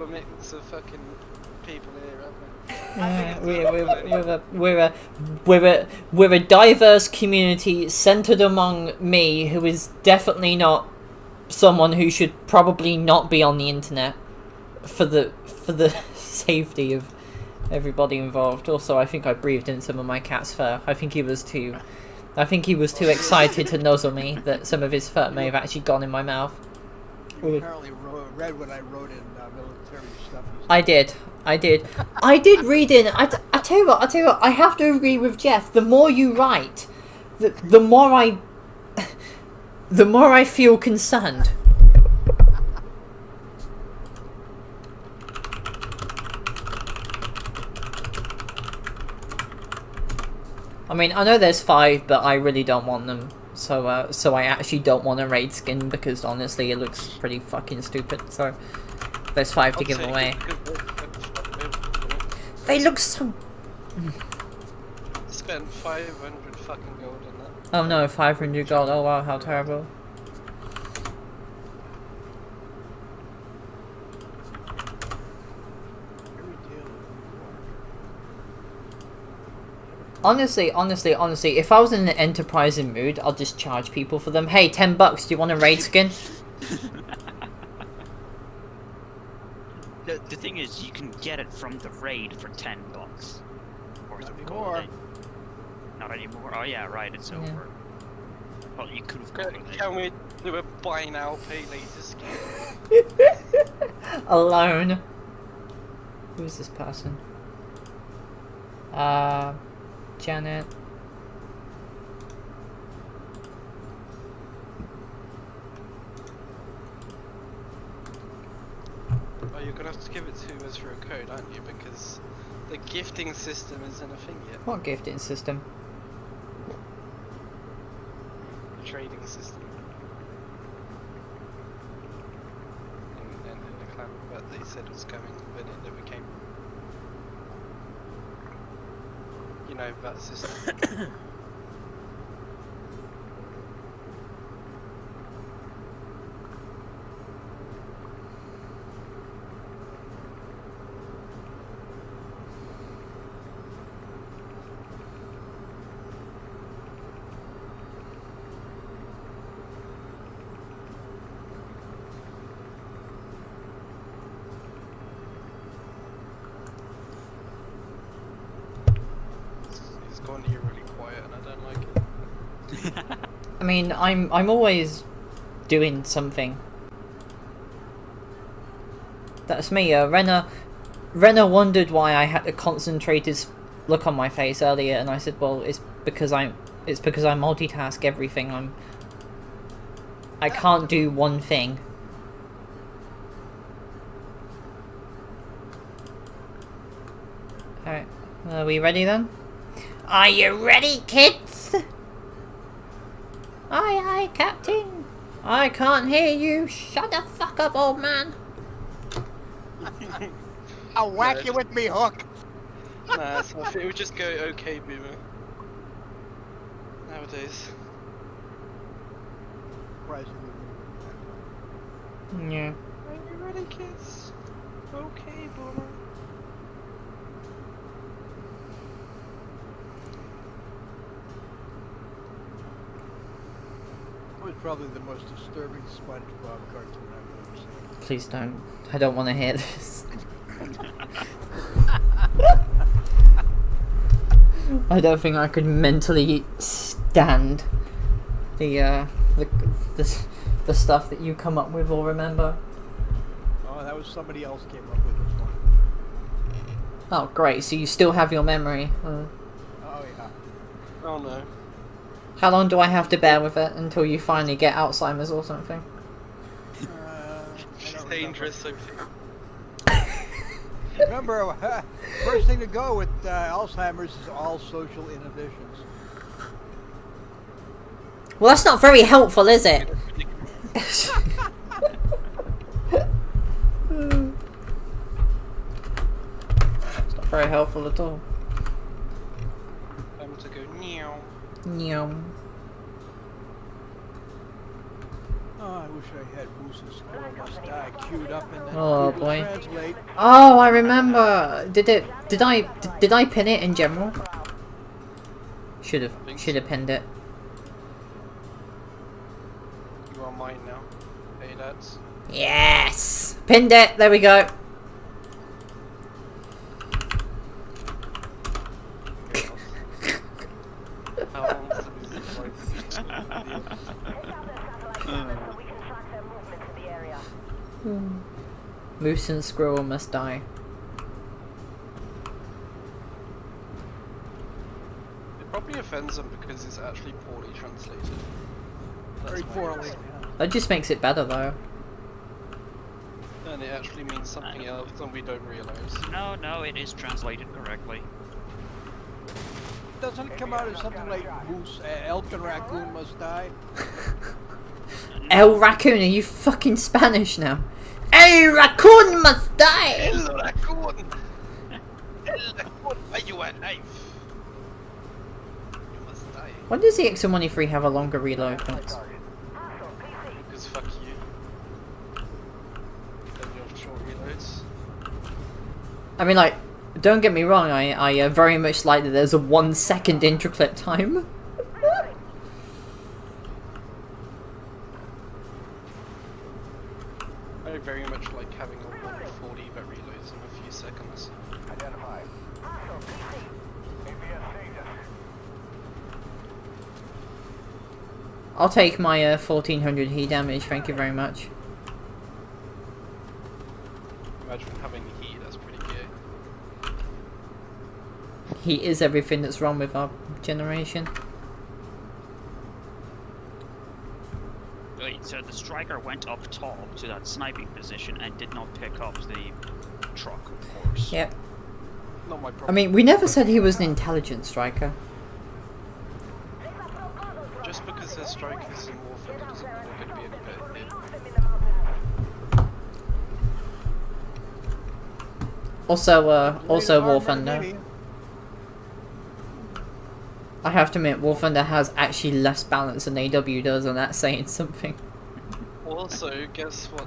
A mix of fucking people here, We're a diverse community centered among me, who is definitely not someone who should probably not be on the internet for the safety of everybody involved. Also, I think I breathed in some of my cat's fur. I think he was too excited to nuzzle me that some of his fur may have actually gone in my mouth. You apparently read what I wrote in military stuff. I did read in. I tell you what. I have to agree with Jeff. The more you write, the more I feel concerned. I mean, I know there's 5, but I really don't want them. So I actually don't want a raid skin because honestly, it looks pretty fucking stupid. So there's 5 to give away. They look so. Spent 500 fucking gold on that. Oh no, 500 gold. Oh wow, how terrible. Honestly, if I was in an enterprising mood, I'll just charge people for them. Hey, $10, do you want a raid skin? The thing is, you can get it from the raid for $10. Worth of gold. Not anymore. Oh yeah, right, it's over. Well, you could have got it. Can we do a buy now, pay later scheme? Alone. Who is this person? Janet. Oh, you're gonna have to give it to us for a code, aren't you? Because the gifting system isn't a thing yet. What gifting system? The trading system. In the clan, but they said it was coming, but it never came. You know that system. It's going here really quiet and I don't like it. I mean, I'm always doing something. That's me. Renna wondered why I had a concentrated look on my face earlier, and I said, well, it's because I multitask everything. I can't do one thing. Alright, are we ready then? Are you ready, kids? Aye, aye, Captain. I can't hear you. Shut the fuck up, old man. I'll whack you with me hook. Nah, so it would just go okay, boomer. Nowadays. Yeah. Are you ready, kids? Okay, boomer. It was probably the most disturbing SpongeBob cartoon I've ever seen. Please don't. I don't want to hear this. I don't think I could mentally stand the stuff that you come up with or remember. Oh, that was somebody else came up with this one. Oh, great. So you still have your memory. Oh, yeah. Oh no. How long do I have to bear with it until you finally get Alzheimer's or something? She's dangerous, Sophie. Remember, first thing to go with Alzheimer's is all social inhibitions. Well, that's not very helpful, is it? It's not very helpful at all. I'm to go meow. Meow. Oh, I wish I had Moose and Squirrel Must Die queued up in the Oh, Google boy. Translate. Oh, I remember. Did I pin it in general? Should have pinned it. You are mine now. Hey, lads. Yes, pinned it. There we go. How long does this like? Moose and squirrel must die. It probably offends them because it's actually poorly translated. Very That's my poorly. guess. That just makes it better though. And it actually means something else and we don't realise. No, it is translated correctly. Doesn't it come out as something like Moose, Elk and Raccoon Must Die? El Raccoon, are you fucking Spanish now? El Raccoon must die! El Raccoon! El Raccoon, are you alive? You must die. Why does the X113 have a longer reload points? Because fuck you. Then you have short reloads. I mean, like, don't get me wrong, I very much like that there's a 1 second intraclip time. I very much like having a 140 that reloads in a few seconds. Identified. I'll take my 1400 heat damage, thank you very much. Imagine having heat, that's pretty gay. Heat is everything that's wrong with our generation. Wait, so the striker went up top to that sniping position and did not pick up the truck, of course. Yep. Not my problem. I mean, we never said he was an intelligent striker. Just because there's strikers in Warfare doesn't mean they're going to be any better here. Also War Thunder. I have to admit, War Thunder has actually less balance than AW does, and that's saying something. Also, guess what?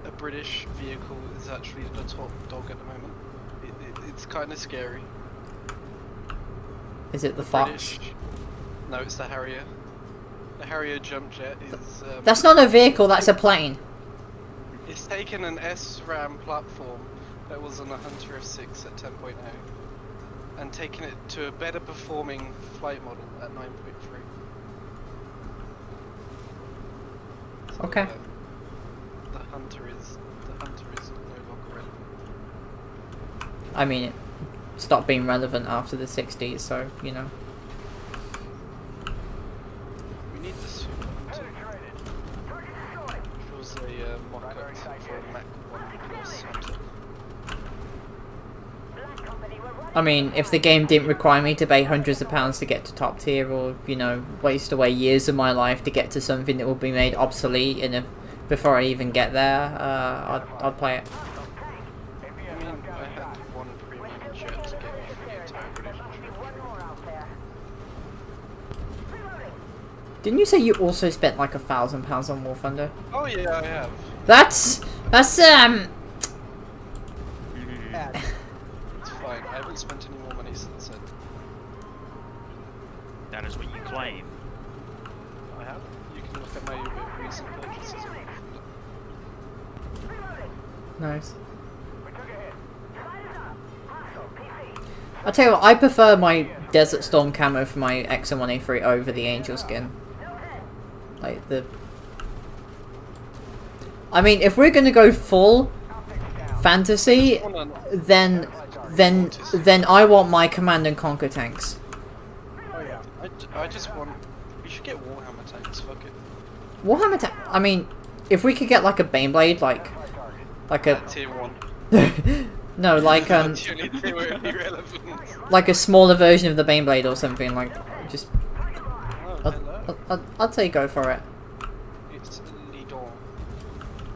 A British vehicle is actually the top dog at the moment. It's kind of scary. Is it the Fox? British. No, it's the Harrier. The Harrier jump jet is. That's not a vehicle, that's a plane. It's taken an SRAM platform that was on a Hunter F6 at 10.0 and taken it to a better performing flight model at 9.3. So, Okay. The Hunter is no longer relevant. I mean, it stopped being relevant after the 60s, so, you know. We need the Super Hunter. Which was a mock-up for a Mach 1 Plus Hunter. I mean, if the game didn't require me to pay hundreds of pounds to get to top tier, or, you know, waste away years of my life to get to something that will be made obsolete before I even get there, I'd play it. I mean, I had one premium jet to get me through the entire British infantry. Didn't you say you also spent like £1,000 on War Thunder? Oh yeah, I have. That's It's fine, I haven't spent any more money since then. That is what you claim. I have. You can look at my recent purchases. nice. I'll tell you what, I prefer my Desert Storm camo for my X1A3 over the Angel skin. Like I mean, if we're gonna go full fantasy, then I want my Command and Conquer tanks. Oh yeah. I just want. We should get Warhammer tanks. Fuck it. Warhammer tank. I mean, if we could get like a Baneblade, like a Tier 1. no, like Actually, they were irrelevant. like a smaller version of the Baneblade or something. Like just Oh, hello. I'd say go for it. It's Lidon.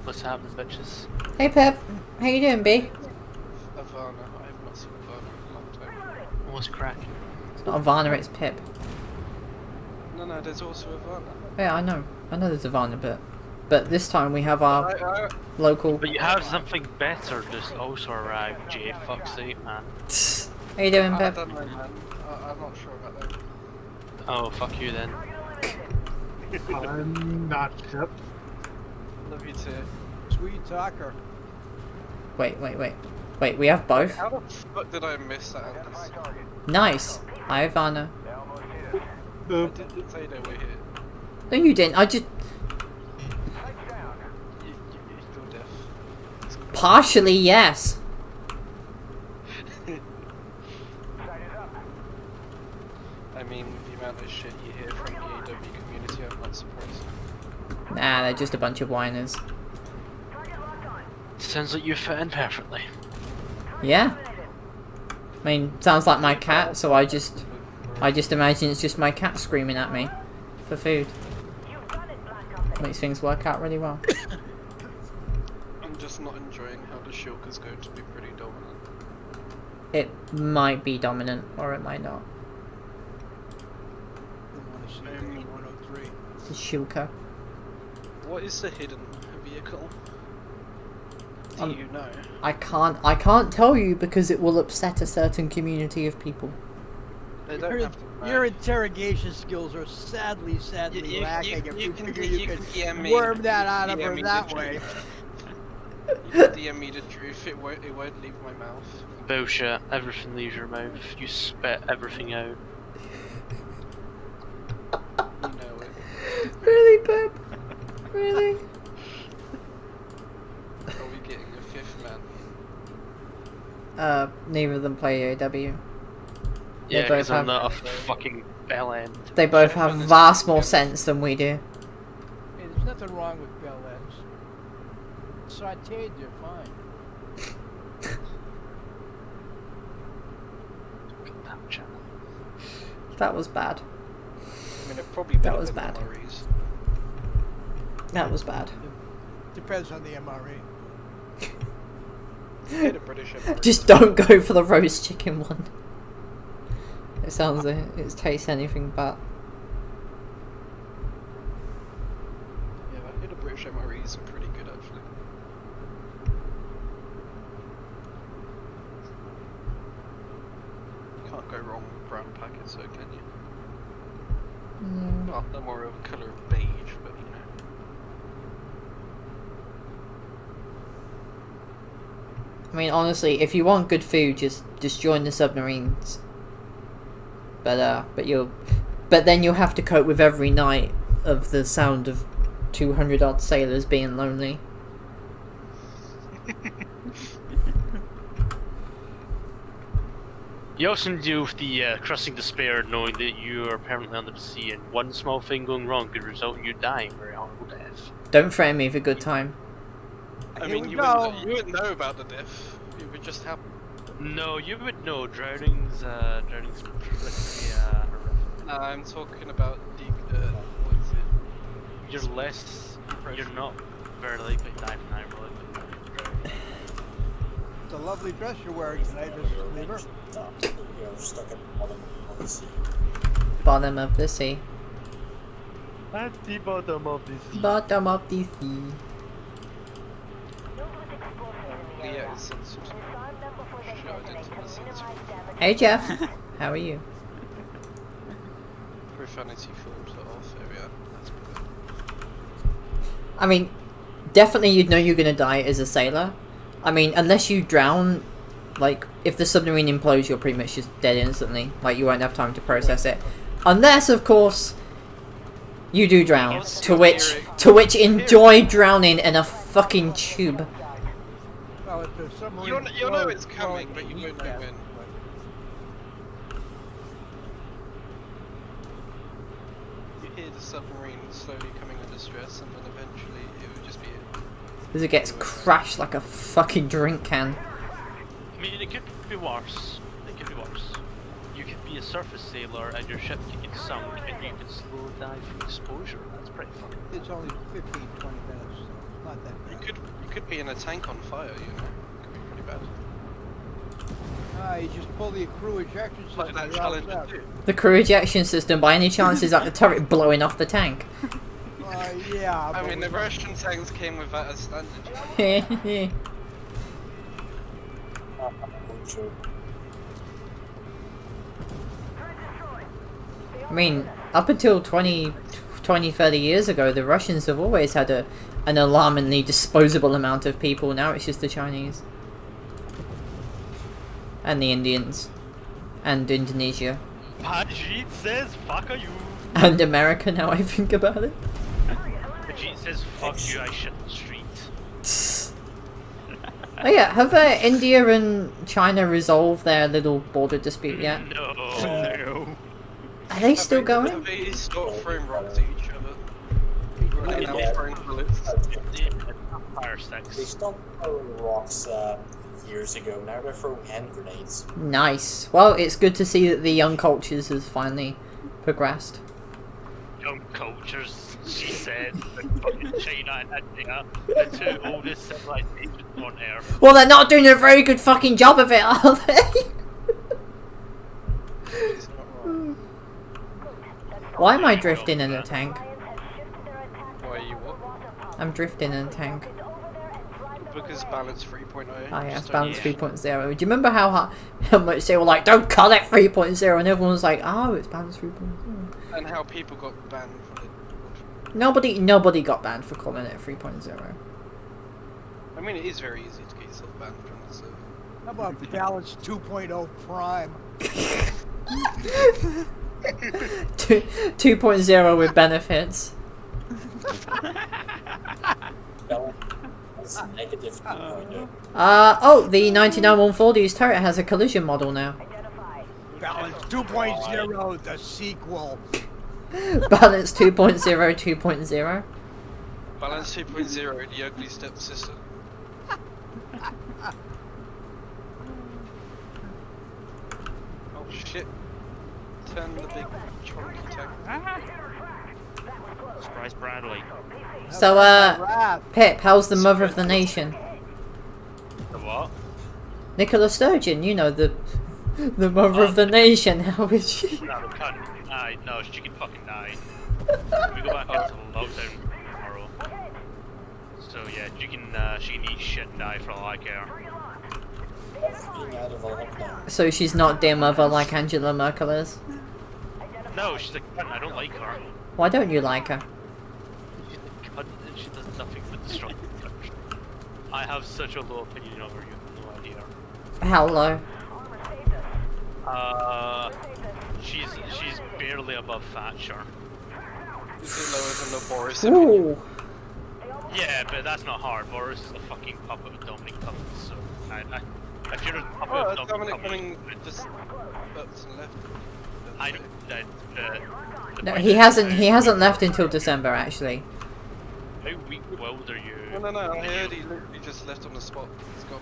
What's happening, bitches? Hey Pep, how you doing, B? Ivana. I have not seen Ivana in a long time. What's cracking? It's not Ivana, it's Pip. No, Varna, there's also a Varna. Yeah, I know there's a Varna, but this time we have our local. But you have something better just also arrived, Jay. Fuck's sake, man. How you doing, I Pep? don't know, man. I'm not sure about that. Oh, fuck you then. I'm not hip. Love you too. Sweet talker. Wait, we have both. How the fuck did I miss that, Anders? Nice. I have Varna. I didn't say they were here. No, you didn't. I just You're deaf. partially yes. I mean, the amount of shit you hear from the AW community, I'm not surprised. Nah, they're just a bunch of whiners. Sounds like you fit in perfectly. Yeah. I mean, sounds like my cat, so I just imagine it's just my cat screaming at me for food. Makes things work out really well. I'm just not enjoying how the Shulk is going to be pretty dominant. It might be dominant, or it might not. Didn't want to see it in 103. The Shulker. What is the hidden vehicle? Do you know? I can't tell you because it will upset a certain community of people. They don't Your, have to know. your interrogation skills are sadly You- lacking. If you can figure d- you you could DM me. worm that out of DM her me that the way. truth. You can DM me the truth. It won't leave my mouth. Bullshit. Everything leaves your mouth. You spit everything out. You know it. Really, Pep? Really? Are we getting a fifth man? Neither of them play AW. Yeah, both because I'm have- not a fucking bell end. They both have vast more sense than we do. Hey, there's nothing wrong with bell ends. Sauteed, they're fine. Damn channel. That was bad. I mean, it probably better was than bad. MREs. That was bad. Depends on the MRE. Hit a British MRE. Just don't go for the roast chicken one. It sounds like it tastes anything but. Yeah, I hit a British MREs are pretty good actually. Can't go wrong with brown packets, though, can you? Well, they're more of a colour of beige, but you know. I mean, honestly, if you want good food, just join the submarines. But then you'll have to cope with every night of the sound of 200 odd sailors being lonely. You also deal with the crushing despair knowing that you are permanently under the sea and one small thing going wrong could result in you dying a very horrible death. Don't threaten me with a good time. I Here mean, we you go. wouldn't know about the diff. It would just happen. No, you would know. Drowning's pretty horrific. Nah, I'm talking about the what is it? You're less. You're not very likely to die from that. You're likely to drown. It's a lovely dress you're wearing tonight, Mrs. Cleaver. Bottom of the sea. At the bottom of the sea. Bottom of the sea. Yeah, it's censored. Shit, I didn't see the censor. Hey Jeff, how are you? Profanity films are off. There we are. That's good. I mean, definitely you'd know you're gonna die as a sailor. I mean, unless you drown, like, if the submarine implodes, you're pretty much just dead instantly. Like, you won't have time to process it. Unless, of course, you do drown. To which enjoy drowning in a fucking tube. Well, if the submarine You'll know floats, it's coming, but you heat won't know death, when. You hear the submarine slowly coming under stress, and then eventually it would just be it. As it gets crashed like a fucking drink can. I mean, it could be worse. It could be worse. You could be a surface sailor and your ship could get sunk and you could slow die from exposure. That's pretty funny. It's only 15, 20 minutes, so it's not that You bad. could be in a tank on fire, you know. It could be pretty bad. you just pull the crew ejection system. Like that you're all Challenger set. too. The crew ejection system, by any chance, is that the turret blowing off the tank? Yeah. I but mean, we- the Russian tanks came with that as standard. I mean, up until 20, 30 years ago, the Russians have always had an alarmingly disposable amount of people. Now it's just the Chinese. And the Indians. And Indonesia. Pajit says, fuck you. And America, now I think about it. Pajit says, fuck you, I shit the street. Oh yeah, have India and China resolved their little border dispute yet? No. No. Are they still Have going? they stopped throwing rocks at each other? And now throwing bullets. Fire They sticks. stopped throwing rocks years ago. Now they're throwing hand grenades. Nice. Well, it's good to see that the young cultures has finally progressed. Young cultures, she said. Fucking China and India, the two oldest civilizations on Earth. Well, they're not doing a very good fucking job of it, are they? It's not wrong. Why am I drifting in a tank? Why you what? I'm drifting in a tank. Because balance 3.0. Oh yeah, just balance don't- 3.0. Do you remember how much they were like, don't call it 3.0, and everyone was like, oh, it's balance 3.0. And how people got banned from it. Nobody got banned for calling it 3.0. I mean, it is very easy to get yourself banned from the server. How about balance 2.0 prime? 2.0 with benefits. That's negative 2.0. Oh, the 99140's turret has a collision model now. Balance 2.0, the sequel. Balance 2.0, 2.0. Balance 2.0, the ugly stepsister. Oh shit. Turn the big chunky tank. Surprise Bradley. So, Wrath. Pip, how's the mother of the nation? The what? Nicola Sturgeon, you know, the mother of the nation, how is she? No, we can't. No, she can fucking die. We go back into lockdown tomorrow. So yeah, she can eat shit and die for all I care. Being out of a lockdown. So she's not dear mother like Angela Merkel is? No, she's a cunt. I don't like her. Why don't you like her? She's a cunt and she does nothing but destruct the country. I have such a low opinion of her, you have no idea. How low? She's barely above Thatcher. Is it lower than the Boris opinion? Ooh. Yeah, but that's not hard. Boris is a fucking puppet of Dominic Cummings, so if you're a puppet Oh, of Dominic Dominic Cummings Cummings, just ups and left. I know that the No, point he is hasn't. that He hasn't left until December, actually. How weak-willed are you? No, I heard he literally just left on the spot. He's gone.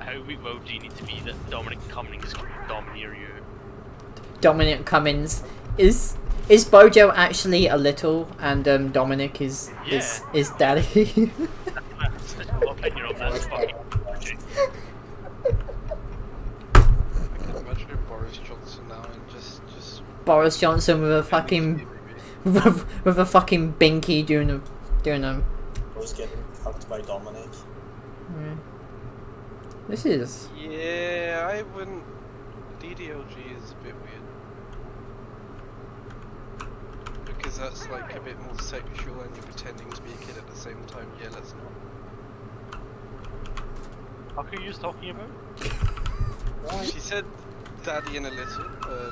How weak-willed do you need to be that Dominic Cummings can domineer you? Dominic Cummings is Bojo actually a little, and Dominic is daddy. That's such a low opinion of that fucking project. I can imagine Boris Johnson now and just Boris Johnson with a fucking with a fucking binky doing a Was getting hugged by Dominic. This is Yeah, I wouldn't. DDLG is a bit weird. Because that's like a bit more sexual and you're pretending to be a kid at the same time. Yeah, let's not. What are you talking about? She said daddy in a little.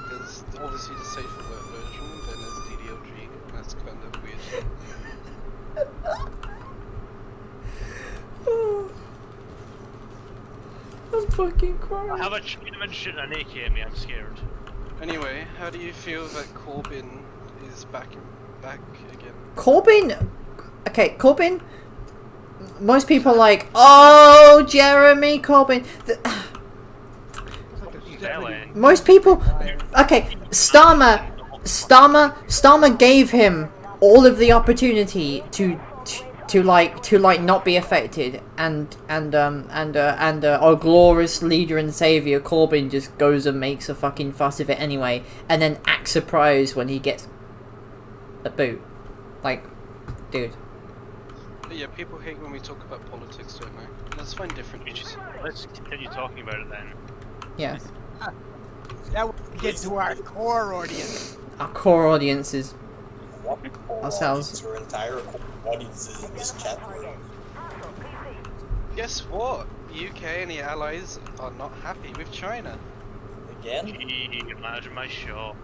There's obviously the safer word version, then there's DDLG, and that's kind of weird. I'm fucking crying. How much human shit an AK at me? I'm scared. Anyway, how do you feel that Corbyn is back again? Corbyn. Okay, Corbyn. Most people are like, oh, Jeremy Corbyn. Most people. Okay, Starmer gave him all of the opportunity to not be affected, and our glorious leader and savior Corbyn just goes and makes a fucking fuss of it anyway, and then acts surprised when he gets a boot. Like, dude. But yeah, people hate when we talk about politics, don't they? Let's find different news. Let's continue talking about it then. Yes. That would get to our core audience. Our core audience is What ourselves. Your entire audience is in this chat room. Guess what? UK and the allies are not happy with China. Again? Gee, imagine my shock.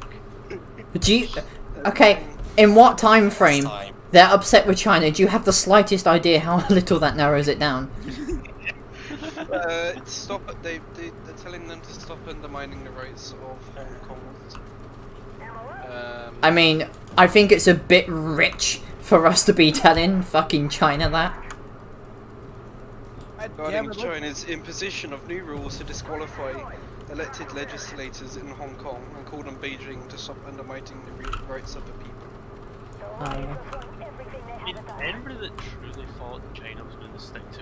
Okay, in what time frame This time. they're upset with China? Do you have the slightest idea how little that narrows it down? They're telling them to stop undermining the rights of Hong Kong. I mean, I think it's a bit rich for us to be telling fucking China that. Regarding China's imposition of new rules to disqualify elected legislators in Hong Kong and called on Beijing to stop undermining the rights of the people. Oh, yeah. I mean, anybody that truly thought China was going to stick to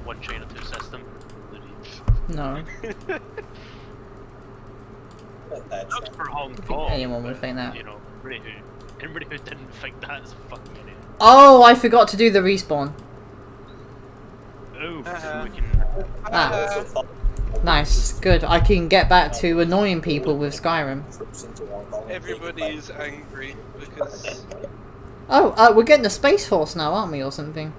one China two system, No. not for Hong think Kong. anyone would but, think that. You know, anybody who didn't think that is a fucking idiot. Oh, I forgot to do the respawn. Oh, Uh-huh. we can. Ah, nice, good. I can get back to annoying people with Skyrim. Everybody's angry because Oh, we're getting a Space Force now, aren't we, or something?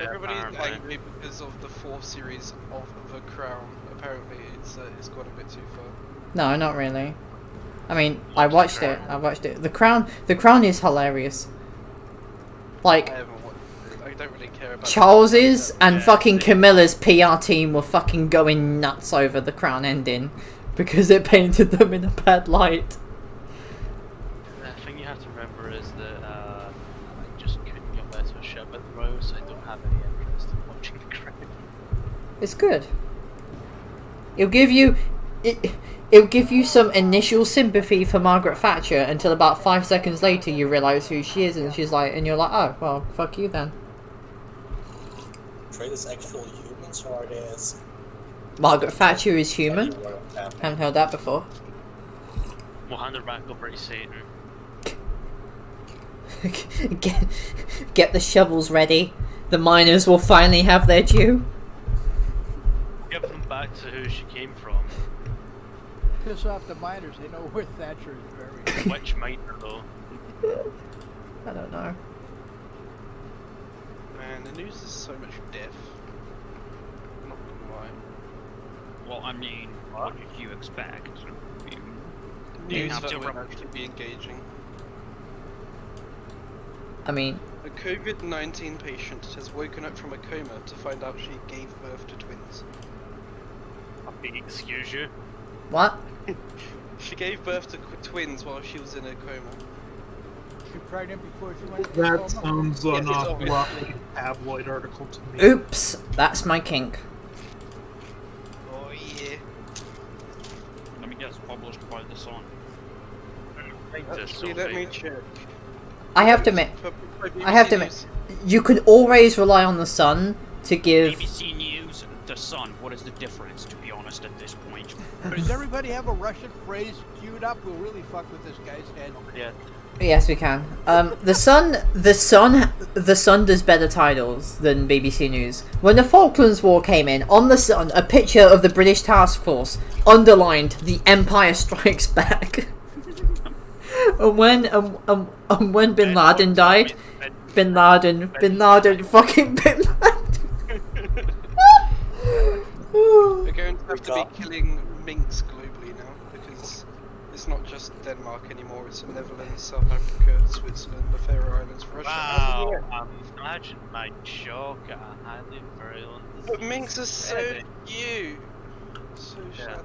everybody's apparently. angry because of the 4th series of The Crown. Apparently, it's gone a bit too far. No, not really. I mean, I watched it. The Crown is hilarious. Like, I haven't watched it. I don't really care about Charles's and Yeah, fucking they- Camilla's PR team were fucking going nuts over the Crown ending because it painted them in a bad light. The thing you have to remember is that I just couldn't get less of a shit about the row, so I don't have any interest in watching the Crown. It's good. It'll give you some initial sympathy for Margaret Thatcher until about 5 seconds later you realise who she is, and you're like, oh well, fuck you then. Trade as actual humans or are they as Margaret Thatcher is human. royal family? Haven't heard that before. We'll hand her back over to Satan. Get the shovels ready. The miners will finally have their due. Give them back to who she came from. Piss off the miners. They know where Thatcher is buried. Which miner though? I don't know. Man, the news is so much death. I'm not gonna lie. Well, I mean, what did you expect? News have that to would actually be engaging. I mean, A COVID-19 patient has woken up from a coma to find out she gave birth to twins. Excuse you? what? She gave birth to twins while she was in a coma. She pregnant before she went to That coma? sounds Yeah, an it's awful obvious. lot like a tabloid article to me. Oops, that's my kink. Oh yeah. Let me guess, published by The Sun. Actually, let me check. I have to admit, By I have to BBC admit, News. you can always rely on the Sun to give. BBC News, The Sun, what is the difference, to be honest, at this point? Does everybody have a Russian phrase queued up? We'll really fuck with this guy's head. Yeah. Yes, we can. The Sun does better titles than BBC News. When the Falklands War came in, on the Sun, a picture of the British task force underlined "The Empire Strikes Back." and when Bin Laden died, Bin Laden, fucking Bin Laden. We're going to have to be killing minks globally now because it's not just Denmark anymore. It's the Netherlands, South Africa, Switzerland, the Faroe Islands, Russia. Wow. Imagine my shock at a highly virulent But minks are so disease. cute. So Yeah. sad.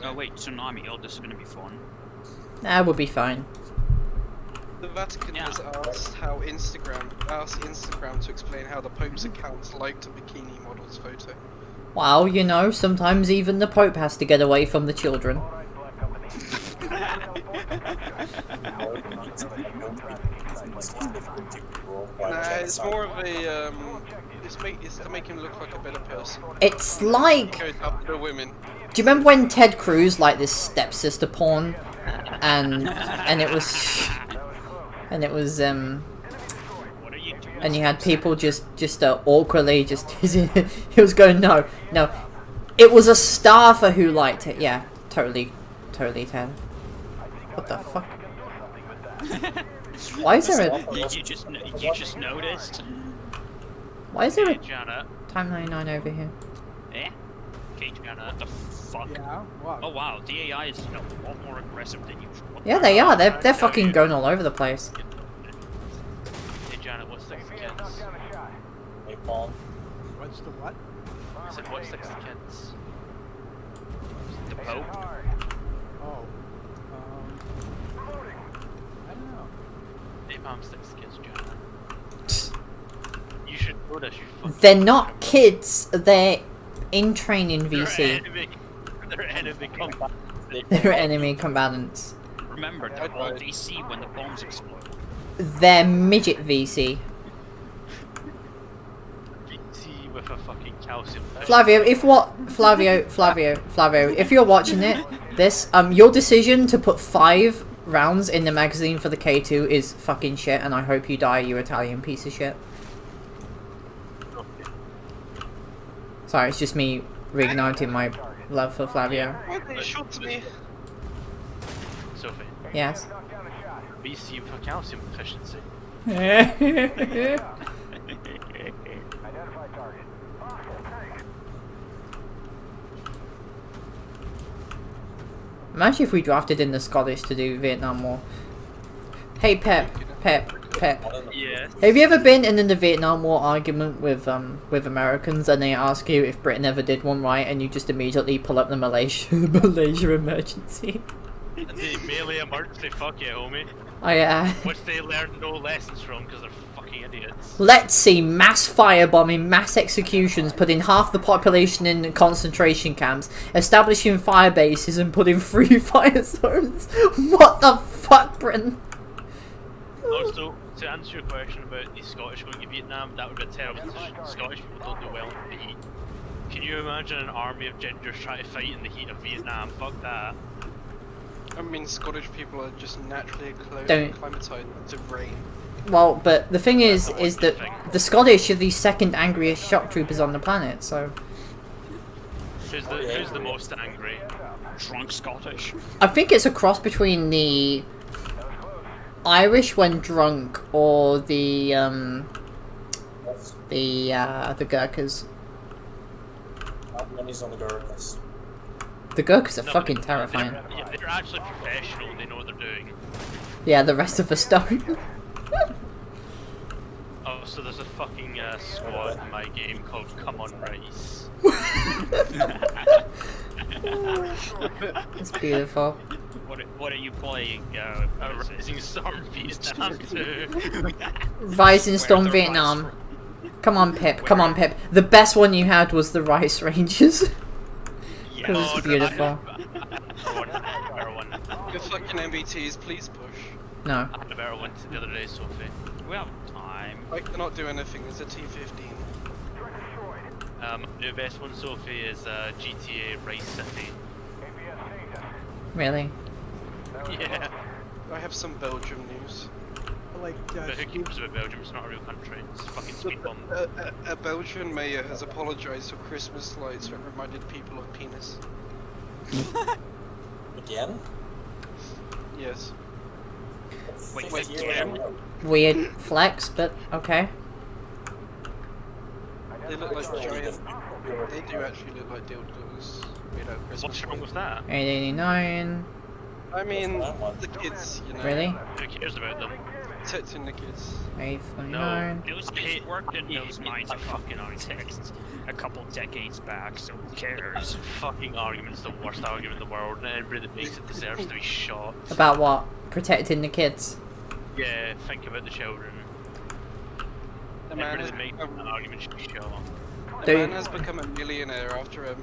Oh wait, tsunami, oh, this is gonna be fun. That would be fine. The Vatican Yeah. has asked Instagram to explain how the Pope's account liked a bikini model's photo. Well, you know, sometimes even the Pope has to get away from the children. Nah, It's more of a it's to make him look like a better person. It's like, He goes up to women. do you remember when Ted Cruz liked this stepsister porn, and it was What are you doing? and you had people just awkwardly just he was going no. It was a staffer who liked it. Yeah, totally Ted. What the fuck? Why is there a You just noticed? why is there Hey, a Janet. time 99 over here? Eh? Okay, Janet, what the fuck? Yeah. What? Oh wow, the AI is a lot more aggressive than usual. What Yeah, the they hell? are. They're fucking going all over the place. Hey, Janet, what's 60 kids? Hey, Paul. What's the what? I said, what's 60 kids? The Pope? Oh. I don't know. Hey, Mom, 60 kids, Janet. You should know this, you fucking... They're not kids. They're in training They're VC. They're enemy combat. They're enemy combatants. Remember, they're all VC when the bombs explode. They're midget VC. BT with a fucking calcium. Flavio, if you're watching this, your decision to put 5 rounds in the magazine for the K2 is fucking shit, and I hope you die, you Italian piece of shit. Sorry, it's just me reigniting my love for Flavio. Why they shot me? Sophie, Yes. BC with a calcium deficiency. Imagine if we drafted in the Scottish to do Vietnam War. Hey Pep. Yes. Have you ever been in the Vietnam War argument with Americans and they ask you if Britain ever did one right and you just immediately pull up the Malaysia emergency? And the melee emergency, fuck yeah, homie. Oh yeah. Which they learned no lessons from because they're fucking idiots. Let's see mass firebombing, mass executions, putting half the population in concentration camps, establishing fire bases and putting free fire zones. What the fuck, Britain? Also, to answer your question about the Scottish going to Vietnam, that would be a terrible decision. Scottish people don't do well in the heat. Can you imagine an army of gingers trying to fight in the heat of Vietnam? Fuck that. I mean, Scottish people are just naturally Don't- acclimatized to rain. Well, but the thing is that the Scottish are the second angriest shock troopers on the planet, so... Who's the most angry? Drunk Scottish. I think it's a cross between the Irish when drunk or the Gurkhas. How many's on the Gurkhas? The Gurkhas are No, fucking but terrifying. they're actually professional, they know what they're doing. Yeah, the rest of us don't. Oh, so there's a fucking squad in my game called Come On Rice. It's beautiful. What are you playing? A Rising Storm Vietnam 2. Rising Storm Where the Vietnam. rice Come on, Pip. Come on, Pip. The best one you had was the Rice Rangers. Yeah. It was beautiful. Better one. The fucking MBTs, please push. No. I had a better one the other day, Sophie. We have time. I cannot do anything, it's a T-15. The best one, Sophie, is GTA Rice City. Really? Yeah. I have some Belgium news. Like, But who cares about Belgium? It's not a real country. It's a fucking speed bump. A Belgian mayor has apologized for Christmas lights that reminded people of penis. Again? Yes. Wait, Fifth year again? in a row. Weird flex, but okay. They look like Literally giant. the- They do actually look like dildos made out of Christmas What's wrong with that? 889. I mean, That one. the kids, you know. Really? Who cares about them? Protecting the kids. 849. Those kids worked in those mines a fucking context a couple decades back, so who cares? Fucking argument's the worst argument in the world, and anybody that makes it deserves to be shot. About what? Protecting the kids. Yeah, think about the children. The man, Anybody has that makes become, that argument should be shot. the man Dude. has become a millionaire after a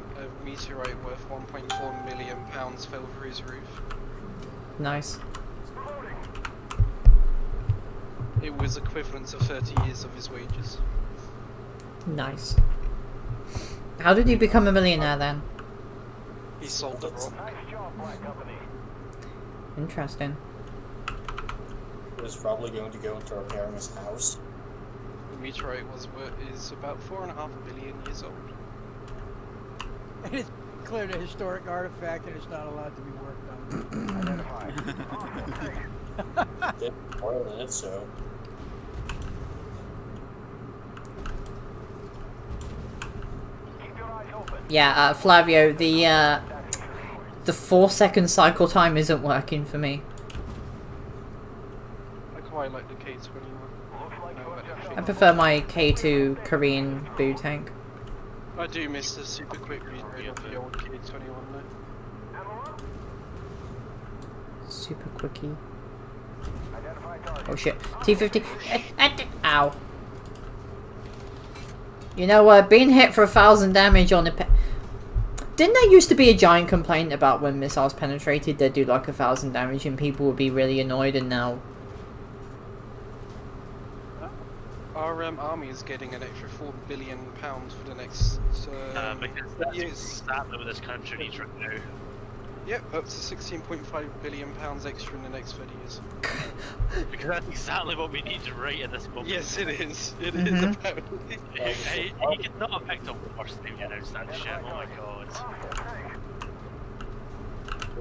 meteorite worth £1.4 million fell through his roof. Nice. it was equivalent to 30 years of his wages. Nice. How did he become a millionaire then? He sold it all. Interesting. He was probably going to go into repairing his house. The meteorite is about 4.5 billion years old. And it's declared a historic artifact and it's not allowed to be worked on. Did more than it, so. Yeah, Flavio, the 4-second cycle time isn't working for me. I quite like the K21. I prefer my K2 Korean boot tank. I do miss the super quick read rate of the old K21 though. Super quickie. Oh shit. T50. Ow. You know, being hit for 1,000 damage on a didn't there used to be a giant complaint about when missiles penetrated they'd do like 1,000 damage and people would be really annoyed, and now Our army is getting an extra £4 billion for the next because that's exactly what this country needs right now. Yep, up to £16.5 billion extra in the next 30 years. Because that's exactly what we need right at this moment. Yes, it is. It is apparently. He could not have picked up the worst thing announced that shit. Oh my god.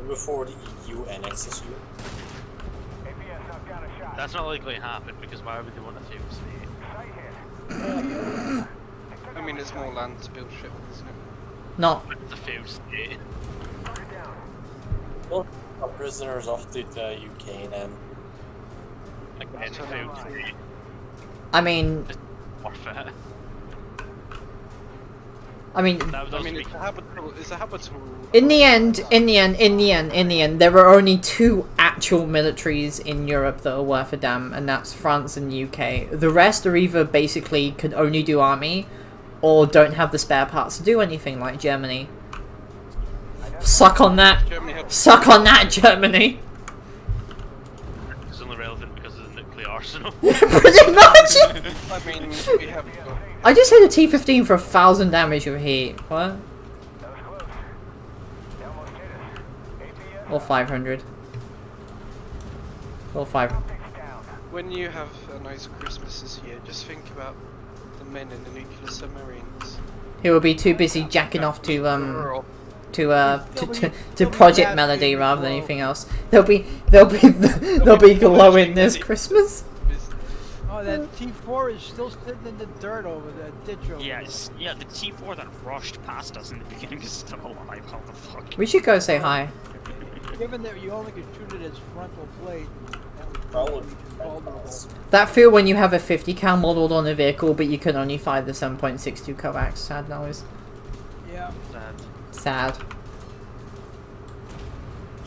Before the EU annexes you. That's not likely to happen because why would they want a failed state? I mean, there's more land to build shit on, isn't it? not. It's a failed state. Well, our prisoners off to the UK then. Again, failed state. I mean, Warfare. It's a habitable. in the end, there are only two actual militaries in Europe that are worth a damn, and that's France and UK. The rest are either basically can only do army, or don't have the spare parts to do anything, like Germany. Suck on that. Suck on that, Germany. It's only relevant because of the nuclear arsenal. Pretty much. I mean, we have. I just hit a T-15 for 1,000 damage of heat. What? Or 500. Or 5. When you have a nice Christmas this year, just think about the men in the nuclear submarines. He will be too busy jacking off to Project Melody rather than anything else. They'll be glowing this Christmas. Oh, that T4 is still sitting in the dirt over that ditch over there. Yes, yeah, the T4 that rushed past us in the beginning is still alive. How the fuck? We should go say hi. Given that you only could shoot it as frontal plate, that would Probably be vulnerable. That feel when you have a 50 cal modelled on a vehicle, but you can only fire the 7.62 coax. Sad noise. Yeah. Sad.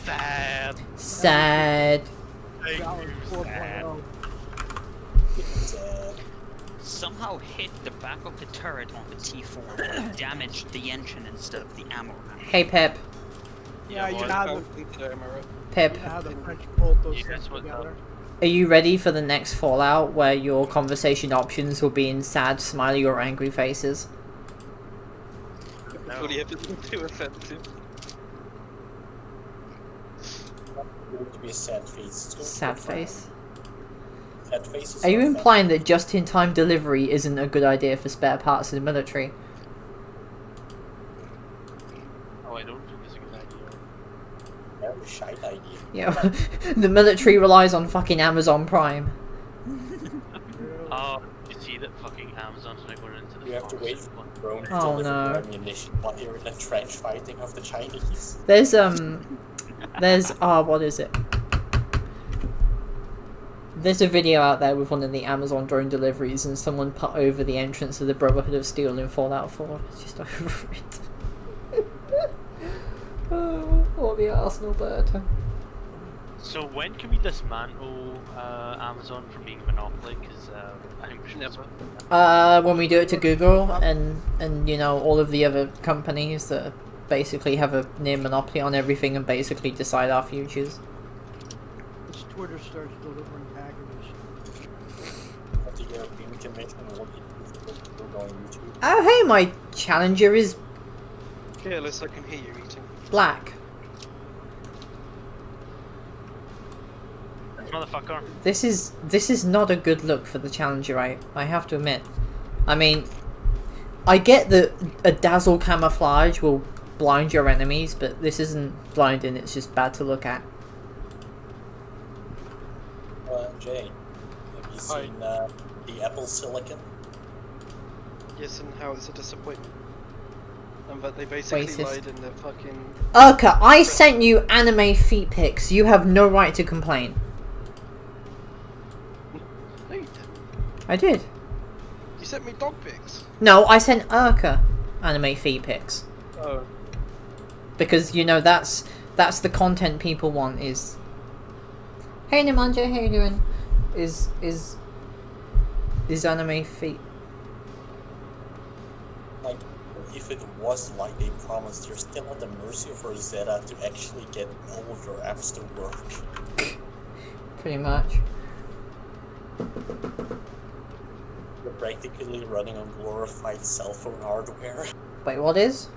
Sad. Sad. Thank That was you, 4.0. Somehow hit the back of the turret on the T4 and damaged the engine instead of the ammo rack. Hey Pip. Yeah, you know how the Pip. French bolt those Yes, things what's together. Are you ready for the next Fallout where your conversation options will be in sad, smiley, or angry faces? Hopefully it isn't too offensive. Going to be a sad face. It's going to be Sad fun. face. Sad face is Are you not fun. implying that just-in-time delivery isn't a good idea for spare parts in the military? Oh, I don't think it's a good idea. Very shite idea. Yeah, the military relies on fucking Amazon Prime. Oh, you see that fucking Amazon's not going into the You have to wait pharmaceutical one. for Rome to Oh, deliver no. more ammunition while you're in a trench fighting of the Chinese. There's what is it? There's a video out there with one of the Amazon drone deliveries, and someone put over the entrance of the Brotherhood of Steel in Fallout 4. It's just over it. Or the Arsenal bird. So when can we dismantle Amazon from being a monopoly? Because I think we should Never. When we do it to Google and you know all of the other companies that basically have a near monopoly on everything and basically decide our futures. Once Twitter starts delivering packages. commission what you go on YouTube. Oh, hey, my Challenger is Careless, I can hear you eating. black. Motherfucker. This is not a good look for the Challenger, I have to admit. I mean, I get that a dazzle camouflage will blind your enemies, but this isn't blinding, it's just bad to look at. Jay, have you Hi. seen the Apple Silicon? Yes, and how it's a disappointment. And that they basically Racist. lied in their fucking... Urka, I sent you anime feet pics. You have no right to complain. No, you didn't. I did. You sent me dog pics. No, I sent Urka anime feet pics. Oh. Because, you know, that's the content people want is... Hey Nimanja, how you doing? Is anime feet. Like, if it was like they promised, you're still at the mercy of Rosetta to actually get all of your apps to work. Pretty much. You're practically running on glorified cell phone hardware. Wait, what is?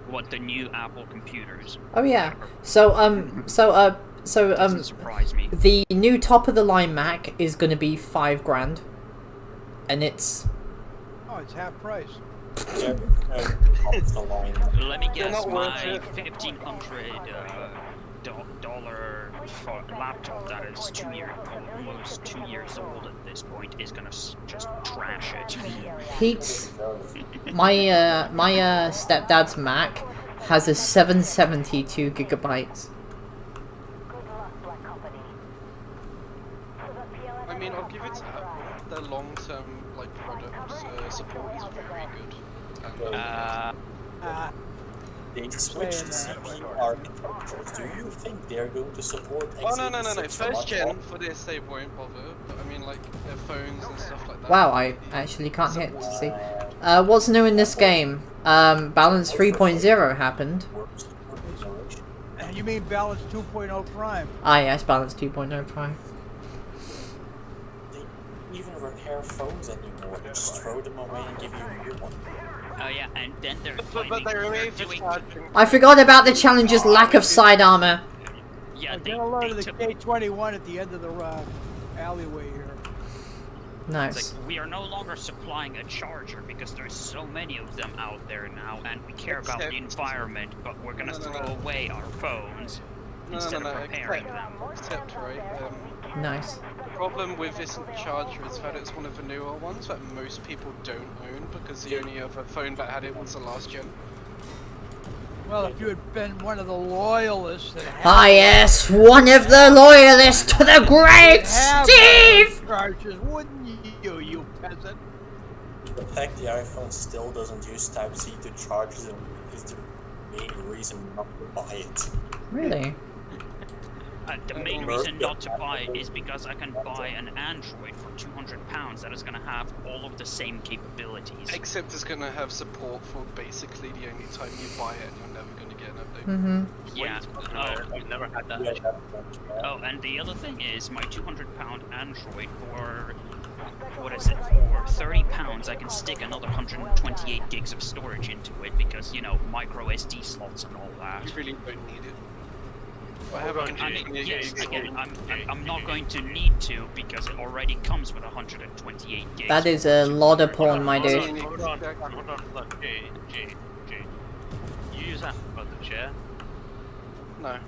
What the new Apple computers. Oh yeah. So Doesn't surprise me. the new top of the line Mac is gonna be $5,000. And it's Oh, it's half price. Yeah, off the line. Let me They're guess, not worth my it. $1,500 laptop that is almost 2 years old at this point is gonna just trash it. Pete's my stepdad's Mac has a 772 gigabytes. I mean, I'll give it to Apple. Their long-term, like, product support is very good. And, They switched to CPU architectures. Do you think they're going to support x86 oh, no. so First much gen, more? for this, they won't bother. But, I mean, like, their phones and stuff like that. Wow, I actually can't hit to see. What's new in this game? Balance 3.0 happened. You mean Balance 2.0 Prime? Ah yes, Balance 2.0 Prime. They don't even repair phones anymore. They just throw them away and give you a new one. Oh yeah, and then they're But claiming they're they're away for doing. charging. I forgot about the Challenger's lack of side armor. Yeah, Get a load of the took. K21 at the end of the alleyway here. It's Nice. like, we are no longer supplying a charger because there's so many of them out there now, and we care about the Except- environment, but we're gonna No. throw away our phones No, instead of repairing except, them. except, right, Nice. the problem with this charger is that it's one of the newer ones that most people don't own because the only other phone that had it was the last gen. Well, if you had been one of the loyalists that had Ah yes, one of the loyalists to the great have Steve! charges, wouldn't you, you peasant? The fact the iPhone still doesn't use Type-C to charge them is the main reason not to buy it. Really? The main reason not to buy it is because I can buy an Android for £200 that is going to have all of the same capabilities. Except it's going to have support for basically the only time you buy it and you're never going to get an update. Mm-hmm. Yeah. We've never had that. Oh, and the other thing is my £200 Android for, what is it, for £30 I can stick another 128 gigs of storage into it because, you know, micro SD slots and all that. You really don't need it. I have Hold a on, I mean, condition yes, here. again, I'm not going to need to because it already comes with 128 gigs. That is a lot of porn, my Hold dude. on, hold on. Look, Jay. You use Apple products, yeah? No,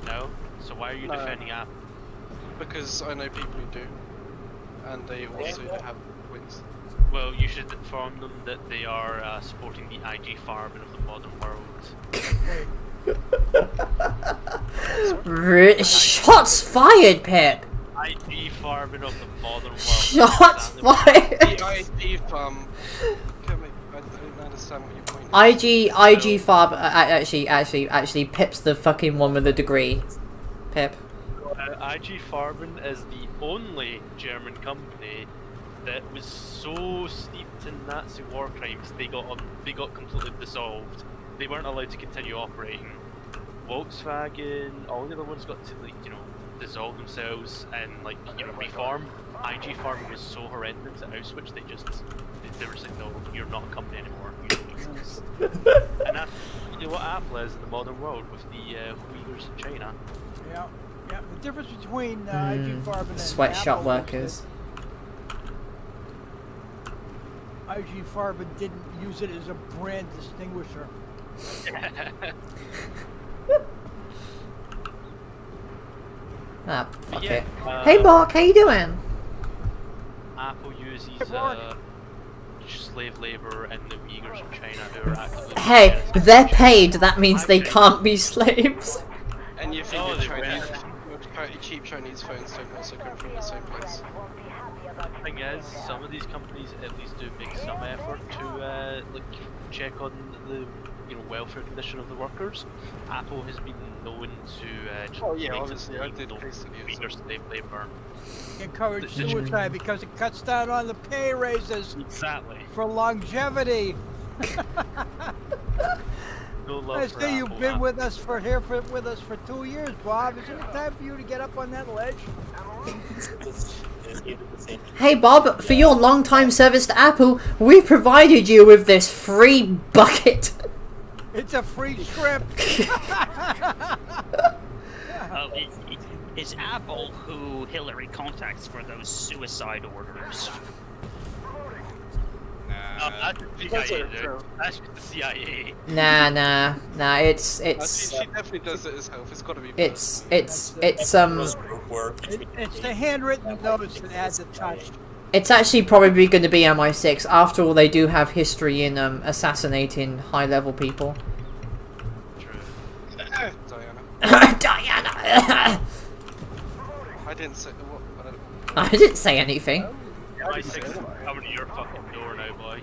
No? So why are you No. defending Apple? because I know people who do. And they also have wins. Well, you should inform them that they are supporting the IG farming of the modern world. Shots fired, Pip! IG farming of the modern world. Shots The fired! ID farm. I don't understand what your point is. IG Farb actually Pip's the fucking one with the degree. Pip. IG Farben is the only German company that was so steeped in Nazi war crimes they got completely dissolved. They weren't allowed to continue operating. Volkswagen, all the other ones got to, like, you know, dissolve themselves and like reform. IG farming was so horrendous at Auschwitz they were saying, no, you're not a company anymore. You don't exist. And that's what Apple is in the modern world with the Uyghurs in China. Yeah. Yeah. The difference between IG Farben and Sweatshop Apple workers. IG Farben didn't use it as a brand distinguisher. Ah, fuck Yeah, it. Hey Mark, how you doing? Apple uses Mark. slave labor and the Uyghurs in China who are actively. Hey, they're paid, that means they can't be slaves. And you think Oh, the they Chinese, cheap Chinese phones don't also come from the same place? The thing is, some of these companies at least do make some effort to like check on the welfare condition of the workers. Apple has been known to just Oh, yeah, make obviously, I did illegal basically use Uyghur slave labor. Encourage suicide because it cuts down on the pay raises Exactly. for longevity. No love I for see you've Apple, been huh? with us for 2 years, Bob. Isn't it time for you to get up on that ledge? Hey Bob, for your long-time service to Apple, we provided you with this free bucket. It's a free trip. It's Apple who Hillary contacts for those suicide orders. That's the CIA, dude. That's just the CIA. Nah, it's She definitely does it herself. It's got to be. it's It's the handwritten notes that add the touch. it's actually probably going to be MI6. After all, they do have history in assassinating high-level people. True. Diana. Diana. I didn't say what. I don't. I didn't say anything. MI6 coming to your fucking door now, boys.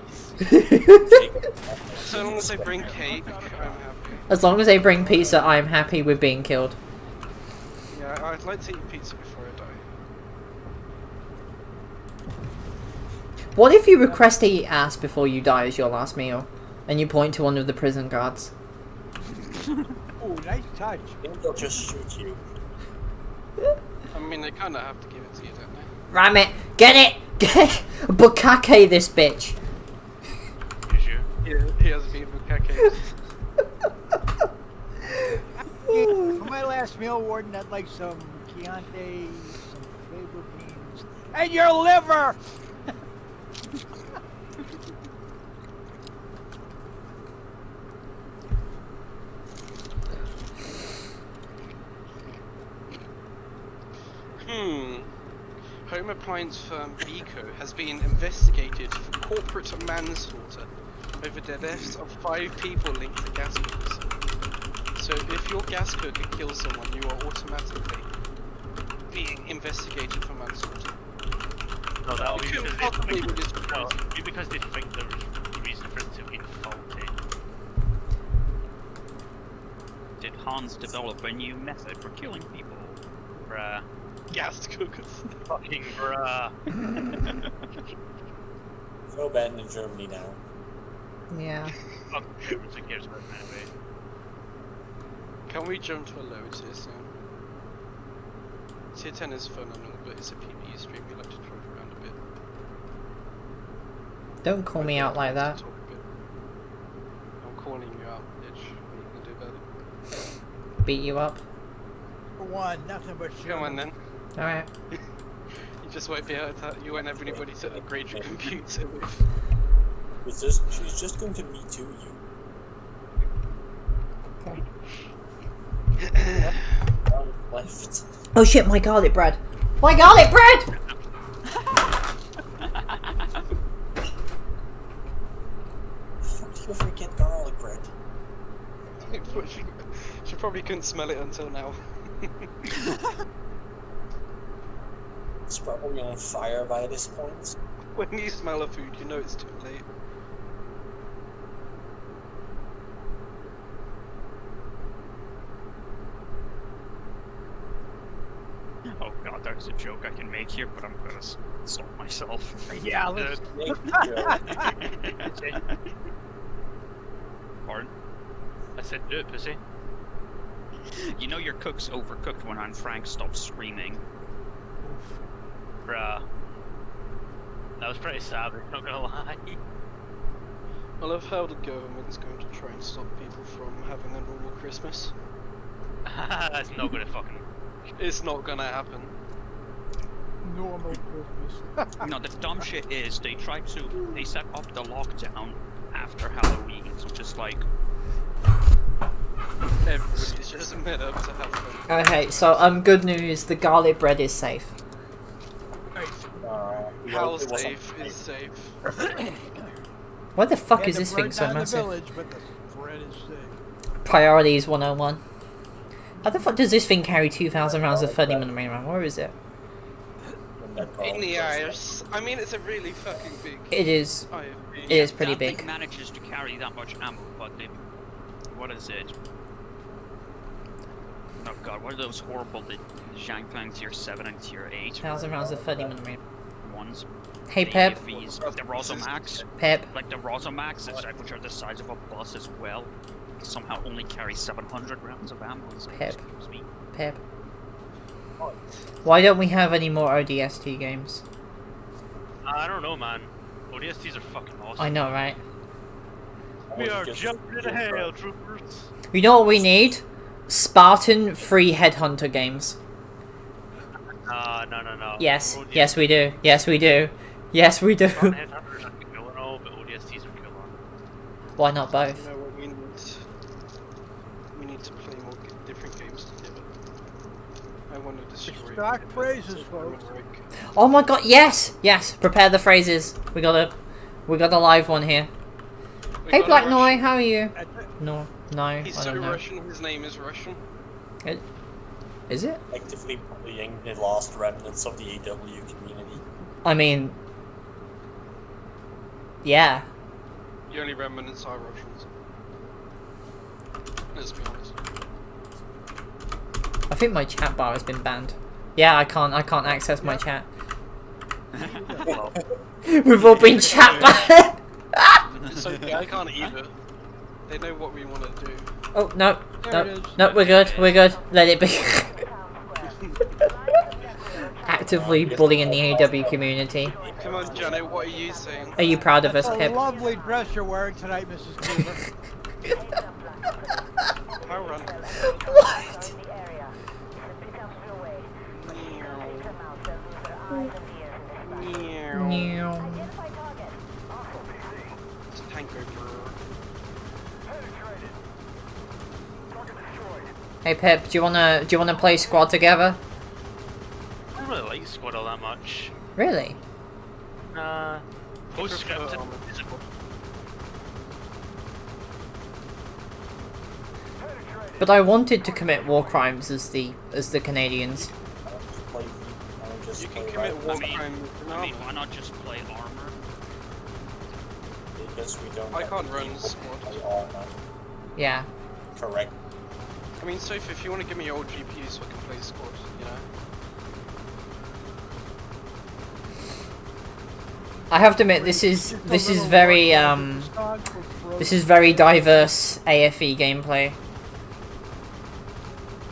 So long as they bring cake, I'm happy. As long as they bring pizza, I am happy with being killed. Yeah, I'd like to eat pizza before I die. What if you request to eat ass before you die as your last meal, and you point to one of the prison guards? Ooh, nice touch. They'll just shoot you. I mean, they kind of have to give it to you, don't they? Ram it! Get it! Get it! Bukake this bitch! Use you. He has been bukake. For my last meal, Warden, I'd like some Chianti, some flavor beans, and your liver! Home appliance firm Beco has been investigated for corporate manslaughter over the deaths of 5 people linked to gas cookers. So if your gas cooker kills someone, you are automatically being investigated for manslaughter. No, that'll be Couldn't because possibly they be this think, no, crazy. it'll be because they think there was reason for it to be faulty. Did Hans develop a new method for killing people? Bruh. Gas cookers. Fucking bruh. So banned in Germany now. Yeah. Fuck Germans, who cares about them anyway? Can we jump to a lower tier soon? Tier 10 is fun and all, but it's a PvE stream, we like to drive around a bit. Don't call me out like that. Talk a bit. I'm calling you out, bitch. What are you gonna do about it? Beat you up. For one, nothing but shit. Come on then. Alright. You just won't be able to, you won't have anybody to upgrade your computer with. She's just going to me too you. Okay. Left. Oh shit, my garlic bread! My garlic bread! Fuck do you forget garlic bread? She probably couldn't smell it until now. It's probably on fire by this point. When you smell a food, you know it's too late. Oh god, there's a joke I can make here, but I'm gonna stop myself. Yeah, let's... Pardon? I said do it, pussy. You know your cook's overcooked when Frank stops screaming. Bruh. That was pretty savage, not gonna lie. I love how the government's going to try and stop people from having a normal Christmas. That's not gonna fucking... It's not gonna happen. Normal Christmas. No, the dumb shit is they set up the lockdown after Halloween, so just like Everybody's just met up to have fun. Okay, so good news. The garlic bread is safe. How safe is safe? Why the fuck Had is to this burn thing so down the massive? village, but the bread is safe. Priorities 101. How the fuck does this thing carry 2,000 rounds of 30mm round? Where is it? In the ice. I mean, it's a really fucking big. It is. IFB. It is pretty that big. thing manages to carry that much ammo, but they, what is it? Oh god, what are those horrible the Zhangfang tier 7 and tier 8? 1,000 rounds of 30mm. Ones. Hey The Pep. AFVs, the Rosomax, Pep. like the Rosomax, which are the size of a bus as well, somehow only carry 700 rounds of ammo. So Pep. excuse me. Pep. Why don't we have any more ODST games? I don't know, man. ODSTs are fucking awesome. I know, right? We are jumping into hell, troopers. You know what we need? Spartan free headhunter games. No. Yes. ODST Yes, we do. Yes, we do. Yes, we do. Spartan Headhunters are cool and all, but ODSTs are killer. Why not both? You know what we need? We need to play more different games together. I want to destroy. Stock phrases, folks. Oh my god, yes! Yes, prepare the phrases. We got a live one here. Hey Black Noi, how are you? No, He's I so don't know. Russian, his name is Russian. Is it? Actively bullying the last remnants of the AW community. I mean... Yeah. The only remnants are Russians. Let's be honest. I think my chat bar has been banned. Yeah, I can't access my chat. We've all been chat banned! It's okay, I can't either. They know what we want to do. Oh, no. There it No, is. no, we're good, we're good. Let it be. Actively bullying the AW community. Come on, Janet, what are you saying? Are you proud of us, That's a Pip? lovely dress you're wearing tonight, Mrs. Cleaver. I'll run. What? Meow. No. It's a tank over. Hey Pip, do you wanna play squad together? I don't really like Squad all that much. Really? Nah. Post scripted. But I wanted to commit war crimes as the Canadians. You can commit war crime with I mean, an why not just play armor? Because we don't. I have can't the run people squad. to play armor. Yeah. Correct. I mean, Sophie, if you want to give me your old GPU so I can play squad, you know? I have to admit, this is very this is very diverse AFE gameplay.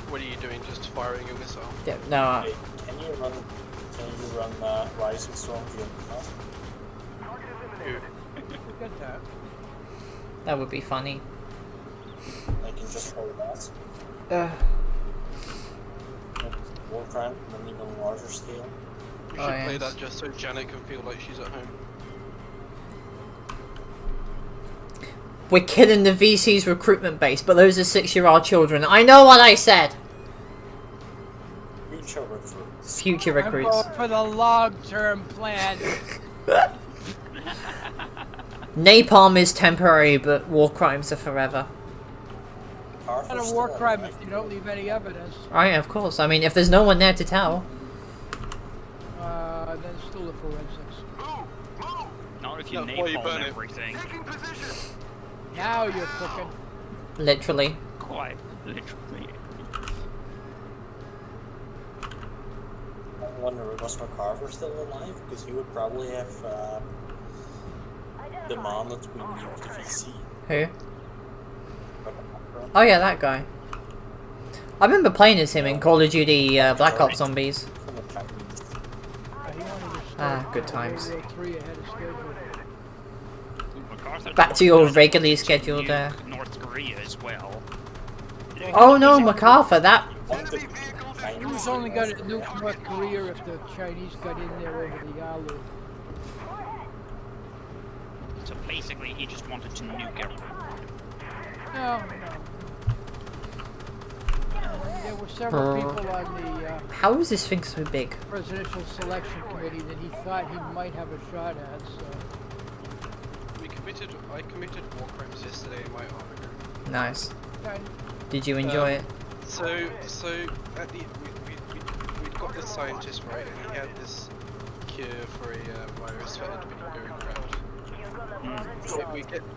What are you doing? Just firing a missile? Yeah, no, Hey, can you run Ryzen Storm via Look at that. that would be funny. I can just hold that. War crime on an even larger scale. We Oh, should play yes. that just so Janet can feel like she's at home. We're killing the VC's recruitment base, but those are 6-year-old children. I know what I said! Future recruits. Future I'm recruits. going for the long-term plan. Napalm is temporary, but war crimes are forever. Not a war crime if you don't leave any evidence. Right, of course. I mean, if there's no one there to tell. Then still the forensics. Not if you That's why you napalm burn it. everything. Now you're cooking. Literally. Quite literally. I wonder, was McCarver still alive? Because he would probably have demanded we nuke the VC. Who? Oh yeah, that guy. I remember playing as him in Call of Duty Black Ops Zombies. From the Chinese. He wanted to start Ah, good times. World War III ahead of schedule. MacArthur Back to your wanted regularly to scheduled, nuke North Korea as well. Oh no, MacArthur, that... He was only going to nuke North Korea if the Chinese got in there over the Yalu. So basically, he just wanted to nuke everyone. No. There were several people on the How is this thing so big? presidential selection committee that he thought he might have a shot at, so... I committed war crimes yesterday in my army group. Nice. And Did you enjoy it? So at the we'd got this scientist, right, and he had this cure for a virus that had been going around. So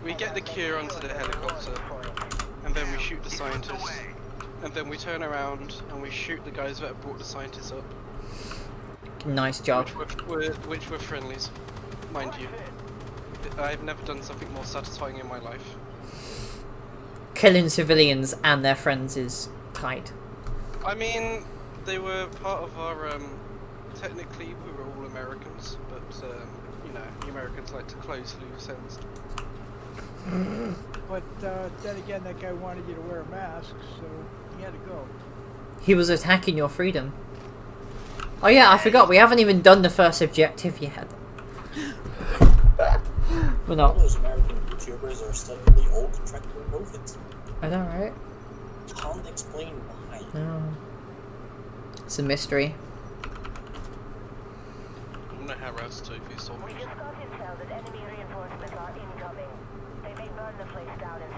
we get the cure onto the helicopter, and then we shoot the scientist, and then we turn around and we shoot the guys that brought the scientists up, Nice job. which were friendlies, mind you. I've never done something more satisfying in my life. Killing civilians and their friends is tight. I mean, they were part of our, technically we were all Americans, but, you know, the Americans like to close loose ends. But then again, that guy wanted you to wear a mask, so he had to go. He was attacking your freedom. Oh yeah, I forgot, we haven't even done the first objective yet. We're All not. those American YouTubers are suddenly all contracting COVID. I know, right? Can't explain why. No. It's a mystery. I don't know how else to if you saw me.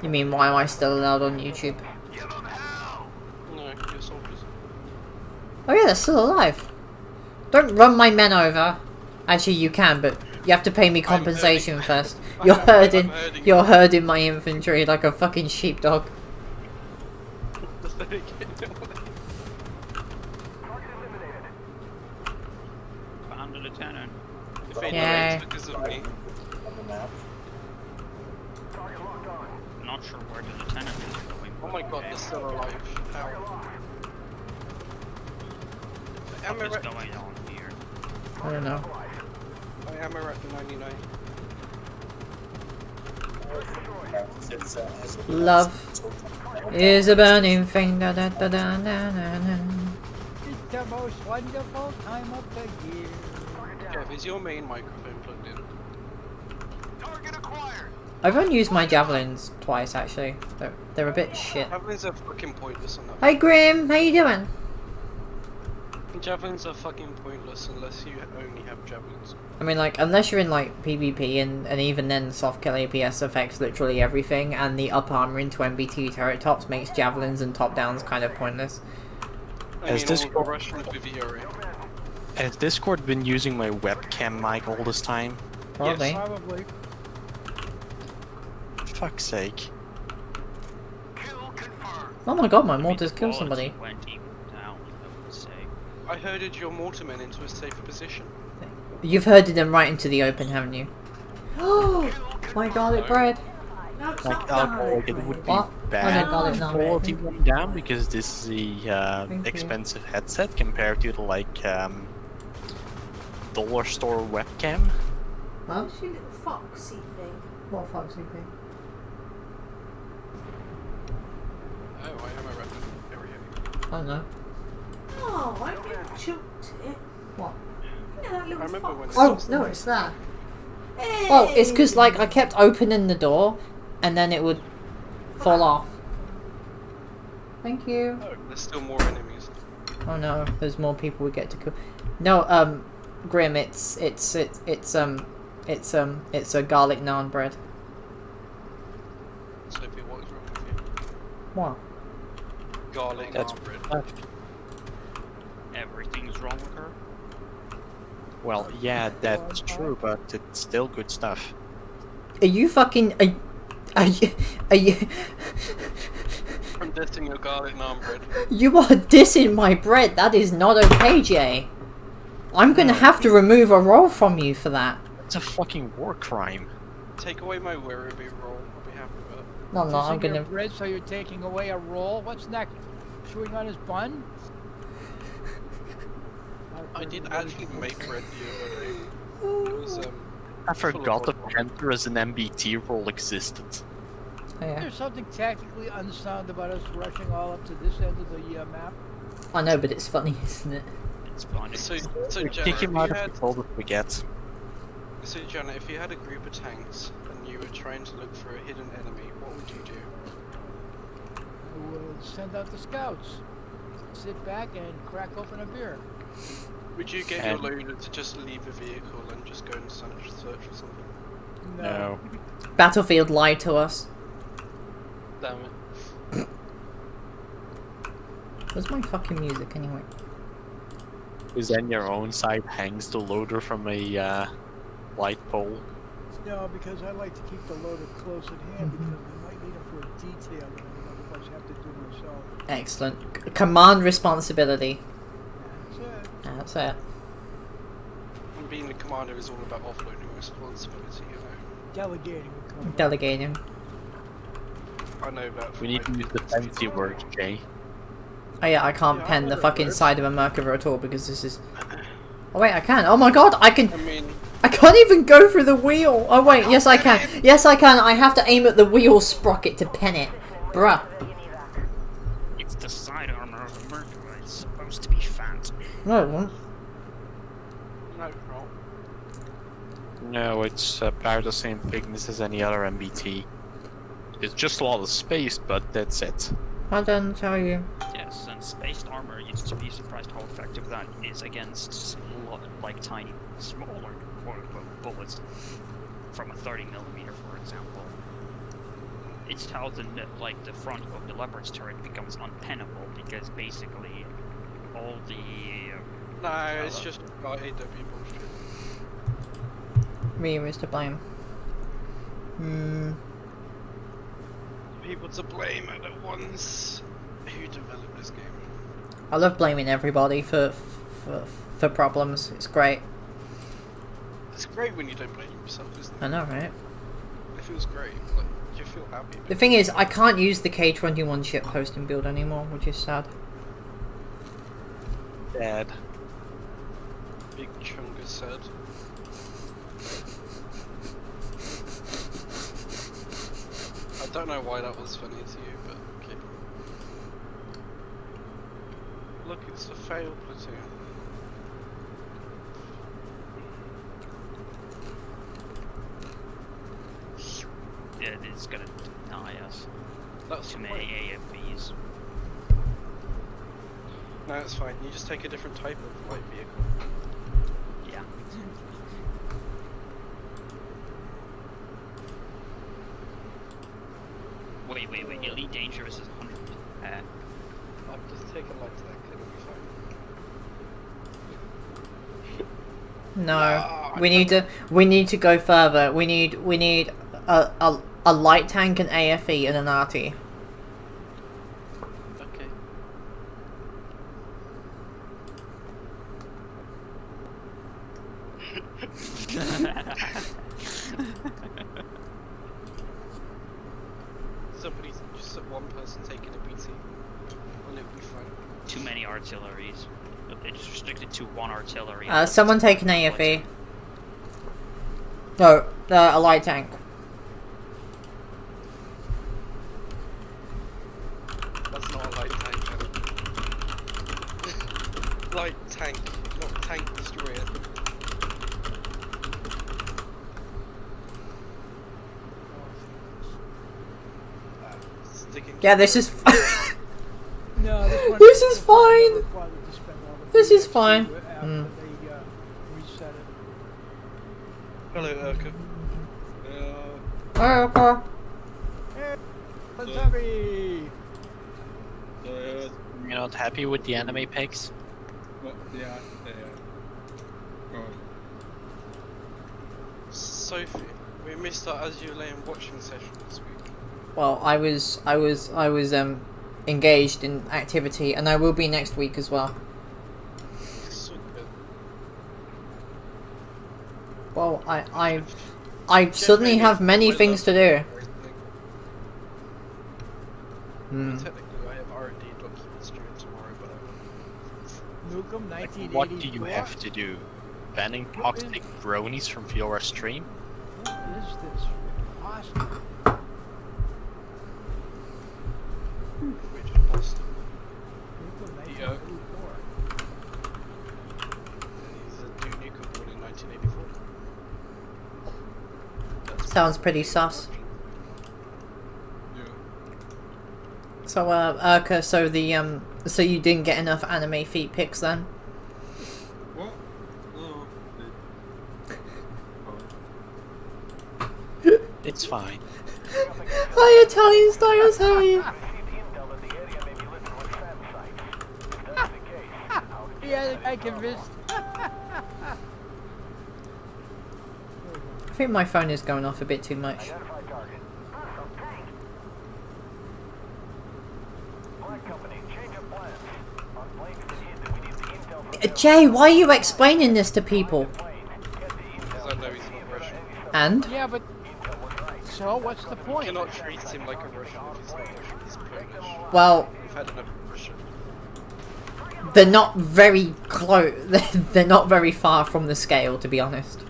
You mean, why am I still allowed on YouTube? No, you're soldiers. Oh yeah, they're still alive. Don't run my men over. Actually, you can, but you have to pay me compensation first. You're herding my infantry like a fucking sheepdog. Found a lieutenant. If they Yay. died because of me, On the map. Not sure where the lieutenant is going. oh my god, they're still alive. How? What is going on here? I don't know. I am at 99. Love is a burning thing. Da, da, da, da, da, da, da. It's the most wonderful time of the year. Kev, is your main microphone plugged in? I've only used my javelins twice actually. They're a bit shit. Javelins are fucking pointless on that. Hey Grim, how you doing? Javelins are fucking pointless unless you only have javelins. I mean, like, unless you're in like PvP, and even then, soft kill APS affects literally everything, and the up armor into MBT turret tops makes javelins and top downs kind of pointless. I Has mean, this all the got- Russians with Yuri. Has Discord been using my webcam mic all this time? Probably. Probably. Fuck's sake. Oh my god, my I mean, mortars the killed quality somebody. went even down, I would say. I herded your mortarmen into a safer position. You've herded them right into the open, haven't you? Oh, my garlic bread. Like, like it would be What? Oh, no, bad garlic if naan. quality went down because this is a Thank you. expensive headset compared to the like dollar store webcam. Huh? What's your little foxy thing? What foxy thing? Oh, I am a weapon. Very heavy. I don't know. Oh, I never chucked it. What? You know that I little remember when fox. it Oh, no, it's that. Hey. Oh, it's because, like, I kept opening the door, and then it would fall off. Thank you. Oh, there's still more enemies. Oh no, there's more people we get to kill. No, Grim, it's a garlic naan bread. Sophie, what is wrong with you? What? Garlic That's naan bread. Everything's wrong with her. Well, yeah, that's true, but it's still good stuff. Are you fucking? Are you? I'm dissing your garlic naan bread. You are dissing my bread. That is not okay, Jay. I'm gonna have to remove a roll from you for that. It's a fucking war crime. Take away my Werribee roll. I'll be happy with it. No, I'm not. I'm Using your gonna. bread, so you're taking away a roll. What's next? chewing on his bun? I did actually make bread the other day. It was I full of forgot the oil. Panther as an MBT role existed. Oh, yeah. There's something tactically unsound about us rushing all up to this end of the map. I know, but it's funny, isn't it? It's fine. So We Janet, kick if him you out of had, the that we get. so Janet, if you had a group of tanks and you were trying to look for a hidden enemy, what would you do? I would send out the scouts. Sit back and crack open a beer. Would you get And- your loader to just leave the vehicle and just go and search or something? No. Battlefield lied to us. Damn it. Where's my fucking music anyway? Because then your own side hangs the loader from a light pole. No, because I like to keep the loader close at hand because we might need it for a detail that I otherwise have to do myself. Excellent. Command responsibility. That's it. That's it. And being the commander is all about offloading responsibility, you know. Delegating would come. Delegating. I know that. We need to use the fancy word, Jay. Oh yeah, I can't Yeah, I pen know the that fucking word. side of a Merkava at all because this is... Oh wait, I can. Oh my god, I can... I mean, I can't even go through the wheel. Oh wait, yes I can. Yes I can. I have to aim at the wheel sprocket to pen it. Bruh. It's the side armor of a Mercury. It's supposed to be fat. No, it won't. no, wrong. No, it's about the same thickness as any other MBT. It's just a lot of space, but that's it. I don't tell you. Yes, and spaced armor, you'd to be surprised how effective that is against like tiny, smaller, quote-unquote, bullets from a 30mm, for example. It's how the front of the Leopard's turret becomes unpennable because basically all the No, it's just about AW bullshit. Me is to blame. People to blame are the ones who developed this game. I love blaming everybody for problems. It's great. It's great when you don't blame yourself, isn't it? I know, right? It feels great. Like, you feel happy. The thing is, I can't use the K21 ship hosting build anymore, which is sad. Dad. Big Chunga said. I don't know why that was funny to you, but okay. Look, it's a failed platoon. yeah, it's gonna deny us That's too the many point. AFVs. No, it's fine. You just take a different type of light vehicle. Yeah. Wait, Elite Dangerous is 100. I'll just take a light tank and it'll be fine. No, we need to go further. We need a light tank, an AFE, and an RT. Okay. Somebody, just one person taking a BT, and it'll be fine. Too many artilleries. It's restricted to one artillery. Someone take an AFE. No, a light tank. That's not a light tank. Light tank, not tank destroyer. Sticking Yeah, this is. No, this one. This is fine. required to spend all the This is PXE fine. After Mm. they reset it. Hello, Urka. Oh, okay. Hey, what's happy? You're not happy with the anime pics? Sophie, we missed our As You Lay and watching session this week. Well, I was engaged in activity, and I will be next week as well. So good. Well, I suddenly have many things to do. Technically, I have R&D documents due Nukem, Like, 1984. what do you have to do? Banning toxic bronies from your stream? What is this? Awesome. Richard Boston. Nukem, The 1984. He's a Duke Nukem born in 1984. That's Sounds pretty sus. Yeah. So, Urka, so the, so you didn't get enough anime feet pics then? What? No. It's fine. Hi, Italian Styles, how are you? Yeah, I convinced. I think my phone is going off a bit too much. Jay, why are you explaining this to people? Because I know he's not Russian. And? Yeah, but so what's the You point? cannot treat him like a Russian if he's not Russian. He's Polish. Well, We've had enough Russian. they're not very close. They're not very far from the scale, to be honest.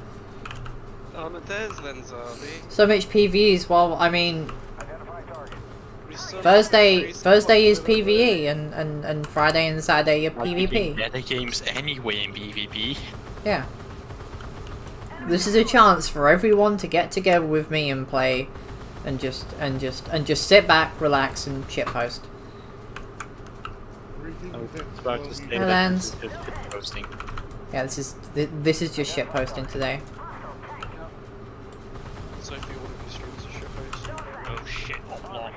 Oh, but there's Lenzavi. So much PVEs. Well, I mean, We still Thursday have is Greece PVE, and Friday and Saturday are PvP. Better games anyway in PvP. Yeah. This is a chance for everyone to get together with me and play, and just sit back, relax, and shitpost. I was about to say Hi, that Lance. this is just posting. Yeah, this is just shitposting today. Sophie, all of your streams are shitposts. Oh shit, what?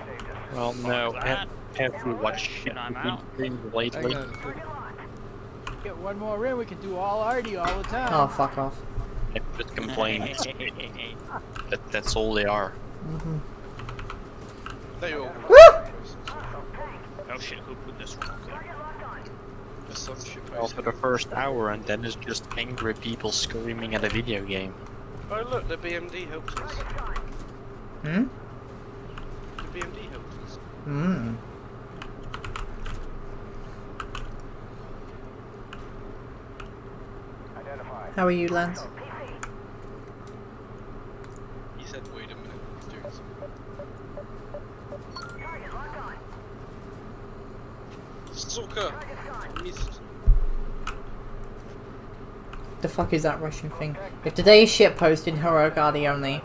Well, no, that. have you watched shit I'm out. lately? Get one more in, we can do all arty all the time. Oh, fuck off. I just complain. That's all they are. They all Woo! Oh shit, who put this one? Okay. Just some shitposts. Well, for the first hour, and then it's just angry people screaming at a video game. Oh look, the BMD helped us. Hmm? The BMD helped us. Hmm. How are you, Lance? He said, wait a minute, he's doing something. Suka! Missed. The fuck is that Russian thing? If today is shitposting, Hirogadi only.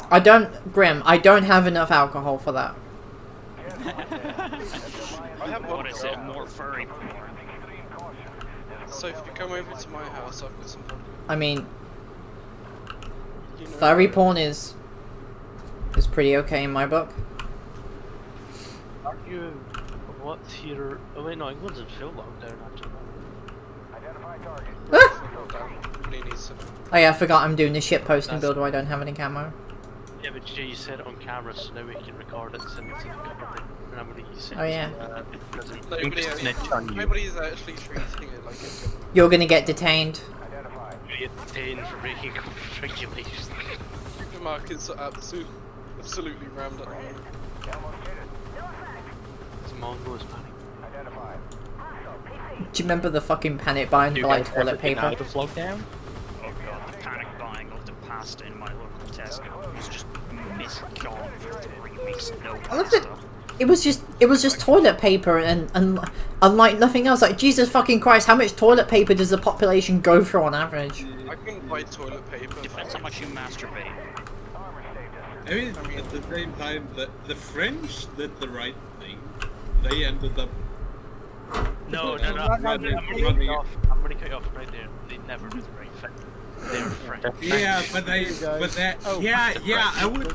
I don't have enough alcohol for that. I have What is it? vodka. More furry porn? So if you come over to my house, I've got some vodka. I mean, You know, furry porn is pretty okay in my book. Aren't you? What tier? Oh wait, no, England's in full lockdown actually. Nobody needs some. Oh yeah, I forgot I'm doing the shitposting build where I don't have any camo. Yeah, but Jay, you said it on camera, so now we can record it and send it to the government. Remember that you said Oh, yeah. prison. Nobody, snitch on you. nobody's actually treating it like a government. You're gonna get detained. You get detained for breaking regulations. Supermarkets are absolutely rammed at the moment. It's Mongols panic. Do you remember the fucking panic buying You for like guys toilet ever been paper? out of lockdown? Oh god, the panic buying of the pasta in my local Tesco was just misgone for 3 weeks. No I love it. pasta. It was just toilet paper and unlike nothing else. Like Jesus fucking Christ, how much toilet paper does the population go through on average? I couldn't buy toilet paper. Depends how much you masturbate. I mean, at the same time, the French did the right thing. They ended up. No, Running- I'm running- gonna cut you off right there. They never did the right thing. They were French. Yeah, but Oh, yeah,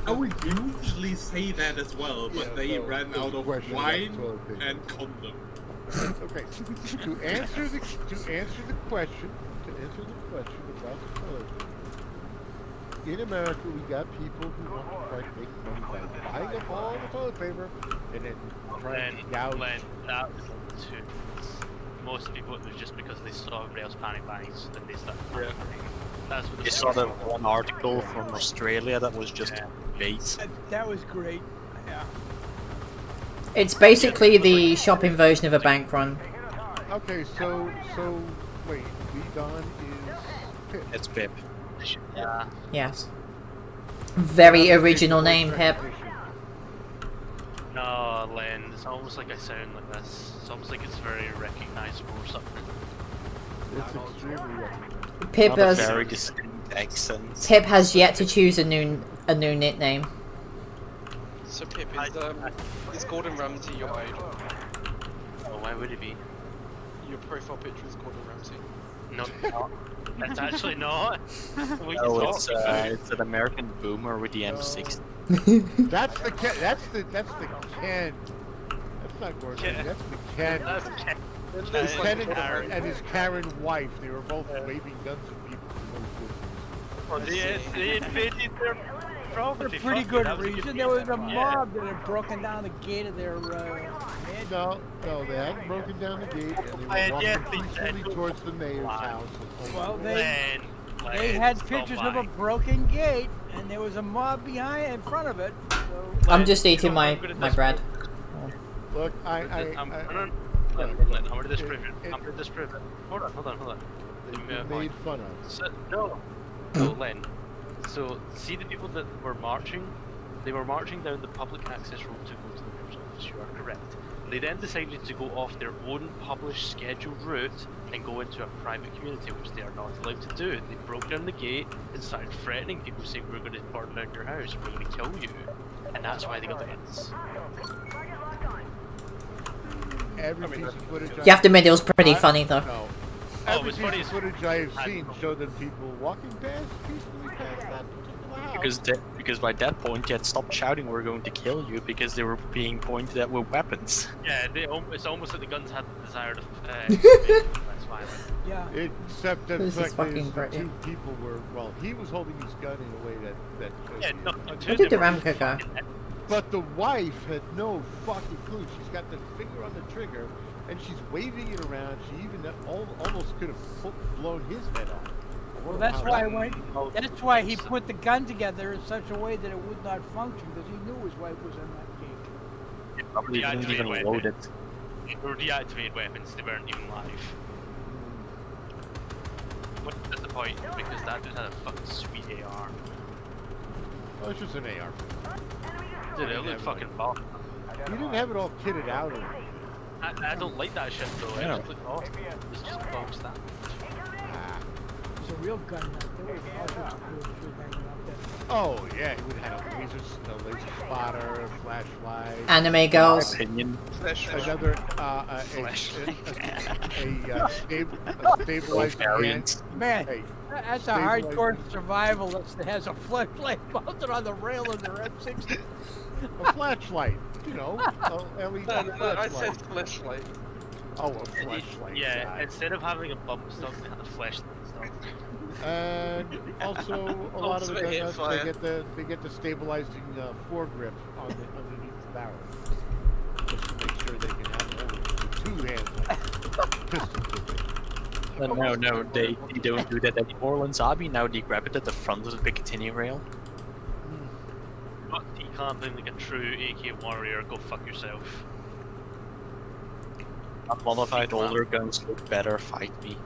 I would usually say that as well, but they ran out of wine and condom. Okay, to answer the question about the toilet paper. In America, we got people who want to try to make money by buying up all the toilet paper and then trying to gouge. That was too. Most people, it was just because they saw everybody else panic buying, so then they started panic buying. That's what You saw that one article from Australia that was just bait. That was great. Yeah. It's basically the shopping version of a bank run. Okay, so wait, Leadon is Pip. It's Pip. Yeah. Yes. Very original name, Pip. No, Len, it's almost like I sound like this. It's almost like it's very recognizable or something. It's extremely recognizable. Pip Not a has very distinct accent. Pip has yet to choose a new nickname. So Pip, is Gordon Ramsay your idol? Oh, why would it be? Your profile picture is Gordon Ramsay. No, it's not. It's actually not. What are you Oh, talking about? it's an American boomer with the M60. That's the Ken. That's the Ken. That's not Gordon. Ken. That's the Ken. That's Ken. His Ken and his Karen wife. They were both waving guns at people. Well, they invaded their property. For pretty Fuck good it, that was a reason. good There was a reason. mob that had broken down the gate of their No, they hadn't broken down the gate, and they were walking peacefully towards the mayor's house. Well, they Len, had stop pictures of a lying. broken gate, and there was a mob behind in front of it. So I'm just eating my bread. Look, I'm gonna disprove it. I'm gonna disprove it. Hold on. They've been made fun of. So, no, Len. So, see the people that were marching? They were marching down the public access road to go to the mayor's office. You are correct. They then decided to go off their own published scheduled route and go into a private community, which they are not allowed to do. They broke down the gate and started threatening people, saying, "We're going to burn down your house. We're going to kill you," and that's why they got the guns. Every piece of footage. You have to admit it was pretty funny though. No. Oh, it Every was piece funny of as footage I have seen showed them people walking peacefully past that particular house. Because by that point, you had stopped shouting, "We're going to kill you," because they were being pointed at with weapons. Yeah, it's almost like the guns had the desire to make less violent. yeah. Except that This is fact fucking is the great. two people were, well, he was holding his gun in a way that Yeah, no, Where did the Ramco go? but the wife had no fucking clue. She's got the finger on the trigger, and she's waving it around. She even almost could have blown his head off. Well, that's why he put the gun together in such a way that it would not function, because he knew his wife was in that gate. Probably didn't even load it. They were deactivated weapons, they weren't even live. Which is the point, because that dude had a fucking sweet AR. Oh, it's just an AR. Dude, it looked fucking bomb. He didn't have it all kitted out. Or I don't like that shit though, Yeah. it just looked awesome. It's just bomb stuff. There's a real gun out there. oh yeah, he would have had a laser spotter, a flashlight. Anime girls. Opinion. Another stabilizing Variant. hand. Man, Hey, that's a hardcore survivalist that has a flashlight mounted on the rail of their M60. a flashlight, you know, a LED No, I flashlight. said flashlight. Oh, a flashlight. Yeah, God. instead of having a bump stock, they had a flashlight stock. And also a lot of the Also a guns, hipfire. they get the stabilizing foregrip on underneath the barrel, just to make sure they can have two hands pistol grip. No, they don't do that anymore in Zabi. Now they grab it at the front of the Picatinny rail. But you can't blame like a true AK warrior, go fuck yourself. Unmodified older guns look better, fight me.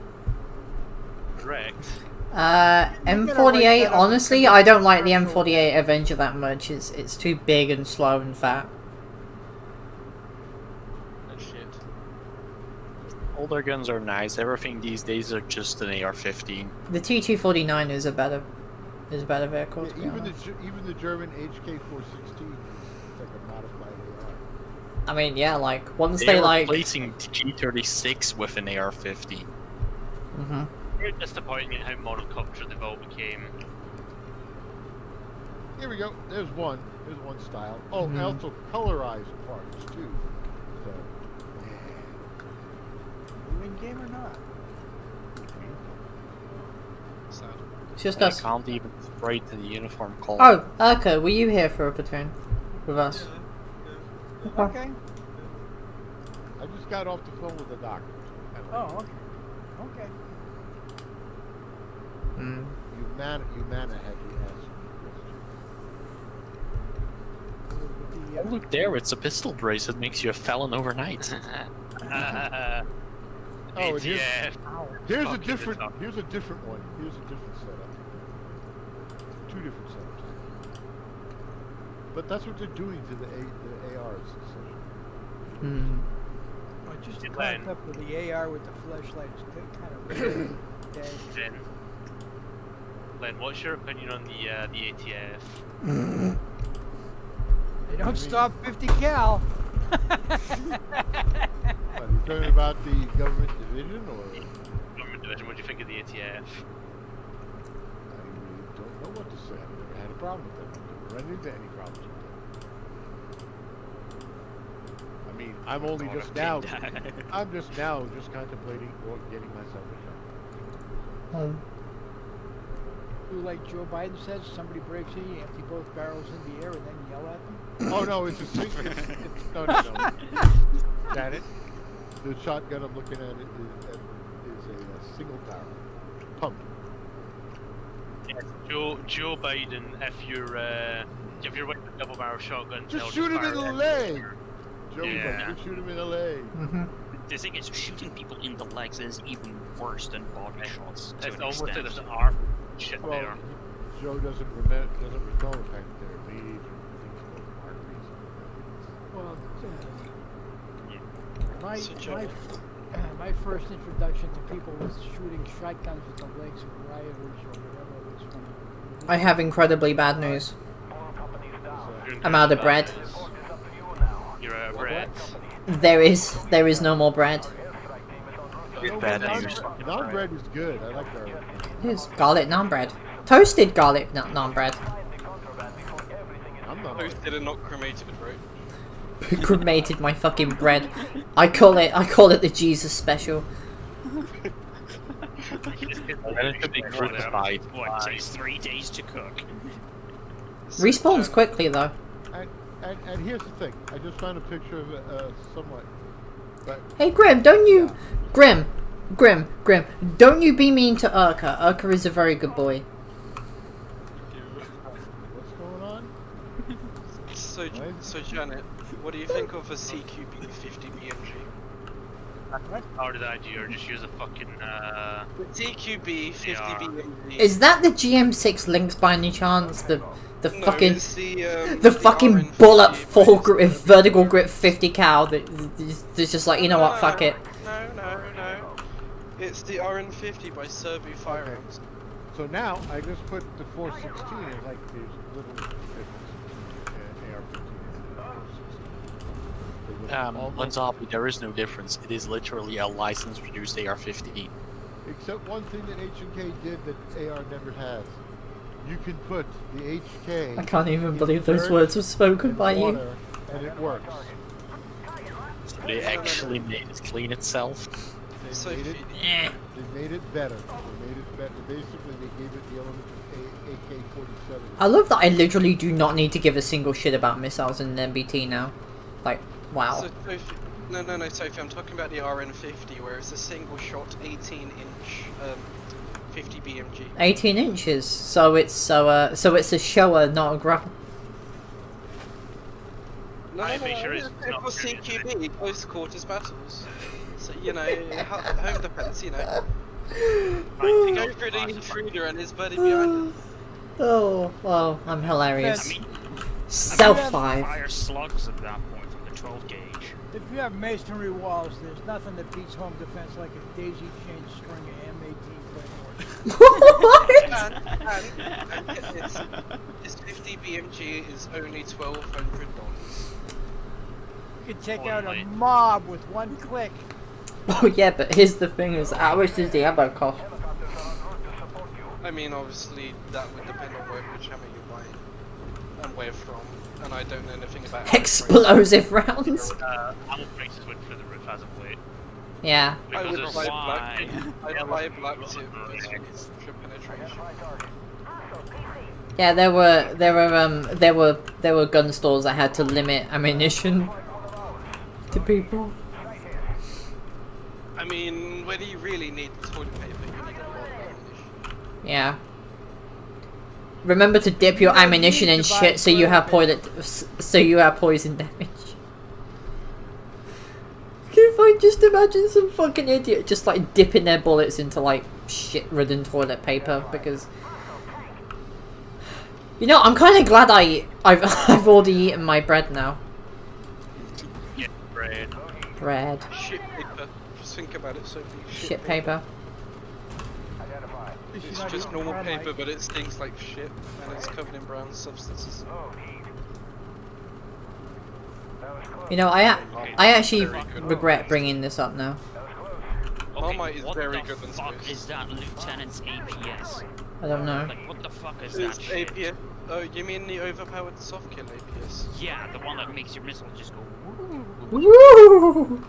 Correct. M48. Honestly, I don't like the M48 Avenger that much. It's too big and slow and fat. Oh shit. Older guns are nice. Everything these days are just an AR-15. The T249 is a better vehicle. Yeah, To be even honest. the German HK416 is like a modified AR. I mean, yeah, like once They're they like. replacing G36 with an AR-50. Mhm. Very disappointing in how Model Comptuer they've all became. Here we go. There's one style. Oh, and also colorized parts too. So, You in game or not? Sad. It's just I us. can't even spray to the uniform color. Oh, Urka, were you here for a platoon with us? Okay. I just got off the phone with the doctor. Oh, okay. Okay. Mm. Humana had to ask me a question. look there, it's a pistol brace that makes you a felon overnight. Oh, and yeah. here's a Fucking different the top. here's a different one. Here's a different setup. Two different setups. But that's what they're doing to the ARs. essentially. Hmm. Oh, just the Glenn. concept of the AR with the flashlight is kind of really dead. Len, what's your opinion on the ATF? They don't stop 50 cal. Are you talking about the government division or? Government division, what do you think of the ATF? I really don't know what to say. I've never had a problem with them. I've never run into any problems with them. I mean, I'm only just now. I'm just now just contemplating or getting myself a shot. Do like Joe Biden says, somebody breaks in, you empty both barrels in the air and then yell at them. Oh no, it's a single. No. Got it. The shotgun I'm looking at is a single barrel pump. Yes, Joe Biden, if you're with a double barrel shotgun, Just shoot him in the leg. Joe Yeah. Biden, shoot him in the leg. The thing is, shooting people in the legs is even worse than body shots. To It's an almost like extent. there's an arm shit Well, there. Joe doesn't recall the fact that there are major things called arteries. Well, So Joe- my first introduction to people was shooting shotguns with the legs of rioters or whatever it was. I have incredibly bad news. I'm out of bread. You're out of bread. There is no more bread. Bad news. Naan bread is good. I like garlic. Here's garlic naan bread. Toasted garlic naan bread. I'm not. Toasted and not cremated, right? Cremated my fucking bread. I call it the Jesus special. And it should be crucified. What, it takes 3 days to cook? Respawns quickly though. And here's the thing. I just found a picture of somewhat. But Hey Grim, don't you Grim, don't you be mean to Urka. Urka is a very good boy. what's going on? So Janet, what do you think of a CQB 50 BMG? How did I do? Or just use a fucking The CQB 50 Yeah. BMG. Is that the GM6 Lynx by any chance? The No, fucking it's the fucking RN50 bullet by full grip vertical grip 50 cal that's just like, you know what, fuck it. No. It's the RN50 by Servo Firearms. So now I just put the 416 as like there's little difference between AR-15 and the 416. Lenzopi, there is no difference. It is literally a license-produced AR-15. Except one thing that H&K did that AR never has. You can put the HK. I can't even in believe those dirt words were spoken and by you. water, and it works. They actually made it clean itself. They So made it. Eh. They made it better. They made it better. Basically, they gave it the element of AK-47. I love that I literally do not need to give a single shit about missiles in MBT now. Like, wow. So, no, Sophie, I'm talking about the RN50, where it's a single shot 18-inch 50 BMG. 18 inches, so it's a shower, not a grapple. No, I make sure it's for not CQB, close quarters battles. So, you know, home defense, you know. You go through the intruder and his buddy behind him. Oh, well, I'm hilarious. I mean, Self-5. fire slugs at that point from the 12 gauge. If you have masonry walls, there's nothing that beats home defense like a daisy chain string of M18 claymores. What? And get this 50 BMG is only $1,200. You can take out a Only. mob with one click. Oh yeah, but here's the thing is, how much does the ammo cost? I mean, obviously, that would depend on which hammer you buy and where from, and I don't know anything about Explosive rounds? ammo prices went through the roof as of late. Yeah. I Because would it's buy why. black. I'd buy black tip because extra penetration. Yeah, there were gun stores that had to limit ammunition to people. I mean, when you really need toilet paper, you need a lot of ammunition. Yeah. Remember to dip your You don't ammunition need in to buy shit so you have toilet poison damage. If I just imagine some fucking idiot just like dipping their bullets into like shit-ridden toilet paper because you know I'm kind of glad I've already eaten my bread now. Yeah, bread. Bread. Shit paper. Just think about it, Sophie. Shit paper. It's just normal paper, but it stinks like shit, and it's covered in brown substances. You know, I actually regret bringing this up now. Marmite is what very the good than fuck Swiss. is that Lieutenant's APS? I don't know. Like, what the fuck is It's that shit? APS. Oh, you mean the overpowered soft kill APS? Yeah, the one that makes your missile just go. Woo!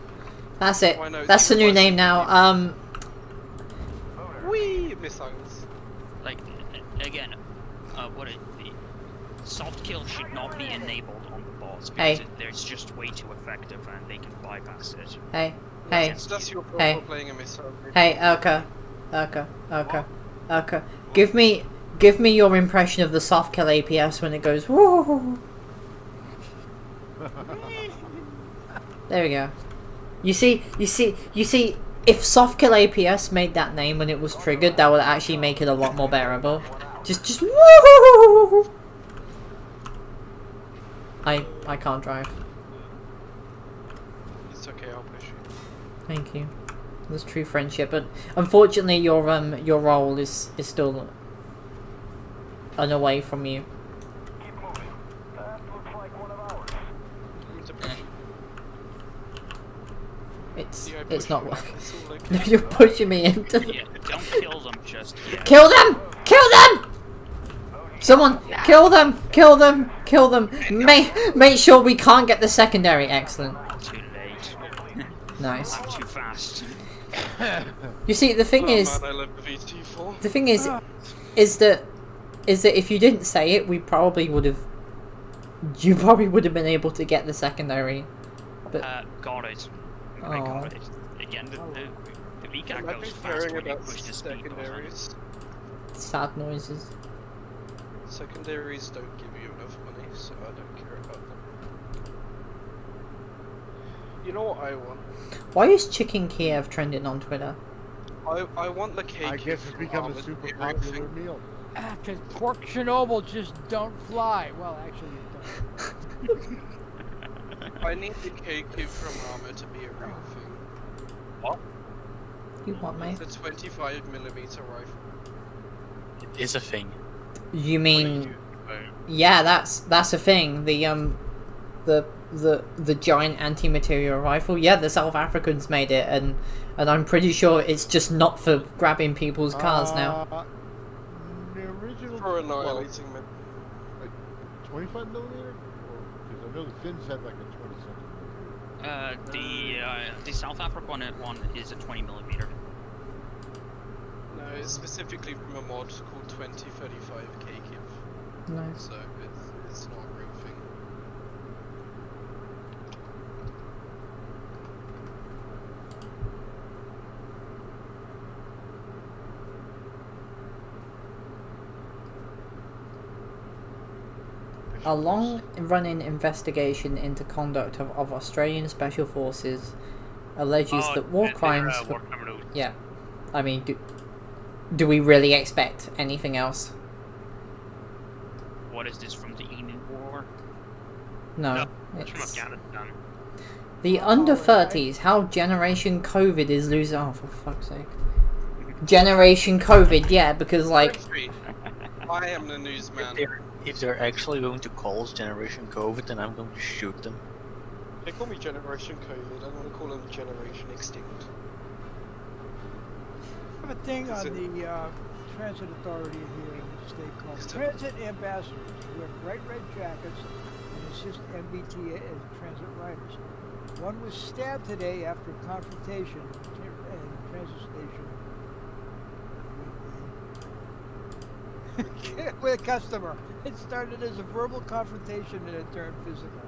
That's it. Why not? That's the new name now. Wee missiles. Like, again, what the soft kill should not be enabled on the bots because Hey. it's just way too effective and they can bypass it. Hey. Hey. That's your problem Hey. for playing a missile. Hey, Urka. Give me your impression of the soft kill APS when it goes woo. There we go. You see, if soft kill APS made that name when it was triggered, that would actually make it a lot more bearable. Just woo. I can't drive. It's okay, I'll push you. Thank you. That's true friendship, but unfortunately your role is still away from you. It's not working. No, you're pushing me into the... Yeah, don't kill them just yet. Kill them! Kill them! Someone kill them! Kill them! Kill them! Make sure we can't get the secondary. Excellent. Too late. Nice. Too fast. You see, the thing is, Man, I love the VT4. the thing is that if you didn't say it, we probably would have. You probably would have been able to get the secondary. But Got it. I got it. Again, the VCAC I've goes been fast caring when you about push the speed button. secondaries. sad noises. Secondaries don't give you enough money, so I don't care about them. You know what I want? Why is Chicken Kiev trending on Twitter? I want the cake. I guess it's become a super popular meal. Because pork Chernobyl just don't fly. Well, actually, it does. I need the KQ from Armor to be a real thing. What? You want me? The 25mm rifle. It is a thing. You mean? Yeah, that's a thing. The giant anti-material rifle. Yeah, the South Africans made it, and I'm pretty sure it's just not for grabbing people's cars now. The original For annihilating men. like 25 millimeter? Because I know the Finns had like a 20 something. The South African one is a 20mm. No, it's specifically from a mod called 2035 KQ. Nice. So it's not a real thing. A long-running investigation into conduct of Australian Special Forces alleges that war crimes... war criminals. Yeah. I mean, do we really expect anything else? What is this from the Enin War? No. It's from It's Afghanistan. the under-30s, how Generation COVID is losing... Oh, for fuck's sake. Generation COVID, yeah, because, like... I am the newsman. If they're actually going to call us Generation COVID, then I'm going to shoot them. They call me Generation COVID, I'm gonna call them Generation Extinct. I have a thing on the transit authority here in the state called transit ambassadors who wear bright red jackets and assist MBT as transit riders. One was stabbed today after confrontation in the transit station with a customer. It started as a verbal confrontation and it turned physical.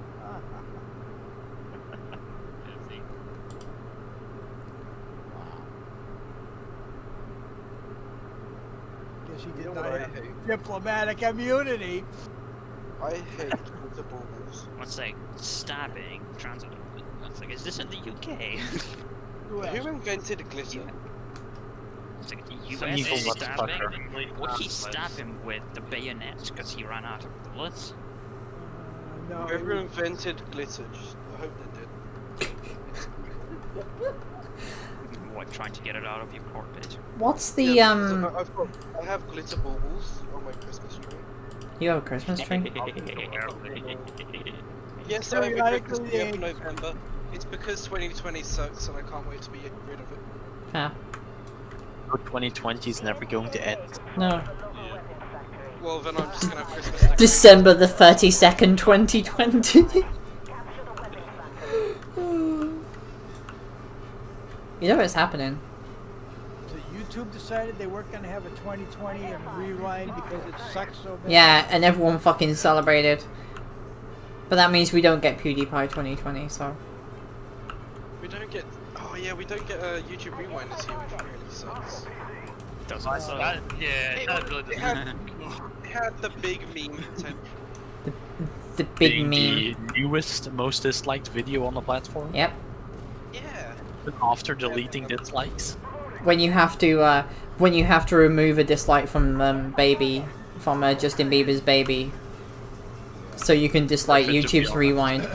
Guess because he You did know not what I have hate? diplomatic immunity. I hate glitter balls. What's like stabbing transit? It's like, is this in the UK? Who else? Who invented glitter? It's like Some US evil stabbing. motherfucker. Would he stab him with the bayonet because he ran out of bullets? No. Whoever invented glitter, just, I hope they did. What, trying to get it out of your cockpit? What's the Yeah, because I have glitter balls on my Christmas tree. You have a Christmas tree? Yes, I have a Christmas Periodically, tree every they- November. It's because 2020 sucks and I can't wait to be rid of it. Yeah. 2020 is never going to end. No. Well, then I'm just gonna have Christmas decorations. December the 32nd, 2020. You know what's happening? So YouTube decided they weren't going to have a 2020 and rewind because it sucks so bad. Yeah, and everyone fucking celebrated. But that means we don't get PewDiePie 2020, so. We don't get. Oh yeah, we don't get a YouTube Rewind this year, which really sucks. Doesn't suck. Yeah, that really It doesn't. had the big meme potential. The big Being meme. the newest, most disliked video on the platform. Yep. Yeah. After deleting dislikes. When you have to remove a dislike from Baby, from Justin Bieber's Baby, so you can dislike Perfect, to be YouTube's honest. Rewind.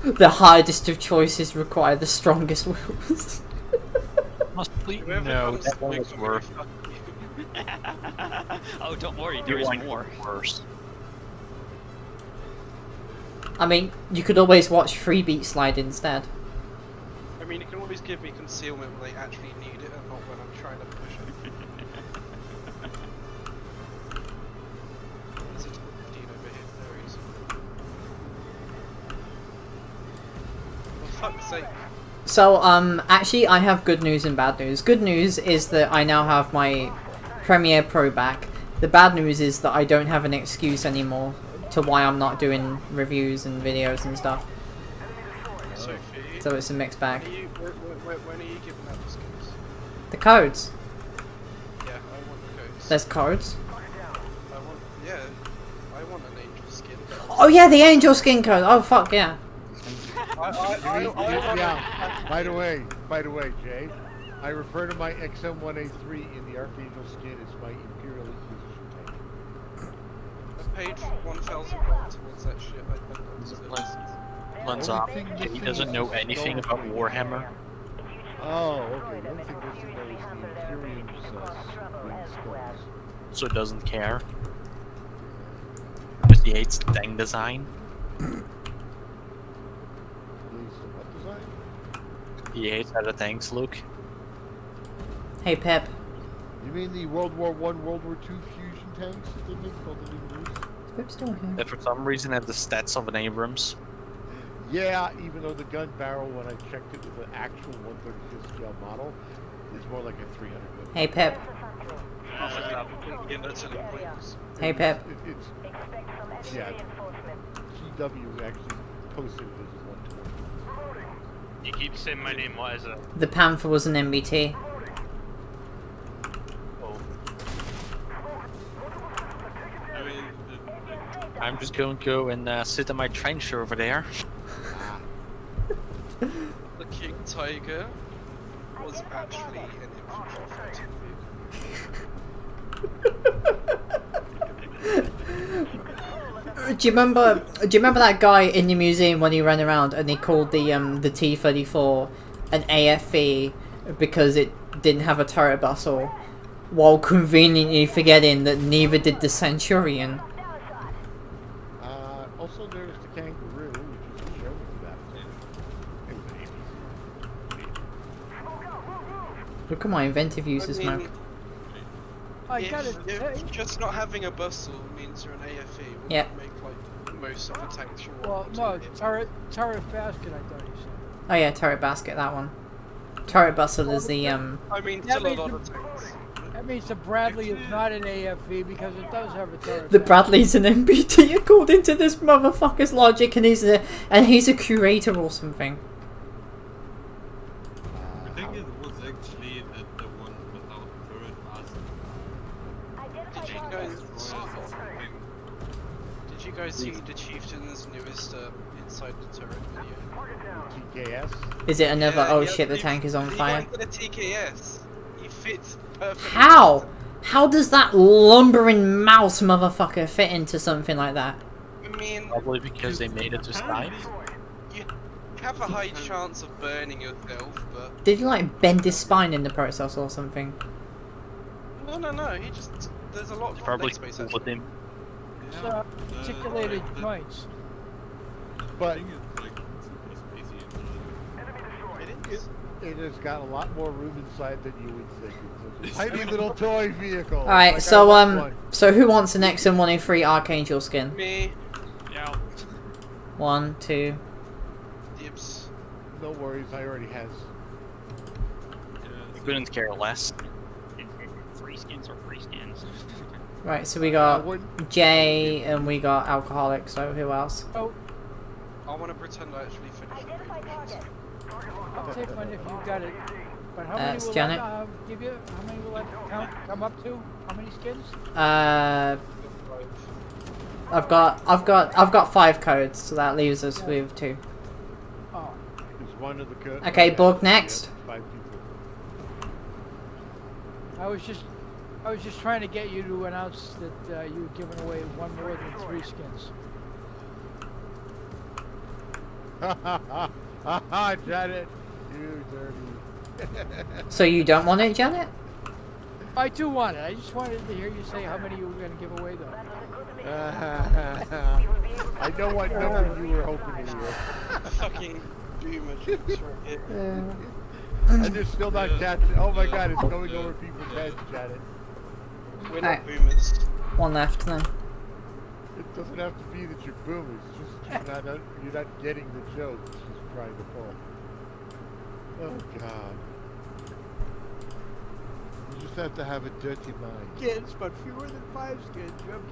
The hardest of choices require the strongest wills. Possibly? Whoever No, comes that one next was will really worse. fuck you. Oh, don't worry, there is Rewind more. was worse. I mean, you could always watch Free Beat Slide instead. I mean, you can always give me concealment when they actually need it and not when I'm trying to push it. Is it 15 over here? There he is. For fuck's sake. So, actually, I have good news and bad news. Good news is that I now have my Premiere Pro back. The bad news is that I don't have an excuse anymore to why I'm not doing reviews and videos and stuff. Sophie, So it's a mixed bag. when are you giving out the skins? The codes. Yeah, I want the codes. There's codes. I want an angel skin. Oh yeah, the angel skin code. Oh fuck yeah. Yeah. By the way, Jay, I refer to my XM1A3 in the Archangel skin as my Imperial Inquisition tank. I paid 1,000 gold towards that shit. I don't deserve it. Lanza, Only thing he missing doesn't is know the anything skull. about Warhammer. Oh, okay. The only thing missing though is the Imperium's wing skulls. So doesn't care. Because he hates the tank design. Is the what design? He hates how the tanks look. Hey Pep. You mean the World War I, World War II fusion tanks that they make called the new Blues? Is Pep still here? That for some reason have the stats of an Abrams. Yeah, even though the gun barrel, when I checked it with an actual 135th scale model, is more like a 300 gun. Hey Pep. Yeah, that's an point. Hey Pep. It's yeah. GW actually posted it as 120. You keep saying my name, what is it? The Panther was an MBT. Oh. I mean, I'm just going to go and sit in my trench over there. The King Tiger was actually an infantry fighting vehicle. Do you remember that guy in the museum when he ran around and he called the T-34 an AFV because it didn't have a turret bustle, while conveniently forgetting that neither did the Centurion. Also, there's the Kangaroo, which is a show with that. It was 80s. Look at my inventive use of smoke. I got it. If just not having a bustle means you're an AFE, would Yep. make like most of the tanks you're Well, no, turret basket. I thought he said. Oh yeah, turret basket, that one. Turret bustle is the I mean, That still a means lot the- of tanks. That means the Bradley is not an AFV because it does have a turret. The basket. Bradley's an MBT according to this motherfucker's logic, and he's a curator or something. I think it was actually the one without turret Chieftain's newest inside the turret video. TKS. Is it another? Yeah, Oh yeah, shit! The he- tank is on he fire. got into the TKS. He fits perfectly. How? How does that lumbering mouse motherfucker fit into something like that? I mean, Probably because they made it to Skype. you have a high chance of burning yourself, but Did he like bend his spine in the process or something? no. He just there's a lot of Probably leg space with actually. him. It's articulated joints. But I think it's like super spacey inside. It is. it has got a lot more room inside than you would think. It's a tiny little toy vehicle. All right, Like, I so want one. so who wants an X103 Archangel skin? Me, Yeah. 1, 2. dibs. No worries, I already has. I couldn't care less. Free skins or free skins. Right, so we I got wouldn't- Jay and we got Alcoholic. So who else? Oh, I want to pretend I actually finished the previous. I'll take one if you got it. But how many It's will Janet. that give you? How many will that come up to? How many skins? I've got 5 codes, so that leaves us with 2. Oh, Is one of the co- Okay, Borg next. 5 people. I was just trying to get you to announce that you were giving away one more than 3 skins. Janet, you dirty. So you don't want it, Janet? I do want it. I just wanted to hear you say how many you were going to give away, though. I know what number you were hoping to hear. Fucking boomer jokes right here. And you're still not catching. Oh my god, it's going over people's heads, Janet. We're not Alright. boomers. 1 left then. It doesn't have to be that you're boomers. It's just you're not getting the joke she's trying to pull. Oh god. You just have to have a dirty mind. Skins, but fewer than 5 skins. You have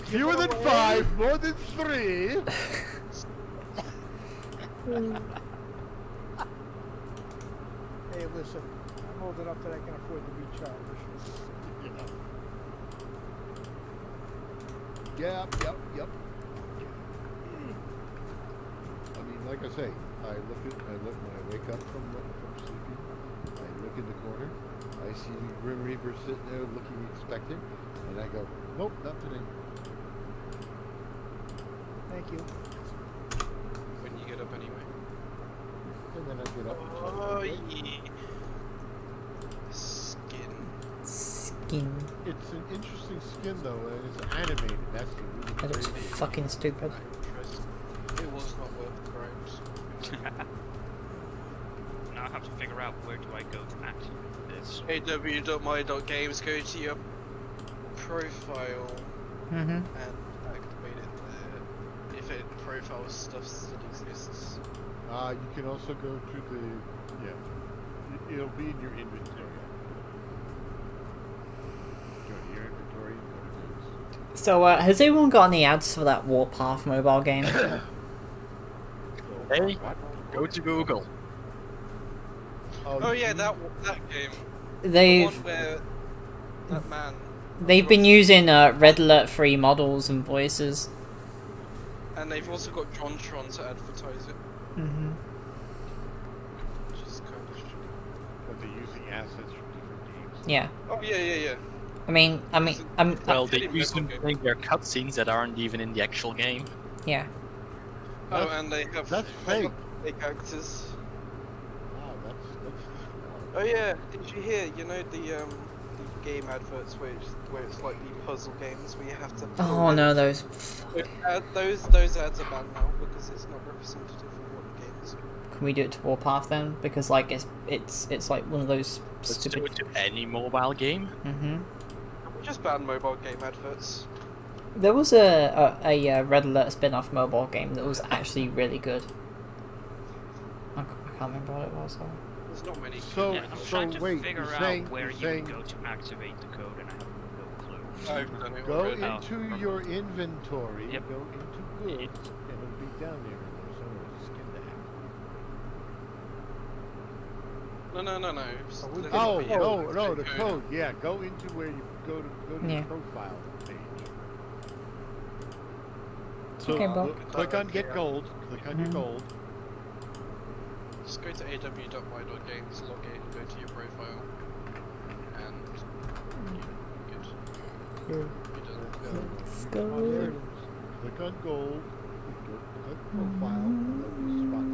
Fewer than 5, more than 3. Hey, listen. I'm old enough that I can afford to be childish. You know. Yep. I mean, like I say, when I wake up from sleeping, I look in the corner, I see the Grim Reaper sitting there looking expectant, and I go, nope, not today. Thank you. When you get up anyway. And then I get up and check Oh, my bed. yeah. Skin. Skin. It's an interesting skin though, and it's animated. That's the really That was crazy. fucking stupid. It was not worth the grind. Now I have to figure out where do I go to activate this. aw.my.games, go to your profile Mm-hmm. and activate it there. If it profiles stuff that exists. You can also go to the, yeah, it'll be in your inventory. Go to your inventory and go to things. So, has anyone got any ads for that Warpath mobile game? Hey, What? go to Google. Oh yeah, that game. The They've one where that man. they've been using Red Alert 3 models and voices. And they've also got JonTron to advertise it, Mm-hmm. which is kind of stupid. But they're using assets from different games. Yeah. Oh yeah. I mean, Well, they didn't use know them what in their cutscenes that aren't even in the actual game. yeah. Oh, That's- and they have that's they fake. got fake actors. Wow, that's Oh yeah, did you hear? You know the game adverts where it's like the puzzle games where you have to. Oh no, those. Those ads are banned now because it's not representative of what the game is. Can we do it to Warpath then? Because like it's like one of those Let's do stupid. it to any mobile game. Mm-hmm. We just ban mobile game adverts. There was a Red Alert spin-off mobile game that was actually really good. I can't remember what it was. Though. There's not many. So, Yeah, I'm so trying to wait, figure you're out saying, where you're you saying go to activate the code, and I have no clue. I've done it go already. into your inventory, Yep. go into goods, and it'll be down there, and there's always a skin to have. No. Oh, no, the code. Yeah, go into where you go to Yeah. the profile page. So Okay, Bob. click on get gold. Click on your gold. Just go to aw.my.games, log in, go to your profile, and good. Let's Oh, there go. it is. Click on gold. Click profile. And then you spot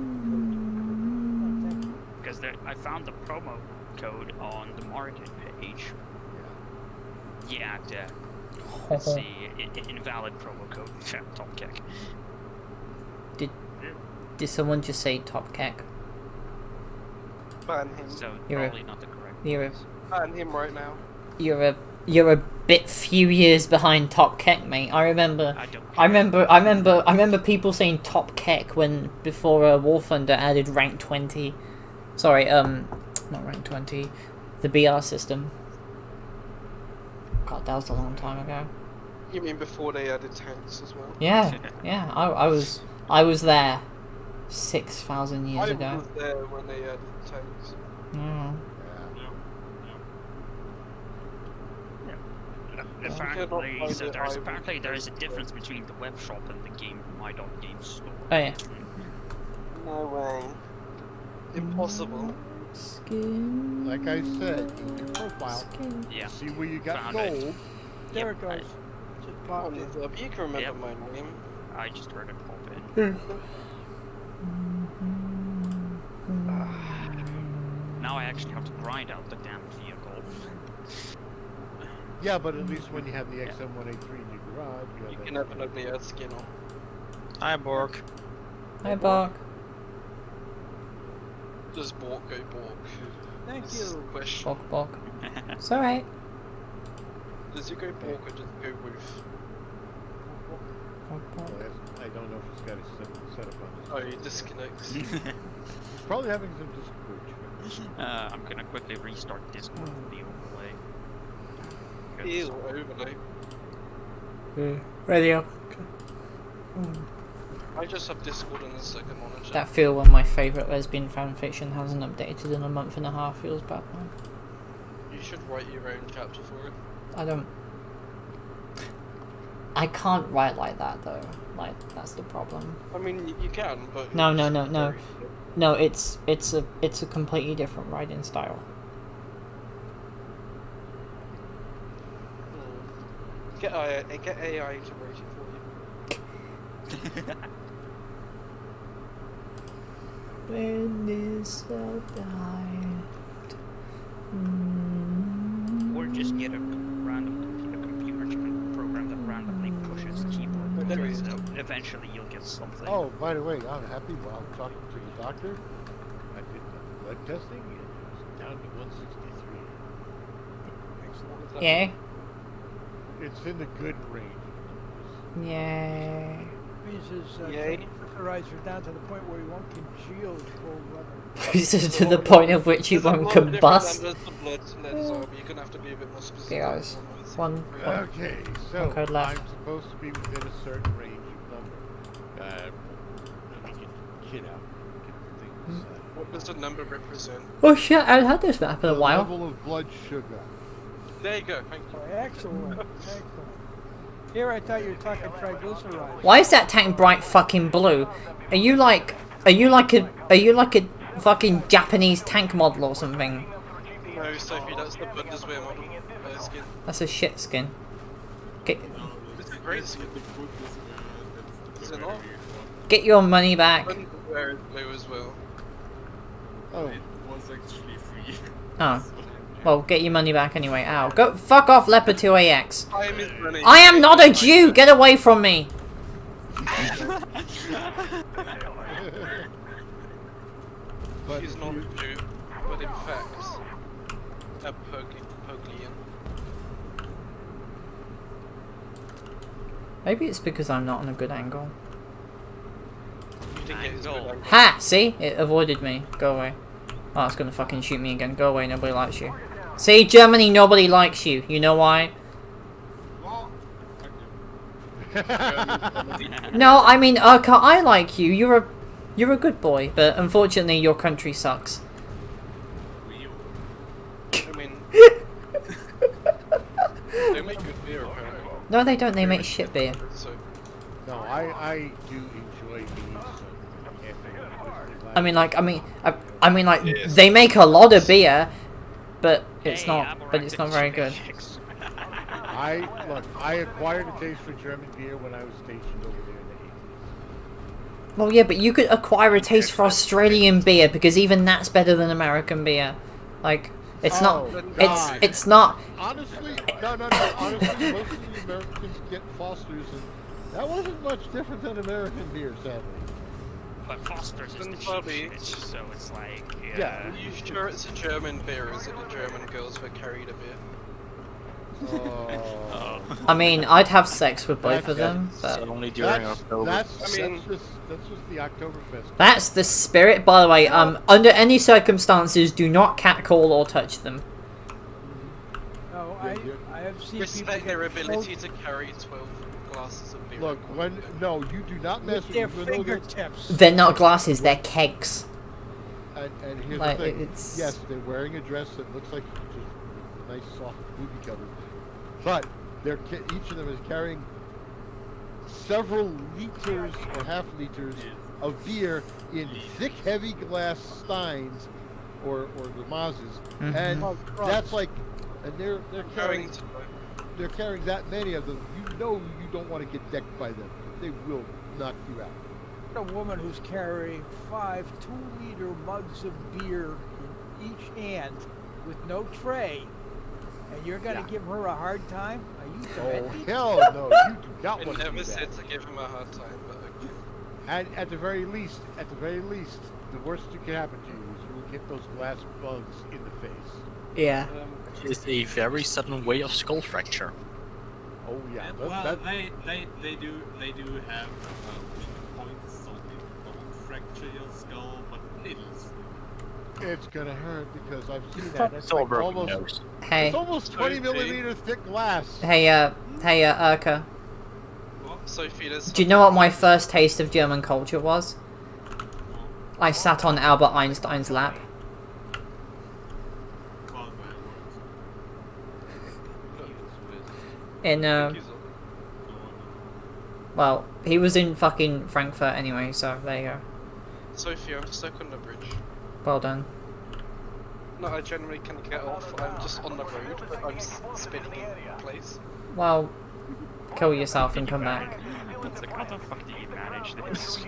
the code. Because I found the promo code on the market page. Yeah, let's see, invalid promo code. Top kick. Did someone just say top cack? Ban him. So You're a- probably not the correct. You're a, Ban him right now. you're a bit few years behind top keck, mate. I remember. I don't. I remember people saying top keck when before War Thunder added rank 20. Sorry, not rank 20. The BR system. God, that was a long time ago. You mean before they added tanks as well? Yeah, yeah. I was there 6,000 years I ago. was there when they added tanks. Mm. Apparently there is a difference between the web shop and the my.game store. Oh yeah. No way. Impossible. Skin. Like I said, in your profile, Skin. Yeah. see where you got Found it. gold. There Yep, it goes. Just popped in. You can remember Yep. my name. I just heard it pop in. Now I actually have to grind out the damn vehicle. Yeah, but at least when you have the XM183 in your garage, you You have can have an ugly ass skin on. Hi, Bork. Hi, Bark. Does Bork go Bork? Thank This is the you. question. Bark, bark. It's alright. Does it go Bork or does it go Roof? Bark, bark. Well, I don't know if he's got it set up on this. Oh, he disconnects. He's probably having some Discord. I'm gonna quickly restart Discord for the overlay. 'Cause- Ew, overlay. Radio. I just have Discord on the second monitor. That feel when my favourite lesbian fanfiction hasn't updated in a month and a half feels bad, man. You should write your own chapter for it. I don't. I can't write like that though. Like that's the problem. I mean, you can, but No, no, it's no, no. very- No, it's a completely different writing style. Get AI to write it for you. When this died. Or just get a random computer program that randomly pushes keyboard buttons. Eventually you'll get something. Oh, by the way, I'm happy while talking to the doctor. I did the blood testing and it was down to 163. Yeah. It's in the good range. Yeah. Means his Yay. triglycerides are down to the point where he won't congeal in cold weather. This is to the point of which you There's a won't lot different combust. than just the blood levels, so you're gonna have to be a bit more specific. Okay, guys. One. Okay, so code left. I'm supposed to be within a certain range of number. Let me get out. Get things. What does the number represent? Oh shit! I haven't had this map in a The while. level of blood sugar. There you go, thank you. Oh, excellent. Excellent. Here I thought you were talking triglycerides. Why is that tank bright fucking blue? Are you like a fucking Japanese tank model or something? No, Sophie, that's the Bundeswehr model skin. That's a shit skin. Get It's a great skin. Is it not? get your money back. Bundeswehr is blue as well. Oh, It was actually free. Oh. Well, get your money back anyway. Ow. Go fuck off, Leopard 2AX. Time is running. I am not a Jew! Get away from me! but He's not a Jew, but in fact, a Poglian. Maybe it's because I'm not on a good angle. You didn't get his good angle. Ha! See? It avoided me. Go away. Oh, it's gonna fucking shoot me again. Go away, nobody likes you. See, Germany, nobody likes you. You know why? Well, No, I mean, Urka, I like you. You're a good boy, but unfortunately your country sucks. I mean, they make good beer apparently. No, they don't. They make shit beer. So, No, I do enjoy being I mean, like, they make a lot of beer, but it's not very good. I acquired a taste for German beer when I was stationed over there in the 80s. Well, yeah, but you could acquire a taste for Australian beer because even that's better than American beer. Like, it's not. It's not. Honestly, no. Honestly, most of the Americans get Foster's, and that wasn't much different than American beer, sadly. But Foster's is the cheap shit, so it's like, Yeah. Are you sure it's a German beer, or is it the German girls that carried a beer? I mean, I'd have sex with both of them, but only during October. That's just the Oktoberfest. that's the spirit. By the way, under any circumstances, do not catcall or touch them. No, I have seen Respect people their get ability to carry 12 glasses of beer. Look, you do not mess with their with fingertips. They're not glasses; they're kegs. And here's Like, the thing. it's- Yes, they're wearing a dress that looks like just a nice soft booby cover, but each of them is carrying several liters or half liters of beer in thick, heavy glass steins or Ramazes, and that's like, and they're carrying that many of them. You know you don't want to get decked by them. They will knock you out. A woman who's carrying 5 2-liter mugs of beer in each hand with no tray, and you're gonna give her a hard time? Are you demented? Hell no, you do not I want to do never that. said to give him a hard time, but okay. And at the very least, the worst that can happen to you is you will get those glass bugs in the face. Yeah. It's a very sudden way of skull fracture. Oh yeah. Well, they do have weak points, so they don't fracture your skull, but needles. It's gonna hurt because I've seen that. It's all broken nose. Hey. It's almost 20 millimeter thick glass. Hey, Urka. Sophie, Do you know what my first taste of German culture was? I sat on Albert Einstein's lap. Well, he was in fucking Frankfurt anyway, so there you go. Sophie, I'm stuck on the bridge. Well done. No, I generally can get off. I'm just on the road, but I'm spinning in place. Well, kill yourself and come back. It's like, how the fuck do you manage this?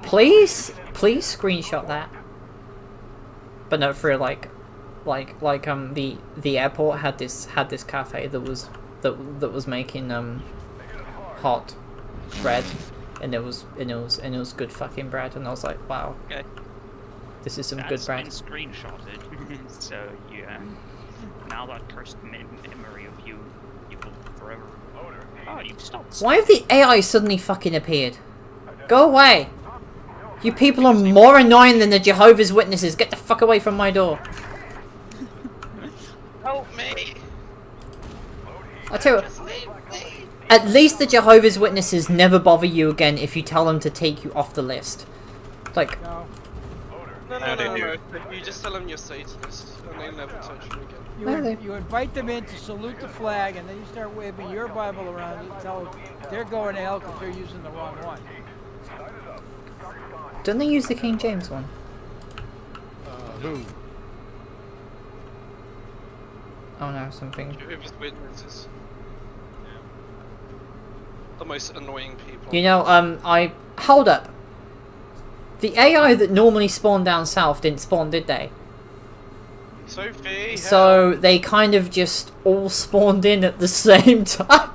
Please screenshot that. But no, for the airport had this cafe that was making hot bread, and it was good fucking bread, and I was like, wow, Okay. this is some good bread. That's been screenshotted, so yeah. Now that cursed memory of you will forever. Oh, you've stopped. Why have the AI suddenly fucking appeared? Go away! You people are more annoying than the Jehovah's Witnesses. Get the fuck away from my door. Help me! I'll tell you what, at least the Jehovah's Witnesses never bother you again if you tell them to take you off the list. Like, No. No. You just tell them you're Satanist, and they never touch you again. You invite them in to salute the flag, and then you start waving your Bible around and tell them they're going to hell because they're using the wrong one. don't they use the King James one? Who? Oh no, something. Jehovah's Witnesses. The most annoying people. You know, hold up. The AI that normally spawned down south didn't spawn, did they? Sophie, So they kind of just all spawned in at the same time.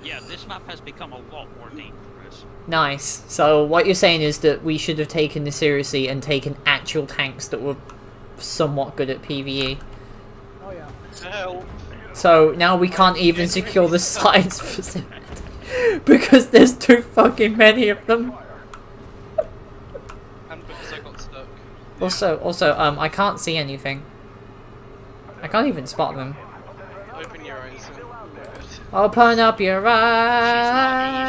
Yeah, this map has become a lot more dangerous. Nice. So what you're saying is that we should have taken this seriously and taken actual tanks that were somewhat good at PvE. Oh yeah. Help. So now we can't even secure the science facility because there's too fucking many of them. And because I got stuck. Also, I can't see anything. I can't even spot them. Open your eyes. Open up your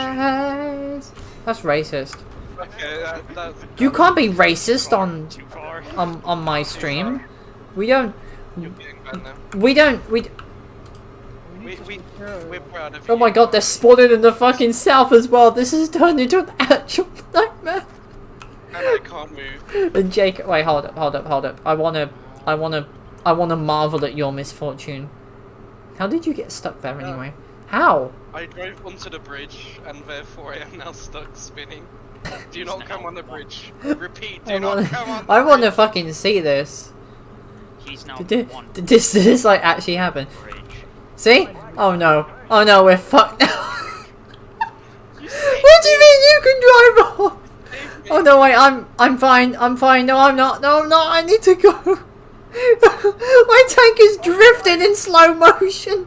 eyes. That's racist. Okay, that's... You can't be racist on my stream. We don't. You're getting bad now. We don't. We we're proud of you. Oh my god, they're spawning in the fucking south as well. This has turned into an actual nightmare. And I can't move. And Jake, wait, hold up. I wanna marvel at your misfortune. How did you get stuck there anyway? How? I drove onto the bridge, and therefore I am now stuck spinning. Do not come on the bridge. Repeat, do not come on the I wanna bridge. fucking see this. He's now Did one this like actually happen? bridge. See? Oh no, we're fucked now. What do you mean you can drive off? Oh no, wait, I'm fine. No, I'm not. I need to go. My tank is drifting in slow motion.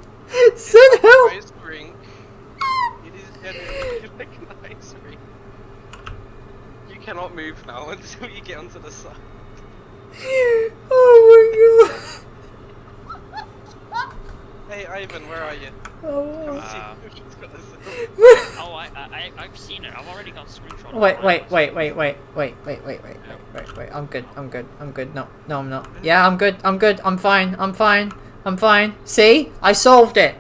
Send help. Ice rink. It is genuinely like an ice rink. You cannot move now until you get onto the side. Oh my god. Hey Ivan, where are you? Oh. Come see if she's got this. Oh, I've seen it. I've already got a screenshot. Wait. I'm good. No, I'm not. Yeah, I'm good. I'm fine. See? I solved it.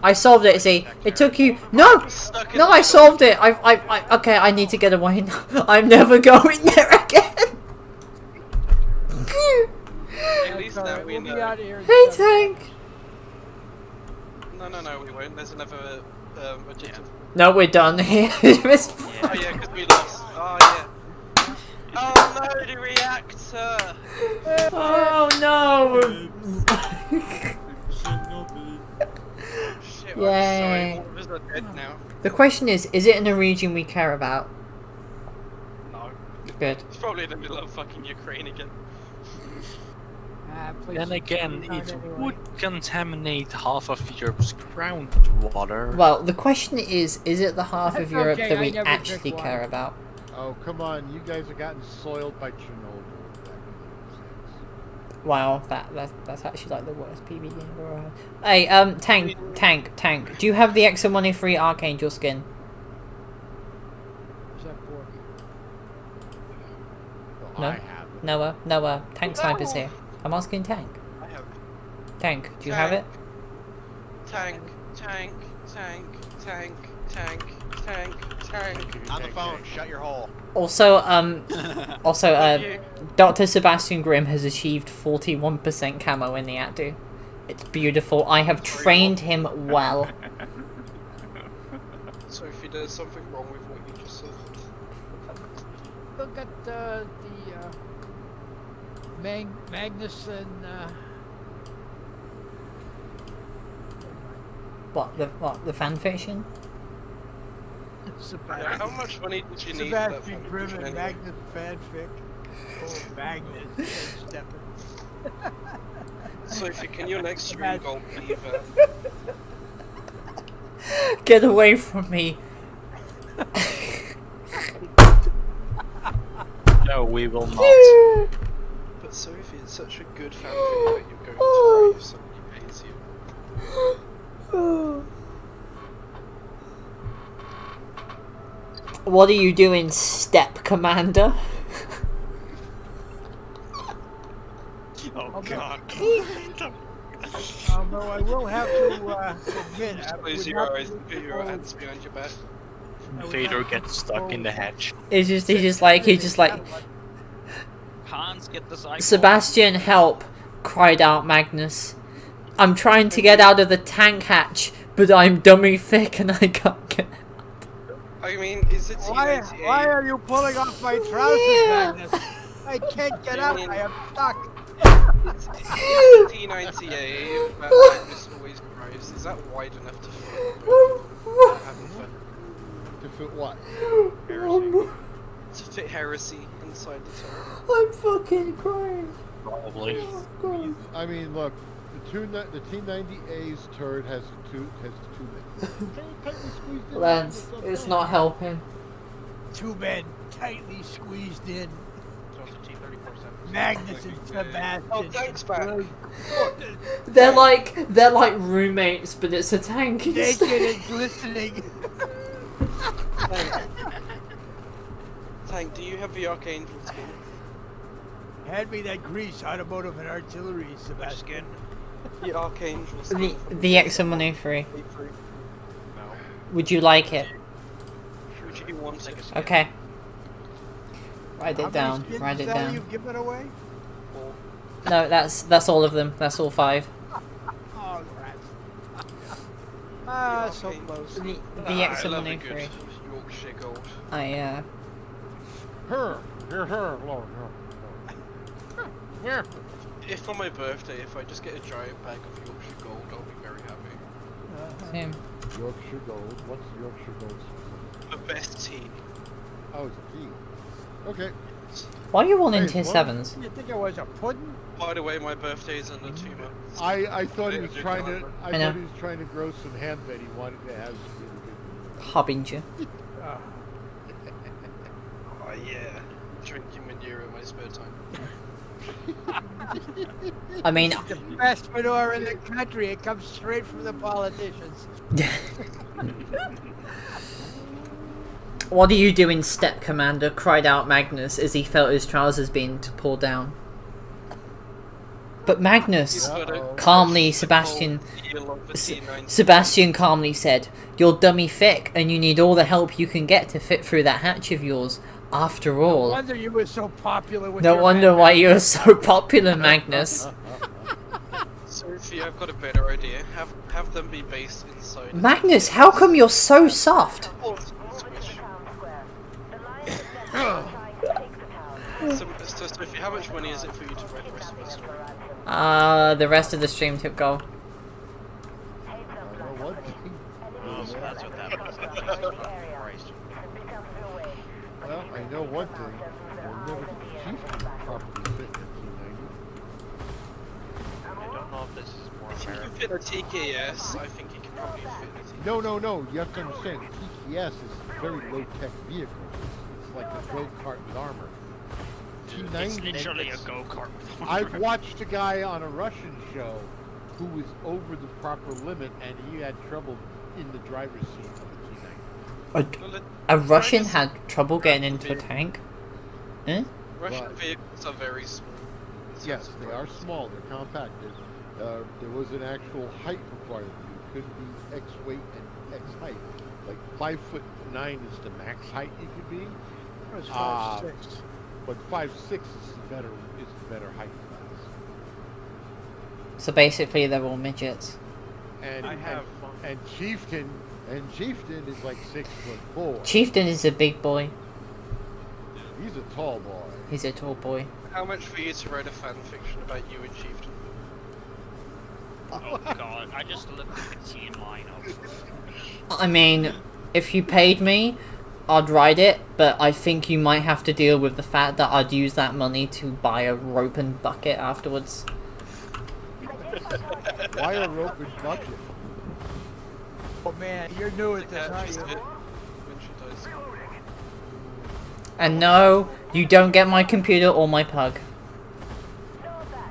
I solved it, see? It took you... No! I solved it! Okay, I need to get away now. I'm never going there again! At least now we We'll be know. out of here in Hey, 7 tank! No, we won't. There's another objective. No, we're done here. Oh yeah, because we lost. Oh yeah. Oh no, the reactor! Oh no! Shit, Yay. I'm sorry, all of us are dead now. The question is it in a region we care about? No. Good. It's probably in the middle of fucking Ukraine again. please Then again, not it anyway. would contaminate half of Europe's groundwater. Well, the question is it the half of That's Europe okay, that I we never actually drink care water. about? Oh, come on. You guys have gotten soiled by Chernobyl. Wow, that's actually like the worst PB game I've ever had. Hey, tank. Do you have the Exo Money Free Archangel skin? Is that pork? Well, No? I have it. Noah, Tank Sniper's here. I'm asking Tank. I have Tank, do you have it? tank. On the phone, shut your hole. Also, You. Dr. Sebastian Grimm has achieved 41% camo in the Atdu. It's beautiful. I have trained him well. Sophie, there's something wrong with what you just said. Look at the Magnus and What, the fanfiction? Yeah, how much money did you need for that Sebastian fanfiction Grimm and anyway? Magnus fanfic. Oh, Magnus. Stepping. Sophie, can your next stream goal be Get away from me. No, we will not. But Sophie, it's such a good fanfic that you're going to write if somebody pays you. What are you doing, Step Commander? Oh god. Although I will have to admit, I Close would your not eyes be and put your able- hands behind your back. Vader gets stuck in the hedge. He's just like Hans, get the cycle. Sebastian, help! Cried out Magnus. I'm trying to get out of the tank hatch, but I'm dummy thick and I can't get. I mean, is it Why T98? are you pulling off my trousers, Magnus? I can't get out. I am stuck. It's T98 that Magnus always drives. Is that wide enough to fit? Having fun. To fit what? To fit heresy inside the turret. I'm fucking crying. Probably. I mean, look, the T90A's turret has two men. Tightly squeezed in. Lance, it's not helping. 2 men tightly squeezed in. So it's a T-34. Magnus and Sebastian. Oh, thanks, back. They're like roommates, but it's a tank. Naked and glistening. Tank, do you have the Archangel skin? Hand me that grease, automotive and artillery, Sebastian. The Archangel. The XM103. No. Would you like it? Would you want it? Okay. Write How it down. many skins Write it have down. you given away? No, that's all of them. That's all 5. Oh, rats. Ah, so close. The I love a XM103. good Yorkshire Gold. I Her. Lord, Where? If on my birthday, if I just get a giant bag of Yorkshire Gold, I'll be very happy. same. Yorkshire Gold. What's Yorkshire Gold? The best tea. Oh, it's tea. Okay. Why are you all in Hey, tier what? 7s? You think it was a pudding? By the way, my birthday is under 2 months. I thought he was trying to. I know. thought he was trying to grow some hemp that he wanted to have. Really Hobbinger. Ah. Oh yeah. Drinking manure in my spare time. I mean, The best manure in the country. It comes straight from the politicians. what are you doing, Step Commander? Cried out Magnus as he felt his trousers being pulled down. But Magnus, calmly, Sebastian calmly said, "You're dummy thick, and you need all the help you can get to fit through that hatch of yours. After No all, wonder you were so popular with no your wonder man. why you're so popular, Magnus." Sophie, I've got a better idea. Have them be based inside. Magnus, how come you're so soft? So Sophie, how much money is it for you to write the rest of the story? The rest of the stream tip goal. What? Oh, so that's what that was. Christ. Well, I know one thing. I'll never get the chief properly fit in 1990. I don't know if this is more If you can American. fit a TKS, I think you can probably fit a TKS. No. You have to understand, TKS is a very low-tech vehicle. It's like a go-kart with armor. It's T90. literally a go-kart. I've watched a guy on a Russian show who was over the proper limit, and he had trouble in the driver's seat of a T90. A Russian had trouble getting into a tank? Eh? Russian But- vehicles are very small. Yes, they are small. They're compact. There was an actual height requirement. You couldn't be X weight and X height. Like 5'9" is the max height you could be. It was Ah. 5'6". But 5'6" is the better height class. So basically they're all midgets. And I have and Chieftain is like 6'4". Chieftain is a big boy. He's a tall boy. He's a tall boy. How much for you to write a fan fiction about you and Chieftain? Oh god, I just looked at the tea lineup. I mean, if you paid me, I'd write it, but I think you might have to deal with the fact that I'd use that money to buy a rope and bucket afterwards. Why a rope and bucket? Oh man, you're new at this, aren't She's you? fit when she dies. And no, you don't get my computer or my pug.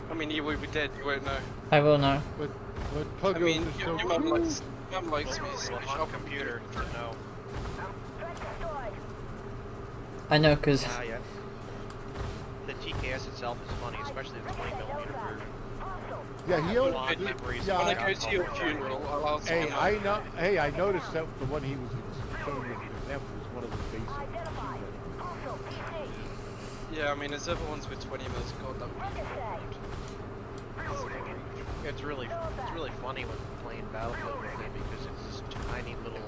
I mean, you will be dead. You won't know. I will know. But I Puggles mean, is your so mum cool. likes me, so on I'll computer. No. I know, because Ah, yeah. The TKS itself is funny, especially the 20mm version. Yeah, he Lot owns. of memories. Yeah, When I go to your funeral, I'll ask Hey, you. I noticed that the one he was showing as an example was one of the basic. Yeah, I mean, there's other ones with 20 mils. God, that would be It's really funny when playing Battlefield with it because it's this tiny little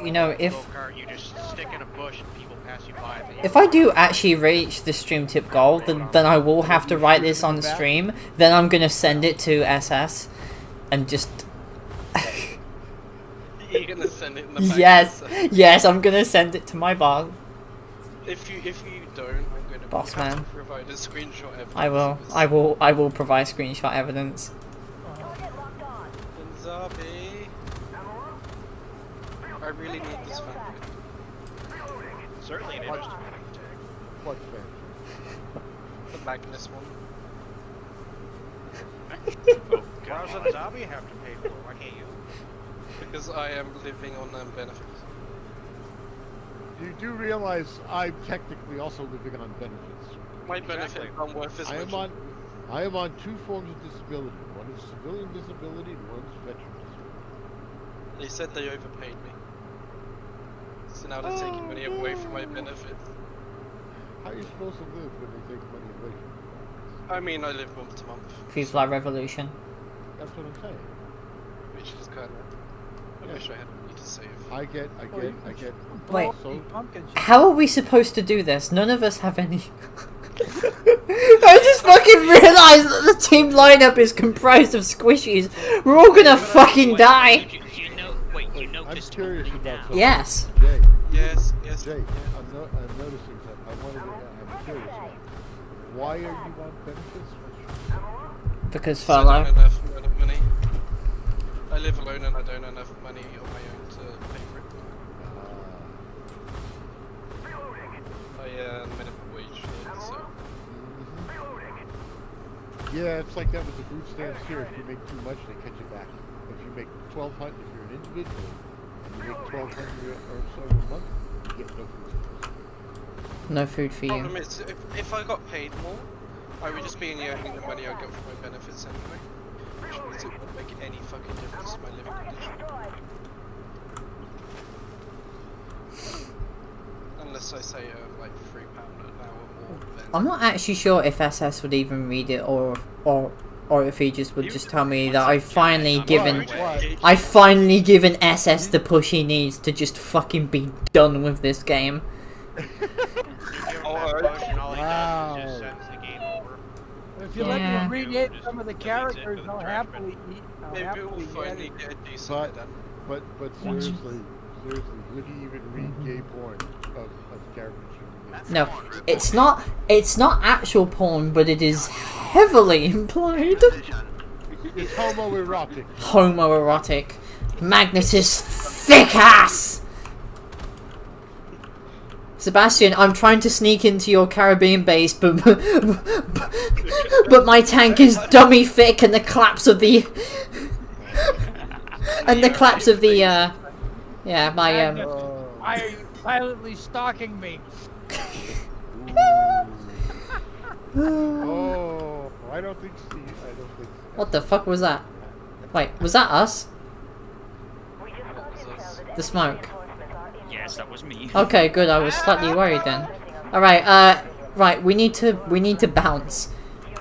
you know, if go-kart. You just stick in a bush and people pass you by. And if I do actually reach the stream tip goal, then I will have to write this on stream. Then I'm gonna send it to SS, and just You're gonna send it in the back. yes, I'm gonna send it to my boss. If you don't, I'm gonna Boss have man. to provide a screenshot evidence. I will provide screenshot evidence. Zabi. I really need this fan. certainly an interesting tag. What fan? The Magnus one. Why does a zombie have to pay for it? Why can't you? Because I am living on benefits. You do realize I'm technically also living on benefits. My benefit aren't worth as I much. am on 2 forms of disability. One One is civilian disability and one's veteran disability. They said they overpaid me. So now they're taking money away from my benefits. How are you supposed to live when they take money away from you? I mean, I live month to month, FIFA Revolution. That's what I'm saying. which is kind of. I wish I had money to save. I get. Wait. So, Pumpkins. How are we supposed to do this? None of us have any. I just fucking realised that the team lineup is comprised of squishies. We're all gonna fucking die. I'm curious about something. Yes. Jay, Yes. Jay, I'm noticing something. I'm curious now. Why are you on benefits? Because I FOMO. don't enough money. I live alone and I don't have enough money on my own to pay for it. I minimum wage here, so. Yeah, it's like that with the food stamps here. If you make too much, they cut you back. If you make 1,200, if you're an individual, and you make 1,200 or so a month, you get no food stamps. No food for you. Problem is, if I got paid more, I would just be earning the money I get from my benefits anyway. Which means it wouldn't make any fucking difference to my living condition. Unless I say like £3 an hour more. Then I'm not actually sure if SS would even read it or if he just would just tell me that I've finally given SS the push he needs to just fucking be done with this game. Wow. If you let Yeah. me rename some of the characters, I'll happily eat. maybe we'll finally get a decent done. But seriously, would he even read gay porn of characters? No, it's not actual porn, but it is heavily implied. It's homoerotic. Homoerotic. Magnus's thick ass! Sebastian, I'm trying to sneak into your Caribbean base, but my tank is dummy thick, and the claps of the yeah, my Why are you violently stalking me? Oh, I don't think so. What the fuck was that? Wait, was that us? The smoke. Yes, that was me. Okay, good. I was slightly worried then. All right, right. We need to bounce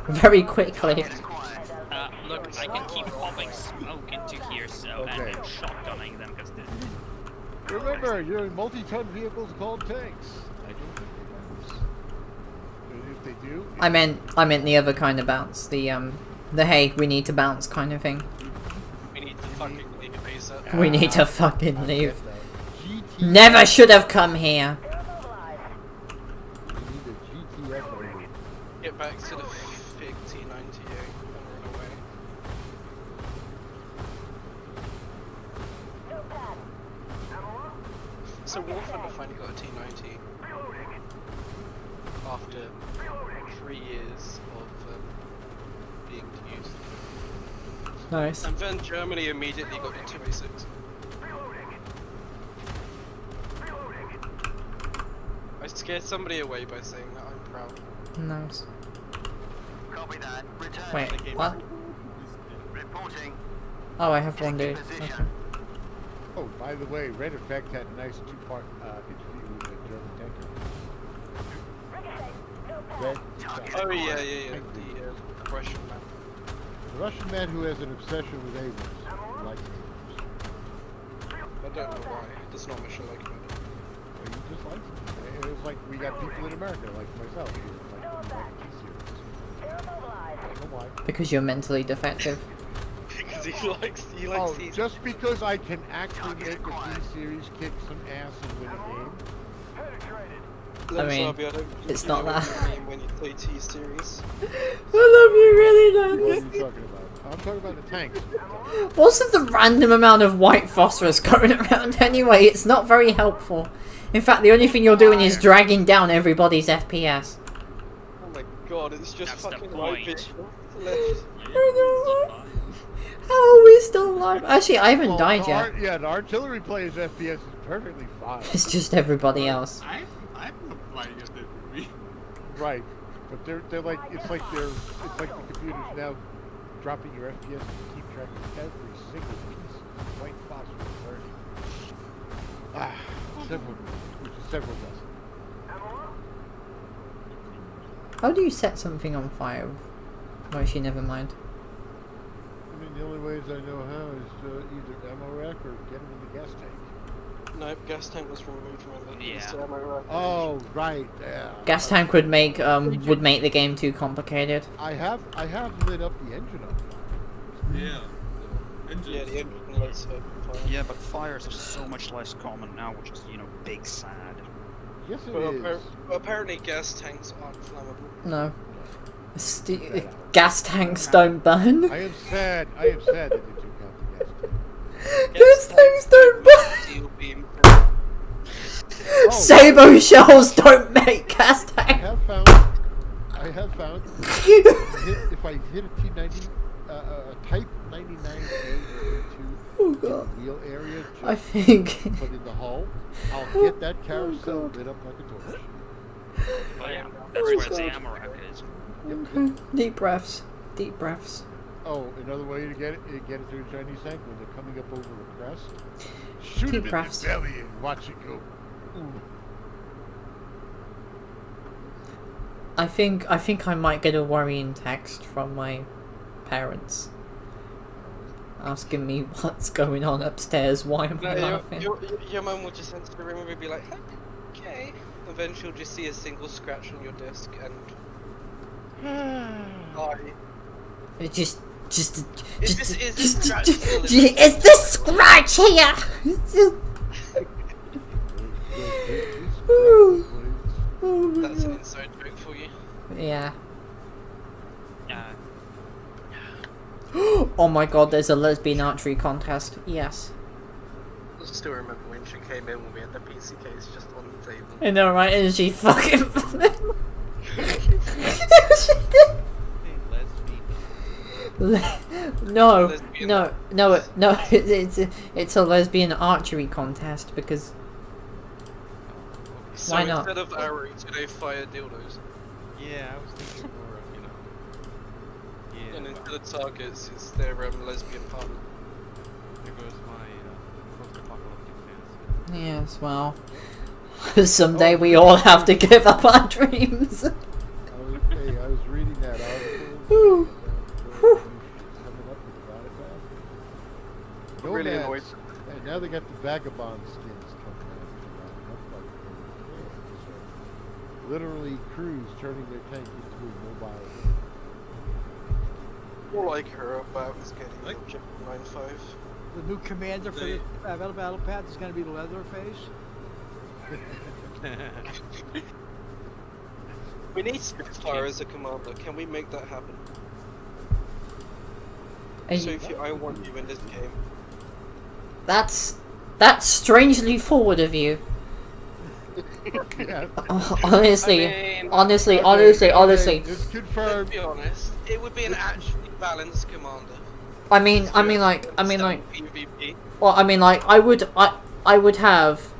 very quickly. Look, I can keep popping smoke into here, so and then shotgunning them because Remember, you're in multi-ton vehicles called tanks. I don't think they bounce. If they do, I meant the other kind of bounce. The hey, we need to bounce kind of thing. We need to fucking leave ASAP. We need to fucking leave. Never should have come here. Get back to the big T98 and run away. So Warframe finally got a T90 after 3 years of being used. Nice. And then Germany immediately got the 2A6. I scared somebody away by saying that I'm proud. Nice. Copy that. Return. Wait, what? Reporting. Oh, I have one dude. Okay. Oh, by the way, Red Effect had a nice two-part interview with a German tanker. Red Effect. Oh yeah, the Russian man. The Russian man who has an obsession with Abrams. He likes Abrams. I don't know why. There's not much I like about it. He just likes it. It was like we got people in America, like myself, who like T-series. I don't know why. Because you're mentally defective. Because he likes Oh, these. just because I can actually make a T-series kick some ass and win a game? I mean, it's not that. When you play T-series. I love you really, What are Dan. you talking about? I'm talking about the tanks. What's with the random amount of white phosphorus going around anyway? It's not very helpful. In fact, the only thing you're doing is dragging down everybody's FPS. Oh my god, it's just That's the fucking point. right left. How are we still alive? Actually, I haven't Well, died yet. Yeah, the artillery player's FPS is perfectly fine. It's just everybody else. I'm not playing at that movie. Right, but they're like it's like the computers now dropping your FPS to keep track of every single piece of white phosphorus burning. Several dozen. How do you set something on fire? Oh, actually, never mind. I mean, the only ways I know how is either ammo rack or get them in the gas tank. Nope, gas tank was removed, remember? Yeah. It's the ammo rack. Oh, right. Yeah. Gas tank would make the game too complicated. I have lit up the engine up. Yeah. Yeah, the engine lights up. Yeah, but fires are so much less common now, which is, you know, big sad. Yes, it Well, is. apparently gas tanks aren't flammable. No. Gas tanks don't burn. I am sad that they took out the gas tank. Gas tanks don't burn. Steel beam. Sabo shells don't make gas tanks. I have found if I hit a T90, a Type 99A Oh god. wheel area, I think. put in the hull, I'll get that carousel lit up like a torch. Oh yeah, that's where the ammo rack is. Okay. Deep breaths. Deep breaths. Oh, another way to get it through a Chinese tank when they're coming up over the crest. Shoot Deep it breaths. in the belly and watch it go. Ooh. I think I might get a worrying text from my parents asking me what's going on upstairs. Why am I laughing? Your mum will just enter the room and be like, okay. And then she'll just see a single scratch on your desk and. Just Is this scratch still in is this scratch here? That's an inside joke for you. Yeah. Oh my god, there's a lesbian archery contest. Yes. I still remember when she came in when we had the PC case just on the table. I know, right? And she fucking. No, it's a lesbian archery contest because So why not? instead of arrows, do they fire dildos? Yeah, I was thinking more of, you know. Yeah. And instead of targets, it's their lesbian partner. There goes my post-apocalyptic fantasy. Yes, well, someday we all have to give up our dreams. I was reading that article. Ooh. Really annoyed. And now they got the vagabond skins coming out. So, literally crews turning their tank into a mobile. All I care about is getting the Object 95. The new commander for the Battle Path is going to be Leatherface. We need Spitfire as a commander. Can we make that happen? Sophie, I want you in this game. That's strangely forward of you. Honestly. It's confirmed. Let's be honest. It would be an actually balanced commander. I mean like. PvP. Well, I mean like I would have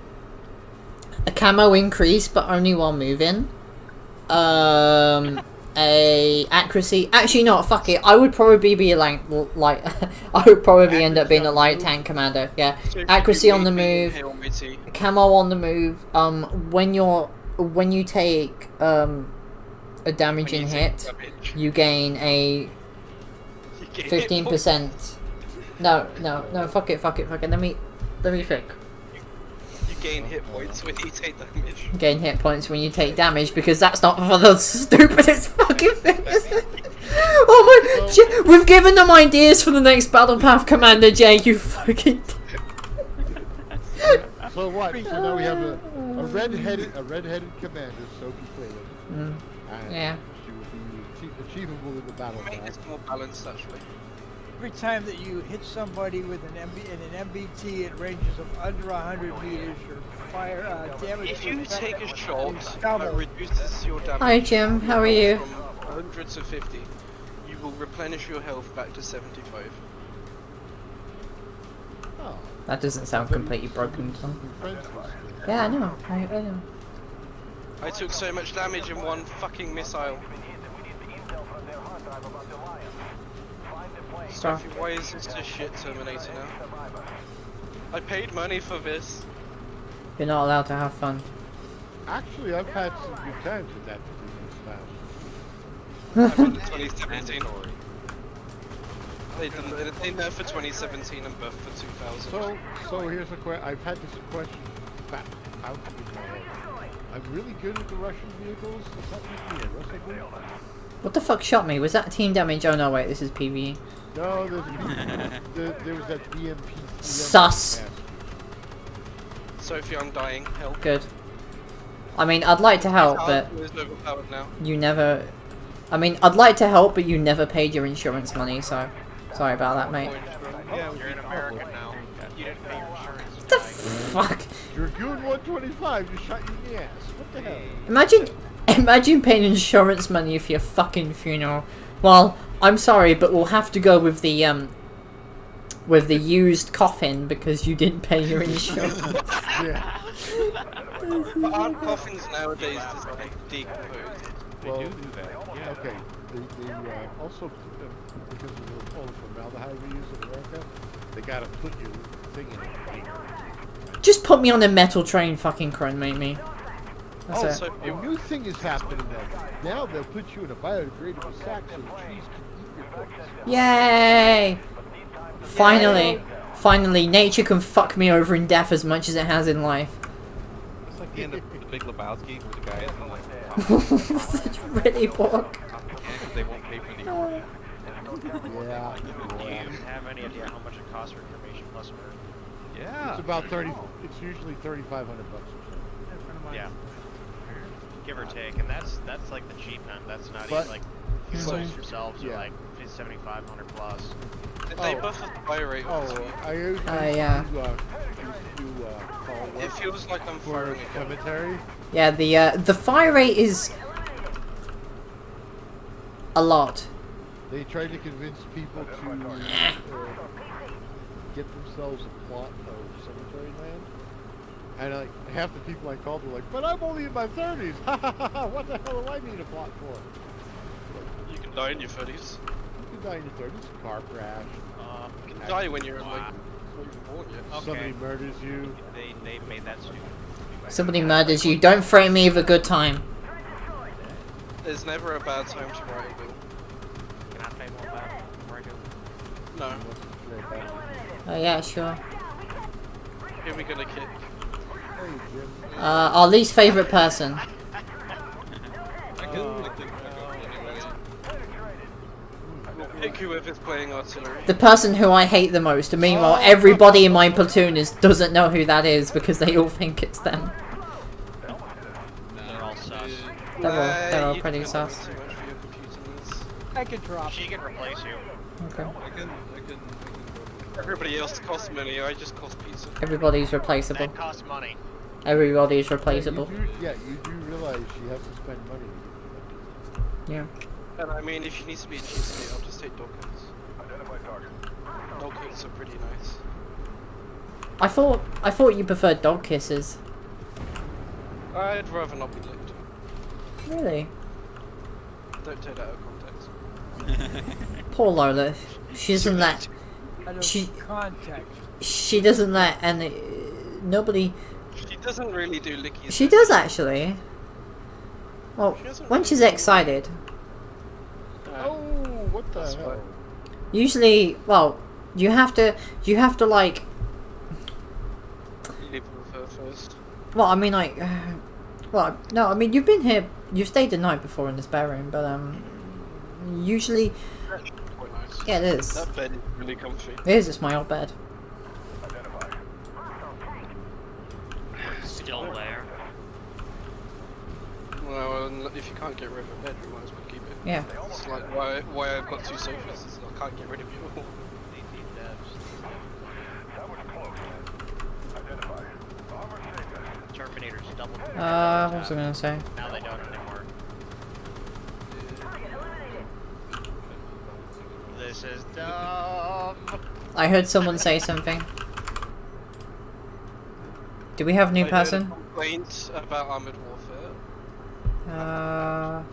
a camo increase, but only while moving. A accuracy. Actually, no. Fuck it. I would probably be like I would probably end up being a light tank commander. Yeah. Accuracy on the move. Camo on the move. When you take a damaging hit, you gain a 15%. No. Fuck it. Let me think. You gain hit points when you take damage. Gain hit points when you take damage because that's not for the stupidest fucking thing. Oh my! We've given them ideas for the next Battle Path Commander, Jay. You fucking. So what? So now we have a red-headed commander, Sophie Clayton. Yeah. She will be achievable in the battle. Make this more balanced, actually. Every time that you hit somebody with an MBT at ranges of under 100 meters, your fire damage. If you take a shot that reduces your damage. Hi Jim, how are you? From 100 to 50, you will replenish your health back to 75. Oh. That doesn't sound completely broken, Tom. Yeah, I know. I know. I took so much damage in one fucking missile. Sophie, why is this a shit Terminator now? I paid money for this. You're not allowed to have fun. Actually, I've had some good times with that particular I bought the 2017. They nerfed for 2017 and buffed for 2000. So here's a question. I've had this question back out in my head. I'm really good at the Russian vehicles. Does that make me a Russian vehicle? What the fuck shot me? Was that team damage? Oh no, wait, this is PvE. No, there was that BMP. Sus. Sophie, I'm dying. Help. Good. I mean, I'd like to help, but It's overpowered now. you never... I mean, I'd like to help, but you never paid your insurance money, so... Sorry about that, mate. Yeah, you're in America now. You didn't pay your insurance. What the fuck? Dragoon 125 just shot you in the ass. What the hell? Imagine paying insurance money for your fucking funeral. Well, I'm sorry, but we'll have to go with the used coffin because you didn't pay your insurance. Yeah. But aren't coffins nowadays just decomposed? Well, they do that. Yeah. Okay. Also, because of all the formaldehyde we use in America, they gotta put your thing in it. Just put me on a metal train, fucking cremate me. That's it. Also, A new thing is happening now they'll put you in a biodegradable sack so the trees can eat your books. Yay! Finally, nature can fuck me over in death as much as it has in life. It's like the end of The Big Lebowski, where the guy is in like... It's really book. Because they won't pay for the art. Yeah. Do you have any idea how much it costs for information plus murder? Yeah. It's about 30. It's usually $3,500 or so. Yeah. Give or take, and that's like the cheap end. That's not But- even like the souls yourselves are like 7,500 plus. Did they buff the fire rate? I used to yeah. call It feels like I'm for firing a gun. cemetery. Yeah, the fire rate is a lot. They tried to convince people to get themselves a plot of cemetery land. And like half the people I called were like, "But I'm only in my 30s. What the hell do I need a plot for?" You can die in your 30s. You can die in your 30s. Car crash. You can die when you're like not even born yet. Somebody murders you. They made that stupid. Somebody murders you. Don't frame me with a good time. There's never a bad time to write a will. Can I pay more back before I do? No. Oh yeah, sure. Who are we gonna kick? Our least favorite person. We'll pick whoever's playing artillery. The person who I hate the most. And meanwhile, everybody in my platoon doesn't know who that is because they all think it's them. They're all sus. They're all You pretty don't sus. want too much for your computer needs. I can drop. She can replace you. Okay. Everybody else costs money, I just cost pizza. Everybody's replaceable. That costs money. Everybody's replaceable. You do realize you have to spend money. Yeah. And I mean, if she needs to be a cheapskate, I'll just take dog kits. Dog kits are pretty nice. I thought you preferred dog kisses. I'd rather not be licked. Really? Don't take that out of context. Poor Lola. She doesn't let. Out of She. context. She doesn't let any. Nobody. She doesn't really do lickies. She does actually. Well, when she's excited. Oh, what the hell? Usually, well, you have to like. Live with her first. Well, I mean, like, well, no, I mean, you've been here, you've stayed the night before in the spare room, but usually, Quite nice. yeah, it is. That bed is really comfy. It is. It's my old bed. Still there. Well, if you can't get rid of a bed, you might as well keep it. Yeah. It's like why I've got two sofas, is I can't get rid of you all. Terminators double. What was I gonna say? Now they don't anymore. This is dumb. I heard someone say something. Do we have a new I person? heard a complaint about armored warfare.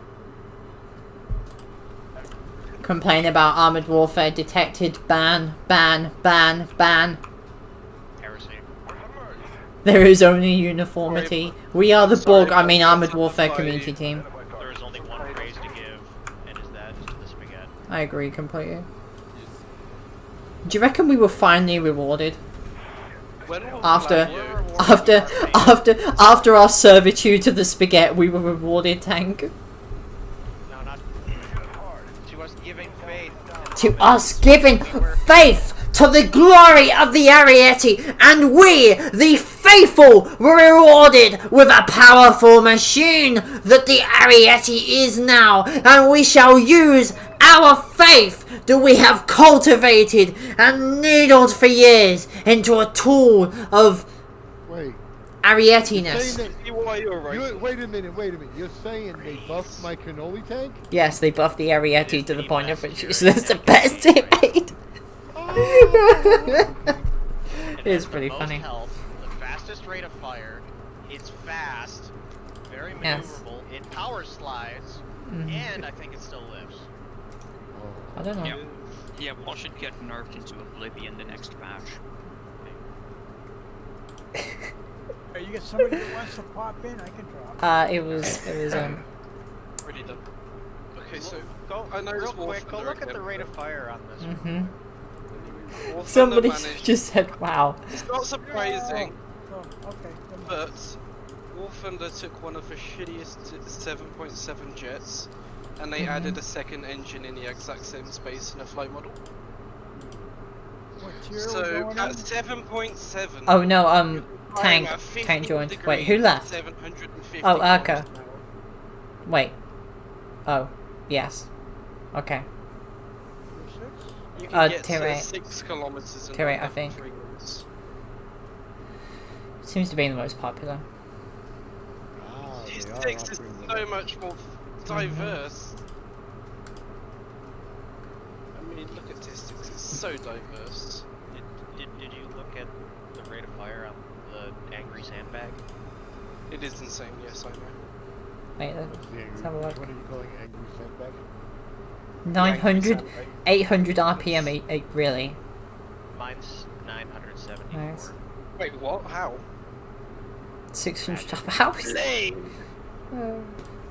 Complain about armored warfare detected. Ban, ban, ban, ban. Heresy. There is only uniformity. We are the Sorry, Borg, I mean armored but- warfare Sorry. community team. There is only one praise to give, and is that to the spaghetti. I agree completely. Do you reckon we were finally rewarded? When will After, Flavio- after our servitude to the spaghetti, we were rewarded, Tank. No, not to us giving faith. To us giving faith to the glory of the Ariete, and we, the faithful, were rewarded with a powerful machine that the Ariete is now, and we shall use our faith that we have cultivated and needled for years into a tool of Wait. Ariete-ness. Saying that- wait a minute. You're saying they buffed my cannoli tank? Yes, they buffed the Ariete to the point of which it's the best it made. It's pretty Most funny. Health, the fastest rate of fire. It's fast, very Yes. maneuverable. It power slides, Mhm. and I think it still lives. I don't know. Yeah, Wall should get nerfed into oblivion the next patch. Hey, you got somebody that wants to pop in? I can drop. It was Already done. Okay, so Go I know real it's War quick. Go Thunder look at the again, rate but- of fire on this. Mhm. War Thunder Somebody managed- just said, "Wow." It's not surprising, Oh, okay. but War Thunder took one of the shittiest 7.7 jets, and they added a second engine in the exact same space in a flight model. What tier are we So going at in? 7.7. Oh no, flying Tank at 50 joined. Wait, degrees who at left? 750 Oh, kilometers Urka. an hour. Wait. Oh, yes. Okay. You can get tier to 8. 6 kilometers in Tier 8, I like think. 3 minutes. Seems to be the most popular. Wow, Tier they are 6 is offering so much more diverse. I mean, look at Tier 6, it's so diverse. Did you look at the rate of fire on the angry sandbag? It is insane, yes, I know. Wait, let's have a look. What are you calling angry sandbag? 900, 800 RPM, really? Mine's 974. Nice. Wait, what? How? 600 hours. Lame!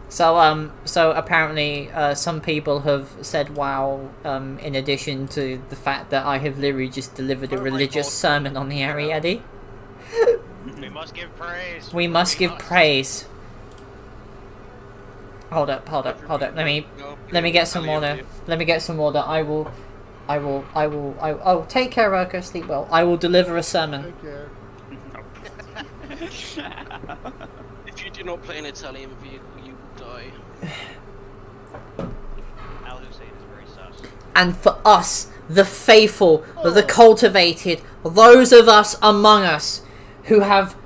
So apparently, some people have said wow, in addition to the fact that I have literally just delivered a religious sermon on the Ariete. We must give praise. We must give praise. Hold up. Let me get some water. Let me get some water. I will, oh, take care, Urka, sleep well. I will deliver a sermon. Take care. If you do not play an Italian vehicle, you will die. Al Hussein is very sus. And for us, the faithful, the cultivated, those of us among us who have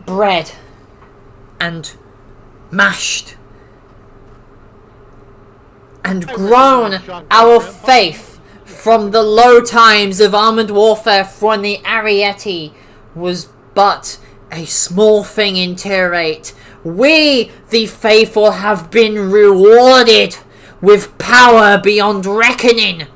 bred and mashed and grown our faith from the low times of armored warfare when the Ariete was but a small thing in tier 8. We, the faithful, have been rewarded with power beyond reckoning.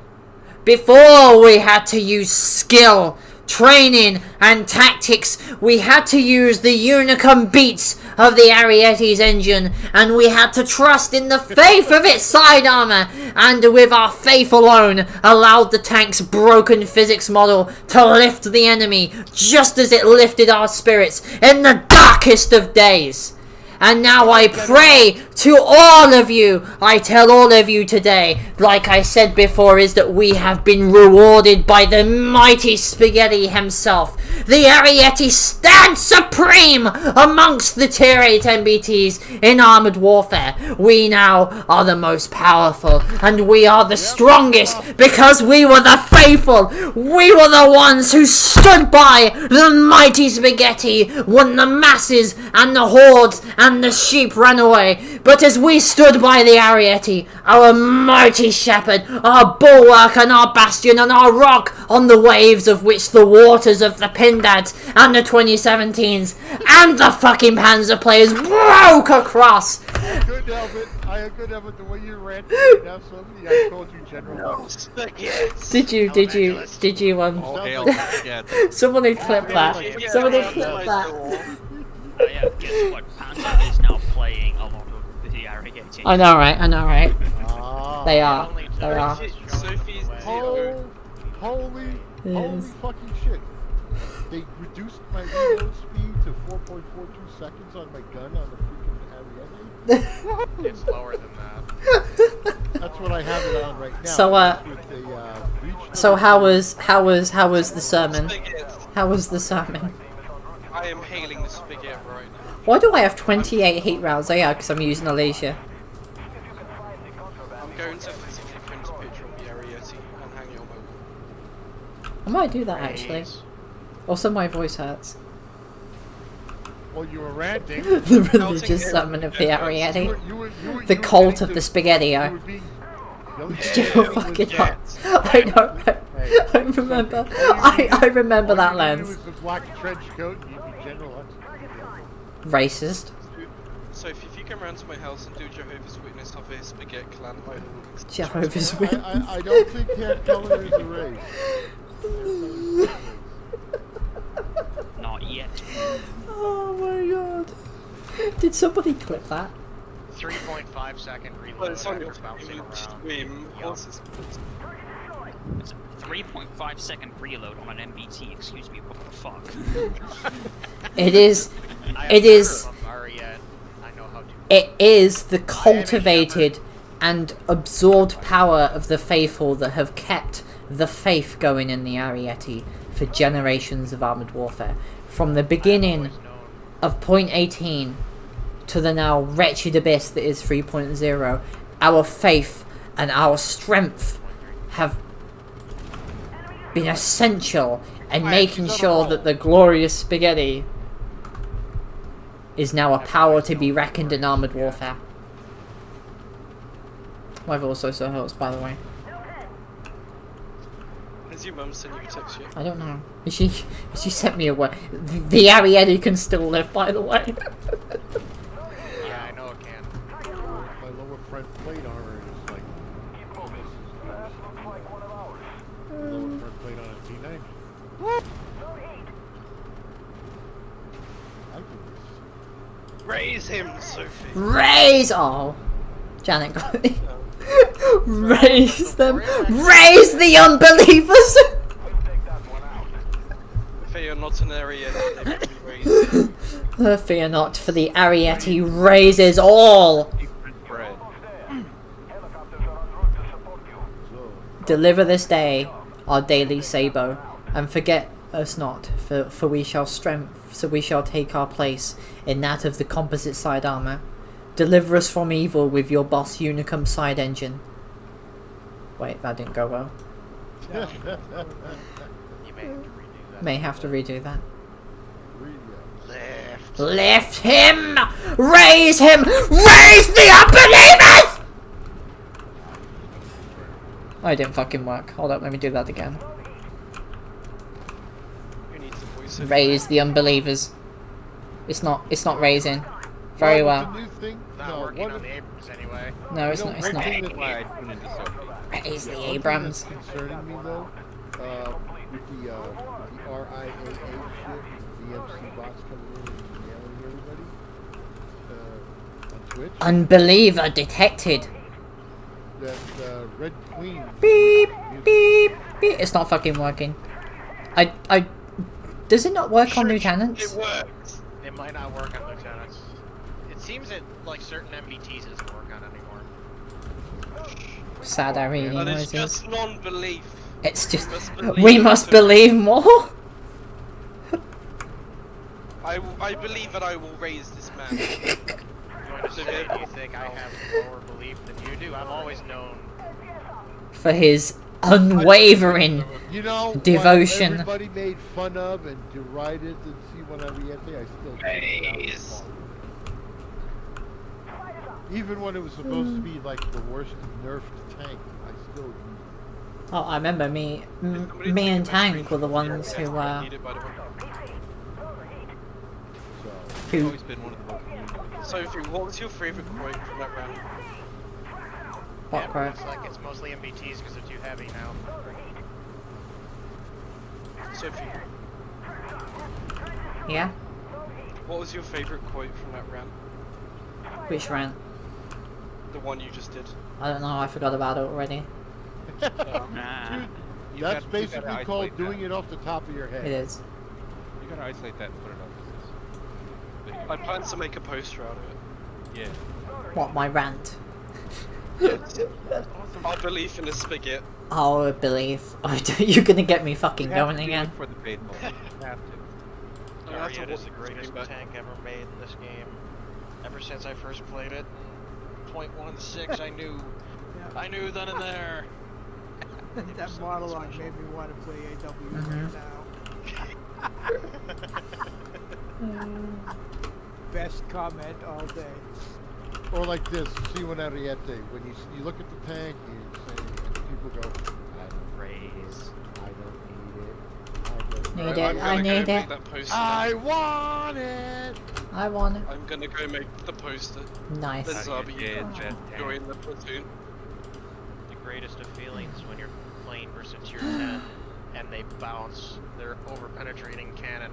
Before we had to use skill, training and tactics, we had to use the unicum beats of the Ariete's engine, and we had to trust in the faith of its side armor, and with our faith alone allowed the tank's broken physics model to lift the enemy just as it lifted our spirits in the darkest of days. And now I pray to all of you, I tell all of you today, like I said before, is that we have been rewarded by the mighty Spaghetti himself. The Ariete stands supreme amongst the tier 8 MBTs in armored warfare. We now are the most powerful, and we are the strongest because we were the faithful. We were the ones who stood by the mighty Spaghetti when the masses and the hordes and the sheep ran away. But as we stood by the Ariete, our mighty shepherd, our bulwark and our bastion and our rock, on the waves of which the waters of the Pindads and the 2017s and the fucking Panzer players broke across, couldn't help it. I couldn't help it. The way you ran right now, somebody, I told you General. No, spaghetti. Did you All hail spaghetti. Somebody clip that. Somebody clip that. Yeah, guess what? Panda is now playing a lot of the arrogant. I know, right? I know, right? They are. Only They are. Sophie's Holy Yes. fucking shit. They reduced my reload speed to 4.42 seconds on my gun on the freaking Ariete. It's lower than that. That's what I have it on right now. So, With the, reach So how was the sermon? How was the sermon? I am hailing the spaghetti right now. Why do I have 28 heat rounds? Oh yeah, because I'm using Alicia. I'm going to physically print a picture of the Ariete and hang it on my wall. I might do that actually. Also, my voice hurts. Well, you were ranting. The religious summon of the Ariete. The cult of the Spaghetti-O. You fucking up. I know. I remember. I remember that lens. The black trench coat, you'd be General. Racist. Sophie, if you come round to my house and do Jehovah's Witness of a spaghetti clan, I will. Jehovah's Witness. I don't think that color is a race. Not yet. Oh my god. Did somebody clip that? 3.5 second reload Well, it's on after your bouncing around. stream. Yup. It's a 3.5 second reload on an MBT. Excuse me, what the fuck? It is. I It have is. never done yet. I know how to. It is the cultivated and absorbed power of the faithful that have kept the faith going in the Ariete for generations of armored warfare. From the beginning of point 18 to the now wretched abyss that is 3.0, our faith and our strength have been essential in making sure that the glorious spaghetti is now a power to be reckoned in armored warfare. My voice also hurts, by the way. Has your mum sent you a text yet? I don't know. She sent me away. The Ariete can still live, by the way. Yeah, I know it can. My lower front plate armor is like almost as lower front plate on a T90. I think Raise him, Sophie. Raise! Oh. Janet got it. Raise them. Raise the unbelievers! Fear not an Ariete, they will be raised. Fear not, for the Ariete raises all. Bread. Deliver this day our daily sabo, and forget us not, for we shall strength, so we shall take our place in that of the composite side armor. Deliver us from evil with your boss Unicum side engine. Wait, that didn't go well. You may have to redo that. May have to redo that. Lift him! Raise him! Raise the unbelievers! Oh, it didn't fucking work. Hold up, let me do that again. Who needs the voice of Raise the unbelievers. It's not raising. Very well. Not working on the Abrams anyway. No, it's not. It's not. Why I tune into Sophie. Raise the Abrams. concerning me though, with the RIAA shit, VMC bots coming in and yelling at everybody on Twitch. Unbeliever detected. That Red Queen. Beep, beep, beep. It's not fucking working. Does it not work on lieutenants? It works. It might not work on lieutenants. It seems that like certain MBTs doesn't work on anymore. Sad Iranian And it's noises. just non-belief. It's just. believe We it must to- believe more? I believe that I will raise this man. I'm going to say, do you think I have lower belief than you do? I've always known. For his unwavering You know, devotion. What everybody made fun of and derided and see when I Ariete, I still think that was fun. Even when it was supposed to be like the worst nerfed tank, I still used it. Oh, I remember me and Tank were the ones who Need it, by the way. It's always been one of the most community. Sophie, what was your favourite quote from that round? What quote? It's like it's mostly MBTs because they're too heavy now. Sophie, Yeah? what was your favourite quote from that round? Which round? The one you just did. I don't know, I forgot about it already. Nah. That's You gotta basically isolate called doing that. it off the top of your head. It is. You gotta isolate that and put it up as this video. I plan to make a poster out of it. Yeah. What, my rant? Our belief in the spigot. Oh, I believe. You're gonna get me fucking You have going to do again. it for the faithful. You have to. I have to Arietta is watch the greatest this game back. tank ever made in this game. Ever since I first played it, 0.16, I knew then and there. That monologue made me want to play AW right now. Best comment all day. Or like this, see when Ariete, when you look at the tank, you say, people go, I don't Raise. need it. I need it. I want it. I want it. I'm gonna go make the poster. Nice. Let's Zabi Jeff, join the platoon. The greatest of feelings when you're playing versus tier 10 and they bounce their over-penetrating cannon.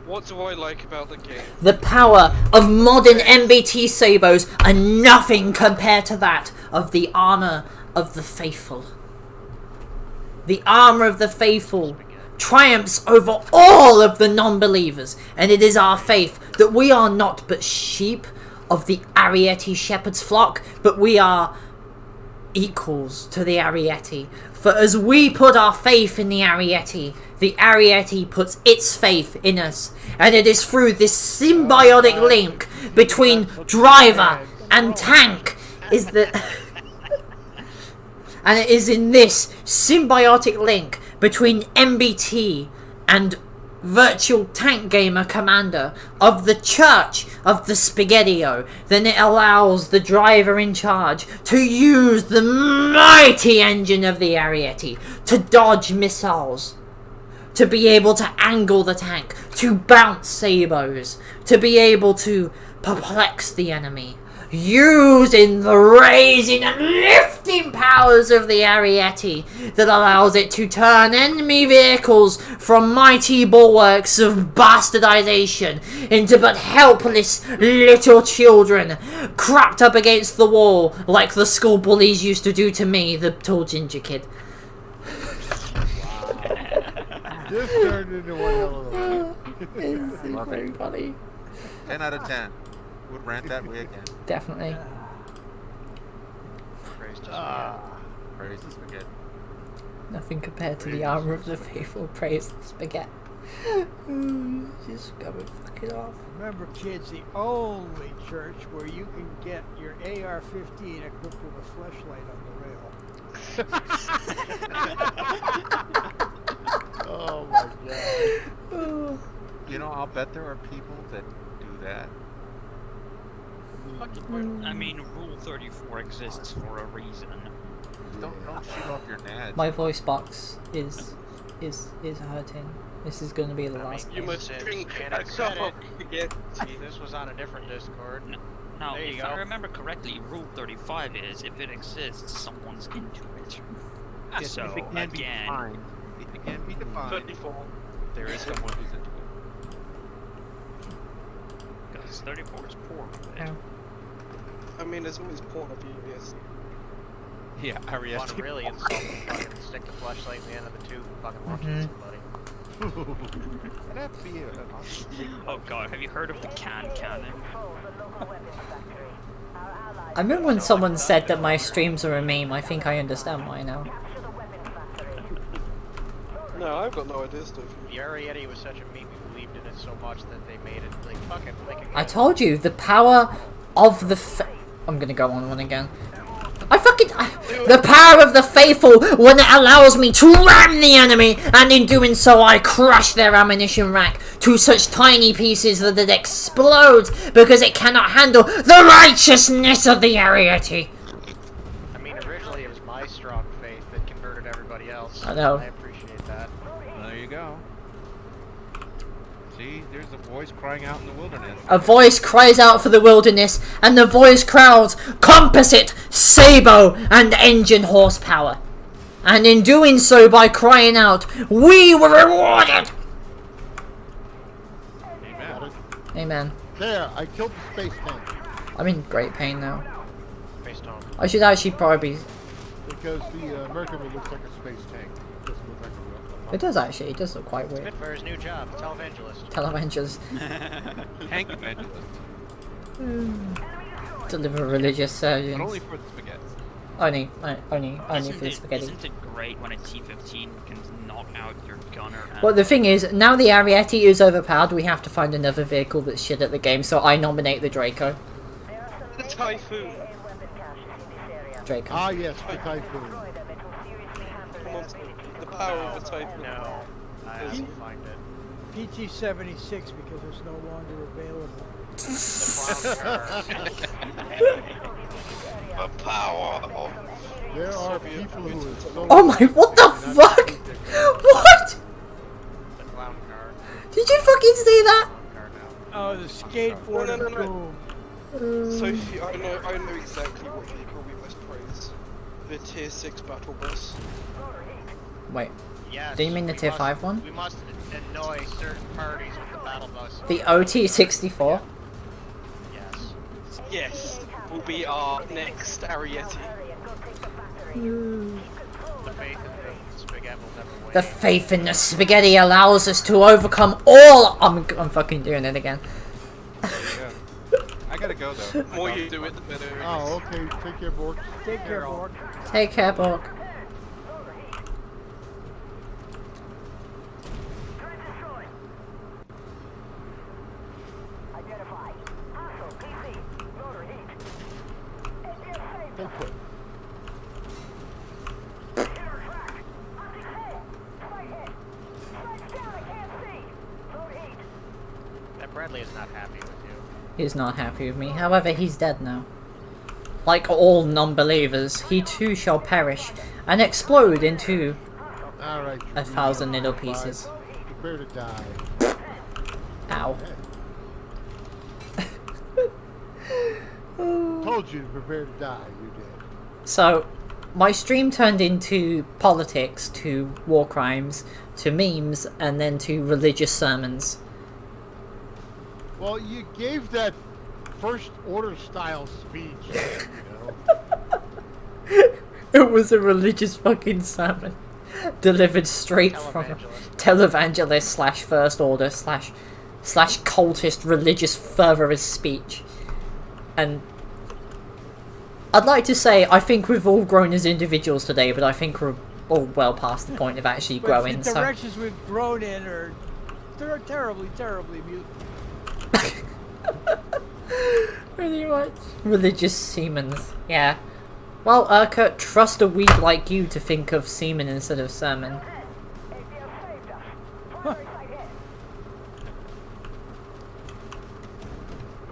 What do I like about the game? The power of modern MBT sabos are nothing compared to that of the armor of the faithful. The armor of the faithful triumphs over all of the non-believers, and it is our faith that we are not but sheep of the Ariete shepherd's flock, but we are equals to the Ariete. For as we put our faith in the Ariete puts its faith in us, and it is through this symbiotic link between driver and tank is that and it is in this symbiotic link between MBT and virtual tank gamer commander of the Church of the Spaghettio, then it allows the driver in charge to use the mighty engine of the Ariete to dodge missiles, to be able to angle the tank, to bounce sabos, to be able to perplex the enemy, using the raising and lifting powers of the Ariete that allows it to turn enemy vehicles from mighty bulwarks of bastardization into but helpless little children crapped up against the wall like the school bullies used to do to me, the tall ginger kid. This turned into one hell of a It's very funny. 10 out of 10. Would rant that way again. Definitely. Praise to spaghetti. Praise the spaghetti. Nothing compared to the armor of the faithful. Praise the spaghetti. Just go and fuck it off. Remember, kids, the only church where you can get your AR-15 equipped with a flashlight on the rail. Oh my god. You know, I'll bet there are people that do that. I mean, Rule 34 exists for a reason. Don't shoot off your nads. My voice box is hurting. This is going to be the last. You must drink and a cup of spaghetti. See, this was on a different Discord. Now, There you if go. I remember correctly, Rule 35 is if it exists, someone's into it. Yes, So, if it can be again, defined, if it can be defined, 34. there is someone who's into it. because 34 is poor. Yeah. I mean, there's always porn obvious. Yeah, Want Ariete. to really insult them, fucking stick the flashlight in the end of the tube and fucking launch it at somebody. That'd have to be an awesome thing. Oh god, have you heard of the can cannon? I remember when someone said that my streams are a meme. I think I understand why now. No, I've got no idea, Steve. The Ariete was such a meme, we believed in it so much that they made it, like, fuck it, make it I go. told you, the power of the I'm gonna go on one again. The power of the faithful when it allows me to ram the enemy, and in doing so I crush their ammunition rack to such tiny pieces that it explodes because it cannot handle the righteousness of the Ariete. I mean, originally it was my strong faith that converted everybody else. I know. I appreciate that. There you go. See, there's a voice crying out in the wilderness. A voice cries out for the wilderness, and the voice crowds composite, sabo, and engine horsepower. And in doing so, by crying out, we were rewarded! Got it. Amen. There, I killed the space tank. I'm in great pain now. Based on. I should actually probably... Because the American one looks like a space tank. It doesn't look like a real... It does actually, it does look quite weird. Spitfire's new job, televangelist. Televangelist. Tank evangelist. Deliver religious surgeons. But only for the spaghetti. Only Isn't for the it- spaghetti. Isn't it great when a T-15 can knock out your gunner? And Well, the thing is, now the Ariete is overpowered, we have to find another vehicle that's shit at the game, so I nominate the Draco. The Typhoon. Draco. Ah, yes, the Typhoon. Come on, the power of the Typhoon. No, I will find it. PT-76 because it's no longer available. The power of There are people who are so... Oh my, what the fuck? What? The clown car. Did you fucking see that? Oh, the skateboard No, no, of no, no. doom. Sophie, I know exactly what vehicle we must praise. The Tier 6 battle bus. Wait, Yes. do you mean the we Tier must- 5 one? We must annoy certain parties with the battle bus. The OT-64? Yes. Yes, will be our next Ariete. The faith in the spaghetti will never win. The faith in the spaghetti allows us to overcome all... I'm fucking doing it again. Yeah. I gotta go though. The more you do it, the better. Oh, okay, take care, Bork. Take care, Bork. Take care, Bork. Take care. That Bradley is not happy with you. He's not happy with me. However, he's dead now. Like all non-believers, he too shall perish and explode into Alright. 1,000 little pieces. Prepare to die. Ow. Told you to prepare to die, you did. So, my stream turned into politics, to war crimes, to memes, and then to religious sermons. Well, you gave that first order style speech, you know. It was a religious fucking sermon. Delivered straight from a televangelist slash first order slash cultist religious fervorous speech. And I'd like to say I think we've all grown as individuals today, but I think we're all well past the point of actually growing. The So directions we've grown in are terribly, terribly mutant. pretty much religious semens. Yeah. Well, Urquhart, trust a weeb like you to think of semen instead of sermon.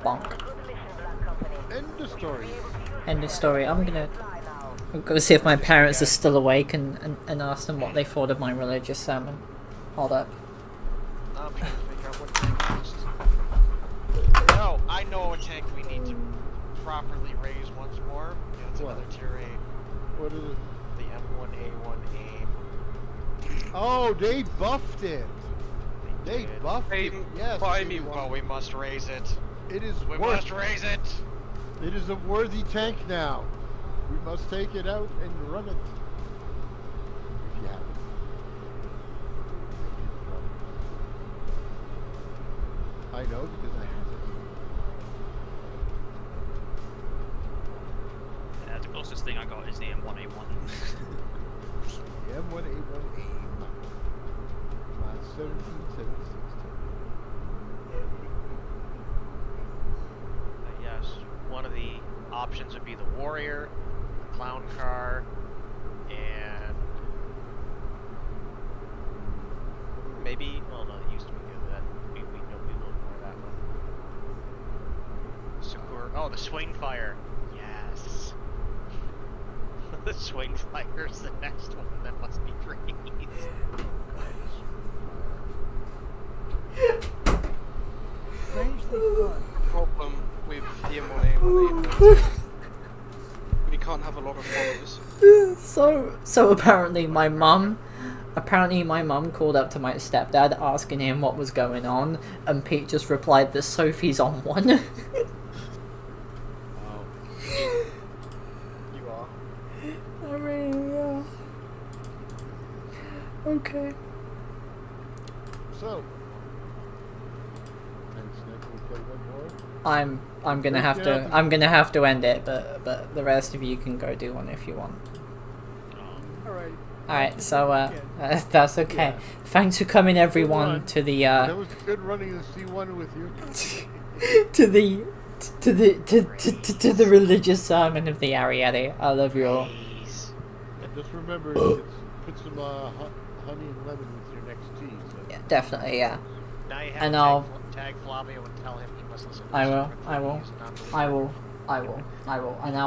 Bonk. End of story. End of story. I'm gonna see if my parents are still awake and ask them what they thought of my religious sermon. Hold up. I'm trying to figure out what tank next. No, I know what tank we need to properly raise once more. Yeah, it's another tier 8. What is it? The M1A1 AIM. Oh, they buffed it. They did. buffed it. Yes. Buy it me is- one. Well, we must raise it. It is We worth. must raise it. It is a worthy tank now. We must take it out and run it. If you have it. I know because I have it. the closest thing I got is the M1A1. The M1A1 AIM. 1776. Yes, one of the options would be the Warrior, the Clown Car, and maybe. Well, no, it used to be good. That we know we will ignore that one. Sakura. Oh, the Swing Fire. Yes. The Swing Fire's the next one that must be raised. problem with the M1A1A. We can't have a lot of followers. So apparently my mum called up to my stepdad asking him what was going on, and Pete just replied that Sophie's on one. You are. I mean, yeah. Okay. So, thanks, Nick. We'll play one more. I'm gonna have to end it, but the rest of you can go do one if you want. Alright. Alright, so that's okay. Yeah. Thanks for coming, everyone, to the That was good running the C1 with you. to the religious sermon of the Ariete. I love you all. And just remember, put some honey and lemon with your next tea. So. Yeah, definitely, yeah. Now you have And to I'll. tag Flavio and tell him he must listen to I this will. record I will. because it's not I will. And I'll